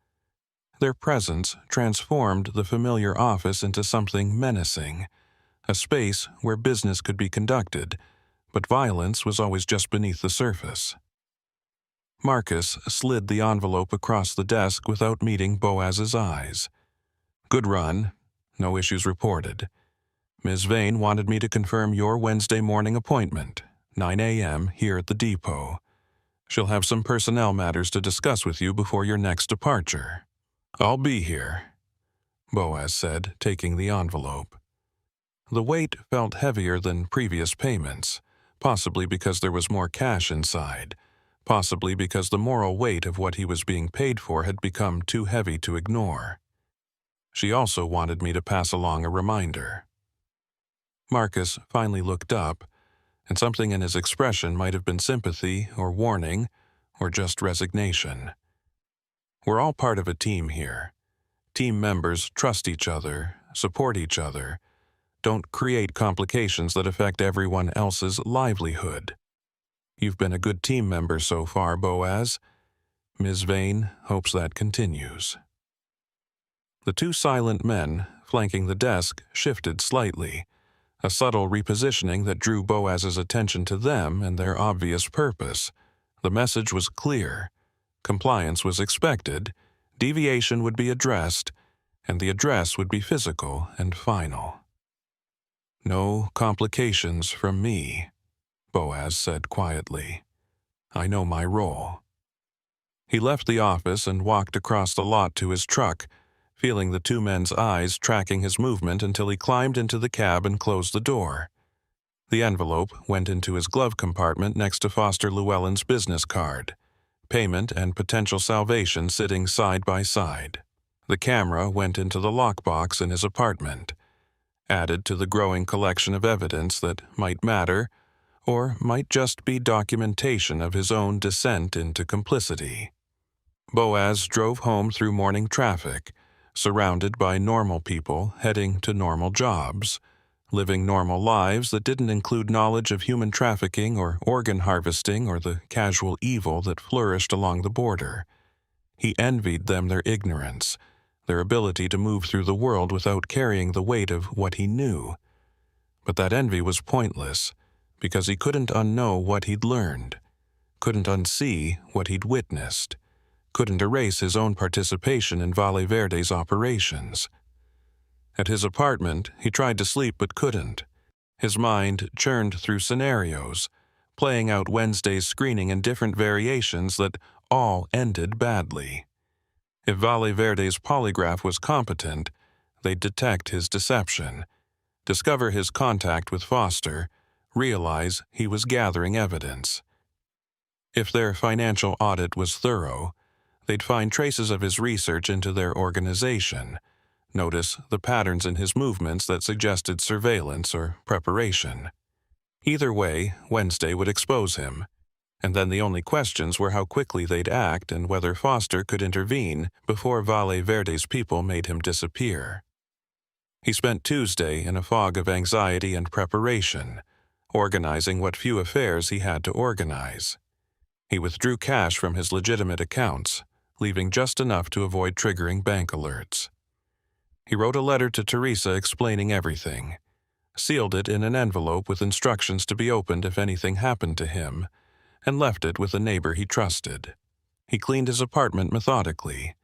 Their presence transformed the familiar office into something menacing, a space where business could be conducted, but violence was always just beneath the surface. Marcus slid the envelope across the desk without meeting Boaz's eyes. "Good run. No issues reported. Ms. Vane wanted me to confirm your Wednesday morning appointment, 9 a.m., here at the depot. She'll have some personnel matters to discuss with you before your next departure." "I'll be here," Boaz said, taking the envelope. The weight felt heavier than previous payments, possibly because there was more cash inside, possibly because the moral weight of what he was being paid for had become too heavy to ignore. She also wanted me to pass along a reminder. Marcus finally looked up, and something in his expression might have been sympathy or warning or just resignation. We're all part of a team here. Team members trust each other, support each other, don't create complications that affect everyone else's livelihood. You've been a good team member so far, Boaz. Ms. Vane hopes that continues. The two silent men flanking the desk shifted slightly, a subtle repositioning that drew Boaz's attention to them and their obvious purpose. The message was clear. Compliance was expected, deviation would be addressed, and the address would be physical and final. "No complications from me," Boaz said quietly. "I know my role." He left the office and walked across the lot to his truck, feeling the two men's eyes tracking his movement until he climbed into the cab and closed the door. The envelope went into his glove compartment next to Foster Llewellyn's business card, payment and potential salvation sitting side by side. The camera went into the lockbox in his apartment, added to the growing collection of evidence that might matter or might just be documentation of his own descent into complicity. Boaz drove home through morning traffic, surrounded by normal people heading to normal jobs, living normal lives that didn't include knowledge of human trafficking or organ harvesting or the casual evil that flourished along the border. He envied them their ignorance, their ability to move through the world without carrying the weight of what he knew. But that envy was pointless, because he couldn't unknow what he'd learned, couldn't unsee what he'd witnessed, couldn't erase his own participation in Valle Verde's operations. At his apartment, he tried to sleep but couldn't. His mind churned through scenarios, playing out Wednesday's screening in different variations that all ended badly. If Valle Verde's polygraph was competent, they'd detect his deception, discover his contact with Foster, realize he was gathering evidence. If their financial audit was thorough, they'd find traces of his research into their organization, notice the patterns in his movements that suggested surveillance or preparation. Either way, Wednesday would expose him, and then the only questions were how quickly they'd act and whether Foster could intervene before Valle Verde's people made him disappear. He spent Tuesday in a fog of anxiety and preparation, organizing what few affairs he had to organize. He withdrew cash from his legitimate accounts, leaving just enough to avoid triggering bank alerts. He wrote a letter to Teresa explaining everything, sealed it in an envelope with instructions to be opened if anything happened to him, and left it with a neighbor he trusted. He cleaned his apartment methodically,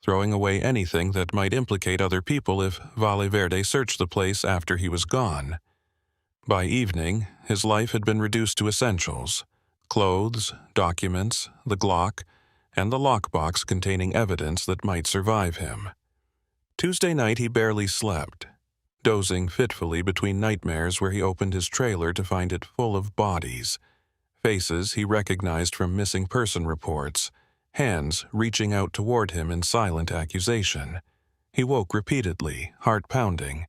throwing away anything that might implicate other people if Valverde searched the place after he was gone. By evening, his life had been reduced to essentials: clothes, documents, the Glock, and the lockbox containing evidence that might survive him. Tuesday night he barely slept, dozing fitfully between nightmares where he opened his trailer to find it full of bodies, faces he recognized from missing person reports, hands reaching out toward him in silent accusation. He woke repeatedly, heart pounding,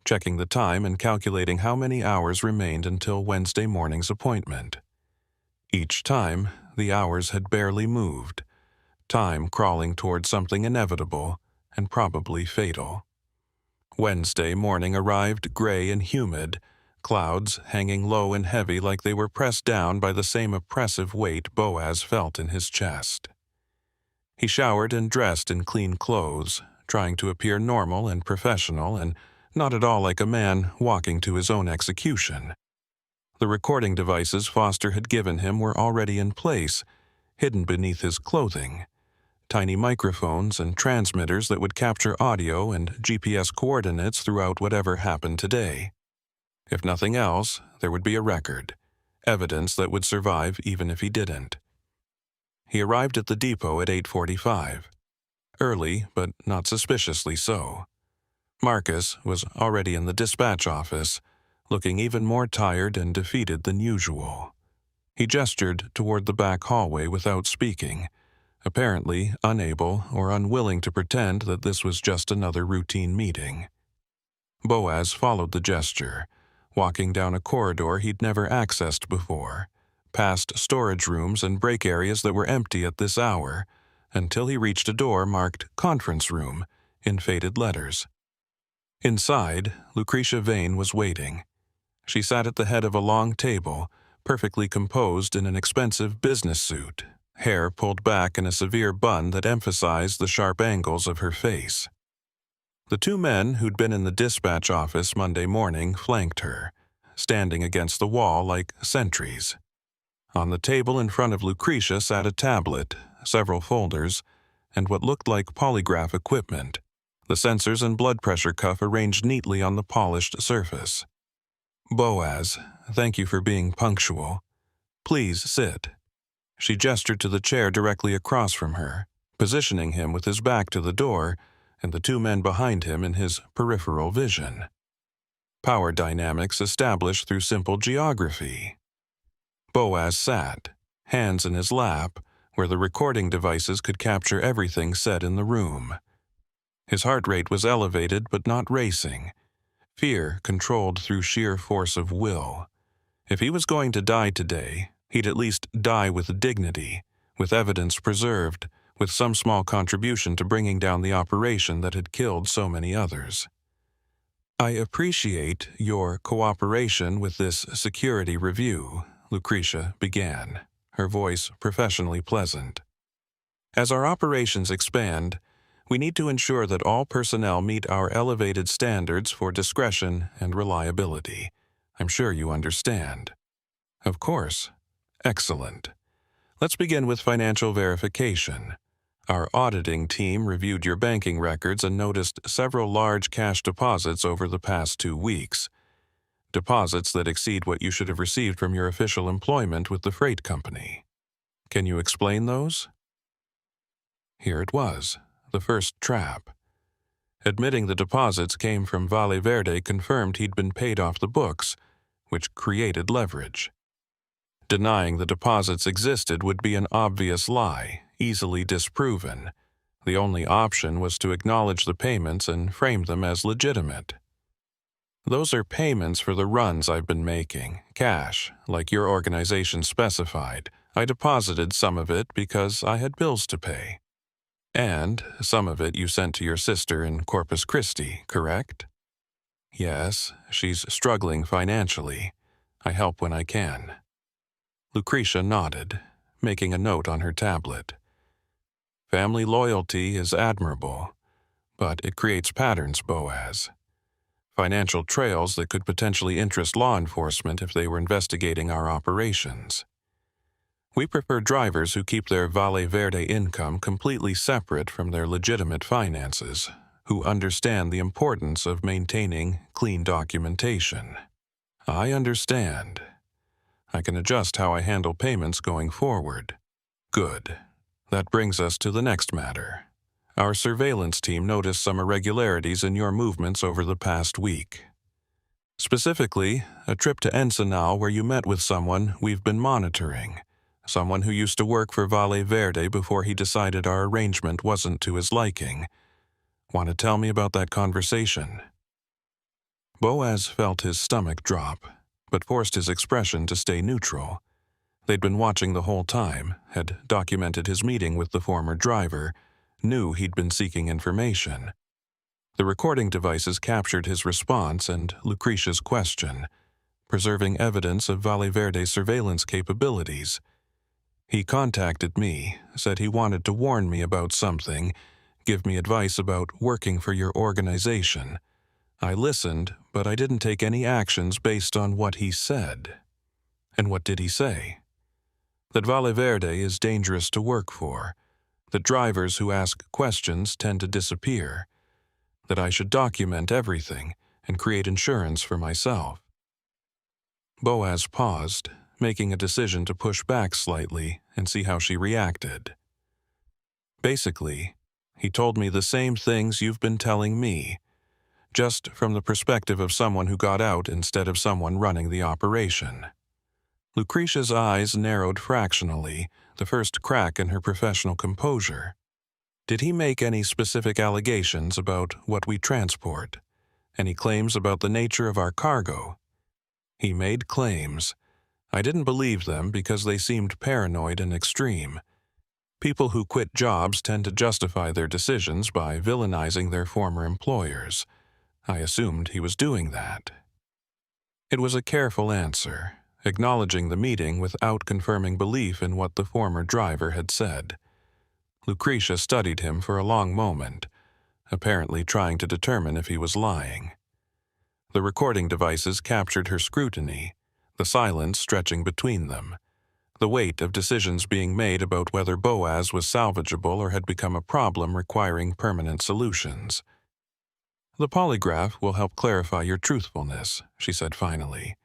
checking the time and calculating how many hours remained until Wednesday morning's appointment. Each time, the hours had barely moved, time crawling toward something inevitable and probably fatal. Wednesday morning arrived gray and humid, clouds hanging low and heavy like they were pressed down by the same oppressive weight Boaz felt in his chest. He showered and dressed in clean clothes, trying to appear normal and professional and not at all like a man walking to his own execution. The recording devices Foster had given him were already in place, hidden beneath his clothing. Tiny microphones and transmitters that would capture audio and GPS coordinates throughout whatever happened today. If nothing else, there would be a record, evidence that would survive even if he didn't. He arrived at the depot at 8:45. Early, but not suspiciously so. Marcus was already in the dispatch office, looking even more tired and defeated than usual. He gestured toward the back hallway without speaking, apparently unable or unwilling to pretend that this was just another routine meeting. Boaz followed the gesture, walking down a corridor he'd never accessed before, past storage rooms and break areas that were empty at this hour, until he reached a door marked "Conference Room" in faded letters. Inside, Lucretia Vane was waiting. She sat at the head of a long table, perfectly composed in an expensive business suit, hair pulled back in a severe bun that emphasized the sharp angles of her face. The two men who'd been in the dispatch office Monday morning flanked her, standing against the wall like sentries. On the table in front of Lucretia sat a tablet, several folders, and what looked like polygraph equipment, the sensors and blood pressure cuff arranged neatly on the polished surface. "Boaz, thank you for being punctual. Please sit." She gestured to the chair directly across from her, positioning him with his back to the door and the two men behind him in his peripheral vision. Power dynamics established through simple geography. Boaz sat, hands in his lap, where the recording devices could capture everything said in the room. His heart rate was elevated but not racing, fear controlled through sheer force of will. If he was going to die today, he'd at least die with dignity, with evidence preserved, with some small contribution to bringing down the operation that had killed so many others. "I appreciate your cooperation with this security review," Lucretia began, her voice professionally pleasant. "As our operations expand, we need to ensure that all personnel meet our elevated standards for discretion and reliability. I'm sure you understand." "Of course." "Excellent. Let's begin with financial verification. Our auditing team reviewed your banking records and noticed several large cash deposits over the past 2 weeks. Deposits that exceed what you should have received from your official employment with the freight company. Can you explain those?" Here it was, the first trap. Admitting the deposits came from Valverde confirmed he'd been paid off the books, which created leverage. Denying the deposits existed would be an obvious lie, easily disproven. The only option was to acknowledge the payments and frame them as legitimate. "Those are payments for the runs I've been making, cash, like your organization specified. I deposited some of it because I had bills to pay. And some of it you sent to your sister in Corpus Christi, correct?" "Yes, she's struggling financially. I help when I can." Lucretia nodded, making a note on her tablet. "Family loyalty is admirable, but it creates patterns, Boaz. Financial trails that could potentially interest law enforcement if they were investigating our operations. We prefer drivers who keep their Valle Verde income completely separate from their legitimate finances, who understand the importance of maintaining clean documentation. I understand. I can adjust how I handle payments going forward. Good. That brings us to the next matter. Our surveillance team noticed some irregularities in your movements over the past week. Specifically, a trip to Ensenal where you met with someone we've been monitoring, someone who used to work for Valle Verde before he decided our arrangement wasn't to his liking. Want to tell me about that conversation? Boaz felt his stomach drop, but forced his expression to stay neutral. They'd been watching the whole time, had documented his meeting with the former driver, knew he'd been seeking information. The recording devices captured his response and Lucretia's question, preserving evidence of Valle Verde's surveillance capabilities. He contacted me, said he wanted to warn me about something, give me advice about working for your organization. I listened, but I didn't take any actions based on what he said. And what did he say? That Valle Verde is dangerous to work for, that drivers who ask questions tend to disappear, that I should document everything and create insurance for myself. Boaz paused, making a decision to push back slightly and see how she reacted. Basically, he told me the same things you've been telling me, just from the perspective of someone who got out instead of someone running the operation. Lucretia's eyes narrowed fractionally, the first crack in her professional composure. Did he make any specific allegations about what we transport? Any claims about the nature of our cargo? He made claims. I didn't believe them because they seemed paranoid and extreme. People who quit jobs tend to justify their decisions by villainizing their former employers. I assumed he was doing that. It was a careful answer, acknowledging the meeting without confirming belief in what the former driver had said. Lucretia studied him for a long moment, apparently trying to determine if he was lying. The recording devices captured her scrutiny, the silence stretching between them, the weight of decisions being made about whether Boaz was salvageable or had become a problem requiring permanent solutions. The polygraph will help clarify your truthfulness, she said finally.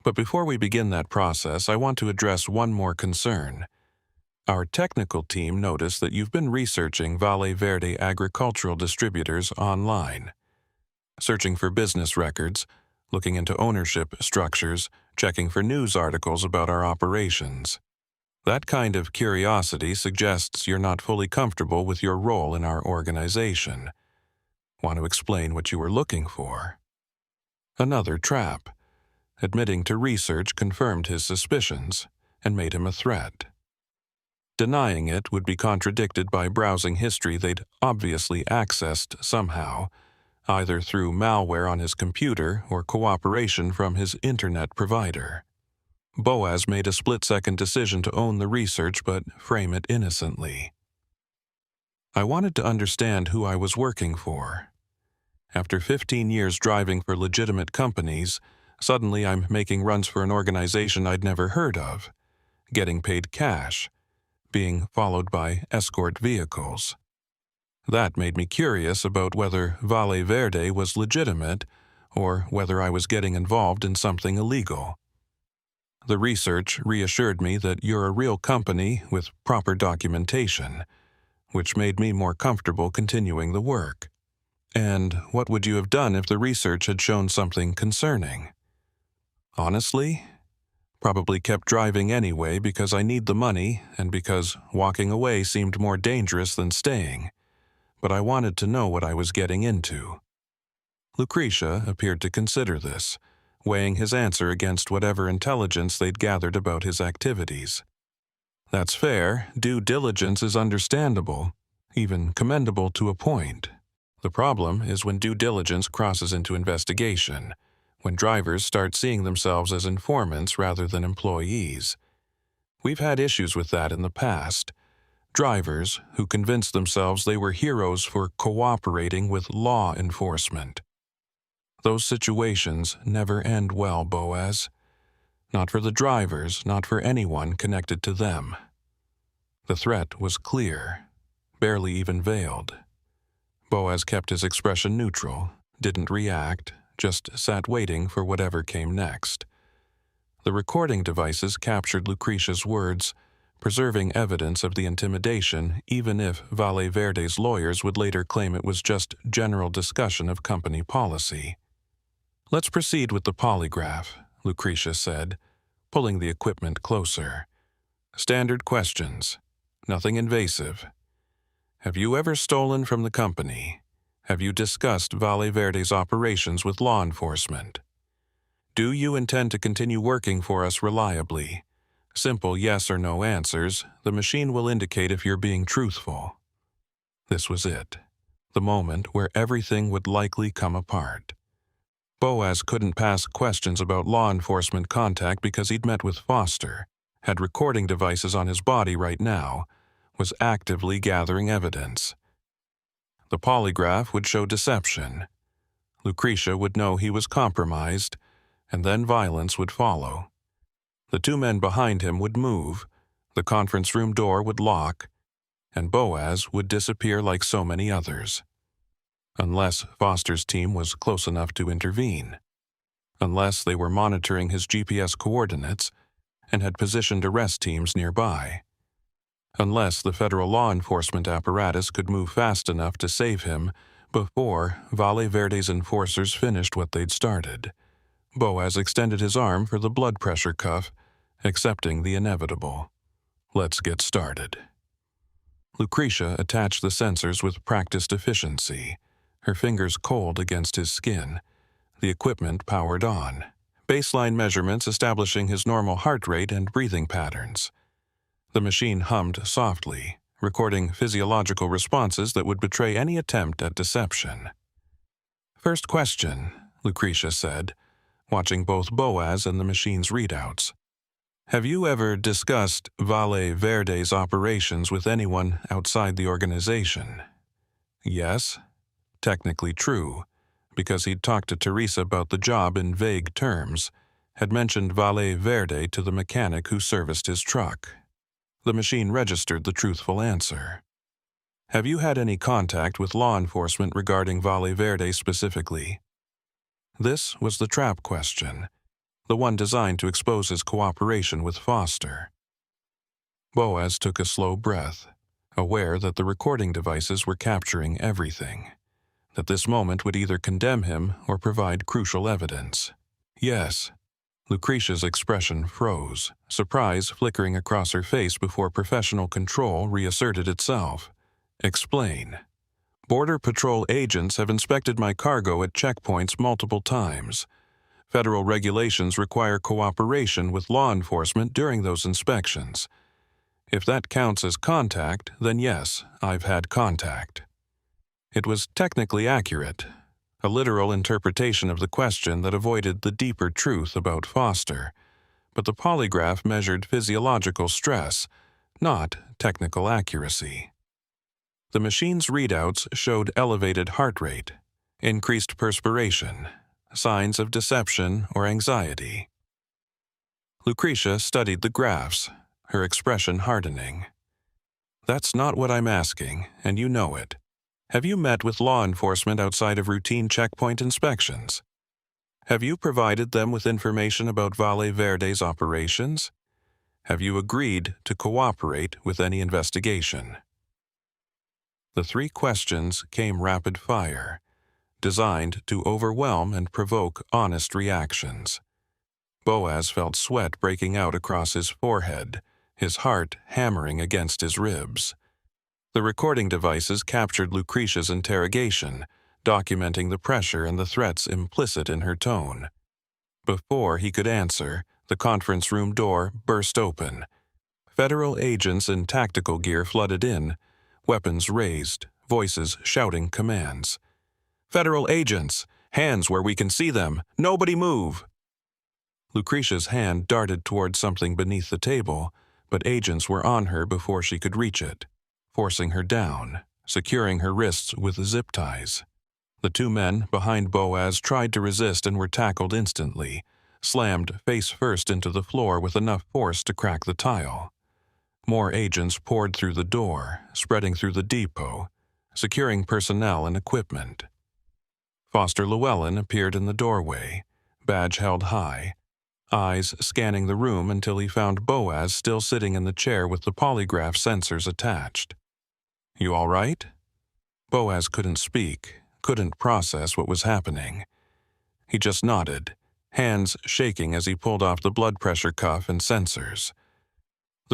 But before we begin that process, I want to address one more concern. Our technical team noticed that you've been researching Valle Verde agricultural distributors online, searching for business records, looking into ownership structures, checking for news articles about our operations. That kind of curiosity suggests you're not fully comfortable with your role in our organization. Want to explain what you were looking for? Another trap. Admitting to research confirmed his suspicions and made him a threat. Denying it would be contradicted by browsing history they'd obviously accessed somehow, either through malware on his computer or cooperation from his internet provider. Boaz made a split-second decision to own the research but frame it innocently. I wanted to understand who I was working for. After 15 years driving for legitimate companies, suddenly I'm making runs for an organization I'd never heard of, getting paid cash, being followed by escort vehicles. That made me curious about whether Valle Verde was legitimate or whether I was getting involved in something illegal. The research reassured me that you're a real company with proper documentation, which made me more comfortable continuing the work. And what would you have done if the research had shown something concerning? Honestly, probably kept driving anyway because I need the money and because walking away seemed more dangerous than staying. But I wanted to know what I was getting into. Lucretia appeared to consider this, weighing his answer against whatever intelligence they'd gathered about his activities. That's fair. Due diligence is understandable, even commendable to a point. The problem is when due diligence crosses into investigation, when drivers start seeing themselves as informants rather than employees. We've had issues with that in the past. Drivers who convinced themselves they were heroes for cooperating with law enforcement. Those situations never end well, Boaz. Not for the drivers, not for anyone connected to them. The threat was clear, barely even veiled. Boaz kept his expression neutral, didn't react, just sat waiting for whatever came next. The recording devices captured Lucretia's words, preserving evidence of the intimidation, even if Valle Verde's lawyers would later claim it was just general discussion of company policy. "Let's proceed with the polygraph," Lucretia said, pulling the equipment closer. "Standard questions. Nothing invasive. Have you ever stolen from the company? Have you discussed Valle Verde's operations with law enforcement? Do you intend to continue working for us reliably? Simple yes or no answers. The machine will indicate if you're being truthful." This was it, the moment where everything would likely come apart. Boaz couldn't pass questions about law enforcement contact because he'd met with Foster, had recording devices on his body right now, was actively gathering evidence. The polygraph would show deception. Lucretia would know he was compromised, and then violence would follow. The two men behind him would move, the conference room door would lock, and Boaz would disappear like so many others. Unless Foster's team was close enough to intervene. Unless they were monitoring his GPS coordinates and had positioned arrest teams nearby. Unless the federal law enforcement apparatus could move fast enough to save him before Valle Verde's enforcers finished what they'd started. Boaz extended his arm for the blood pressure cuff, accepting the inevitable. "Let's get started." Lucretia attached the sensors with practiced efficiency, her fingers cold against his skin. The equipment powered on, baseline measurements establishing his normal heart rate and breathing patterns. The machine hummed softly, recording physiological responses that would betray any attempt at deception. "First question," Lucretia said, watching both Boaz and the machine's readouts. "Have you ever discussed Valle Verde's operations with anyone outside the organization?" Yes. Technically true, because he'd talked to Teresa about the job in vague terms, had mentioned Valle Verde to the mechanic who serviced his truck. The machine registered the truthful answer. "Have you had any contact with law enforcement regarding Valle Verde specifically?" This was the trap question, the one designed to expose his cooperation with Foster. Boaz took a slow breath, aware that the recording devices were capturing everything, that this moment would either condemn him or provide crucial evidence. "Yes." Lucretia's expression froze, surprise flickering across her face before professional control reasserted itself. "Explain." "Border Patrol agents have inspected my cargo at checkpoints multiple times. Federal regulations require cooperation with law enforcement during those inspections. If that counts as contact, then yes, I've had contact." It was technically accurate, a literal interpretation of the question that avoided the deeper truth about Foster, but the polygraph measured physiological stress, not technical accuracy. The machine's readouts showed elevated heart rate, increased perspiration, signs of deception or anxiety. Lucretia studied the graphs, her expression hardening. "That's not what I'm asking, and you know it. Have you met with law enforcement outside of routine checkpoint inspections? Have you provided them with information about Valle Verde's operations? Have you agreed to cooperate with any investigation?" The three questions came rapid fire, designed to overwhelm and provoke honest reactions. Boaz felt sweat breaking out across his forehead, his heart hammering against his ribs. The recording devices captured Lucretia's interrogation, documenting the pressure and the threats implicit in her tone. Before he could answer, the conference room door burst open. Federal agents in tactical gear flooded in, weapons raised, voices shouting commands. "Federal agents! Hands where we can see them! Nobody move!" Lucretia's hand darted toward something beneath the table, but agents were on her before she could reach it, forcing her down, securing her wrists with zip ties. The two men behind Boaz tried to resist and were tackled instantly, slammed face first into the floor with enough force to crack the tile. More agents poured through the door, spreading through the depot, securing personnel and equipment. Foster Llewellyn appeared in the doorway, badge held high, eyes scanning the room until he found Boaz still sitting in the chair with the polygraph sensors attached. "You all right?" Boaz couldn't speak, couldn't process what was happening. He just nodded, hands shaking as he pulled off the blood pressure cuff and sensors.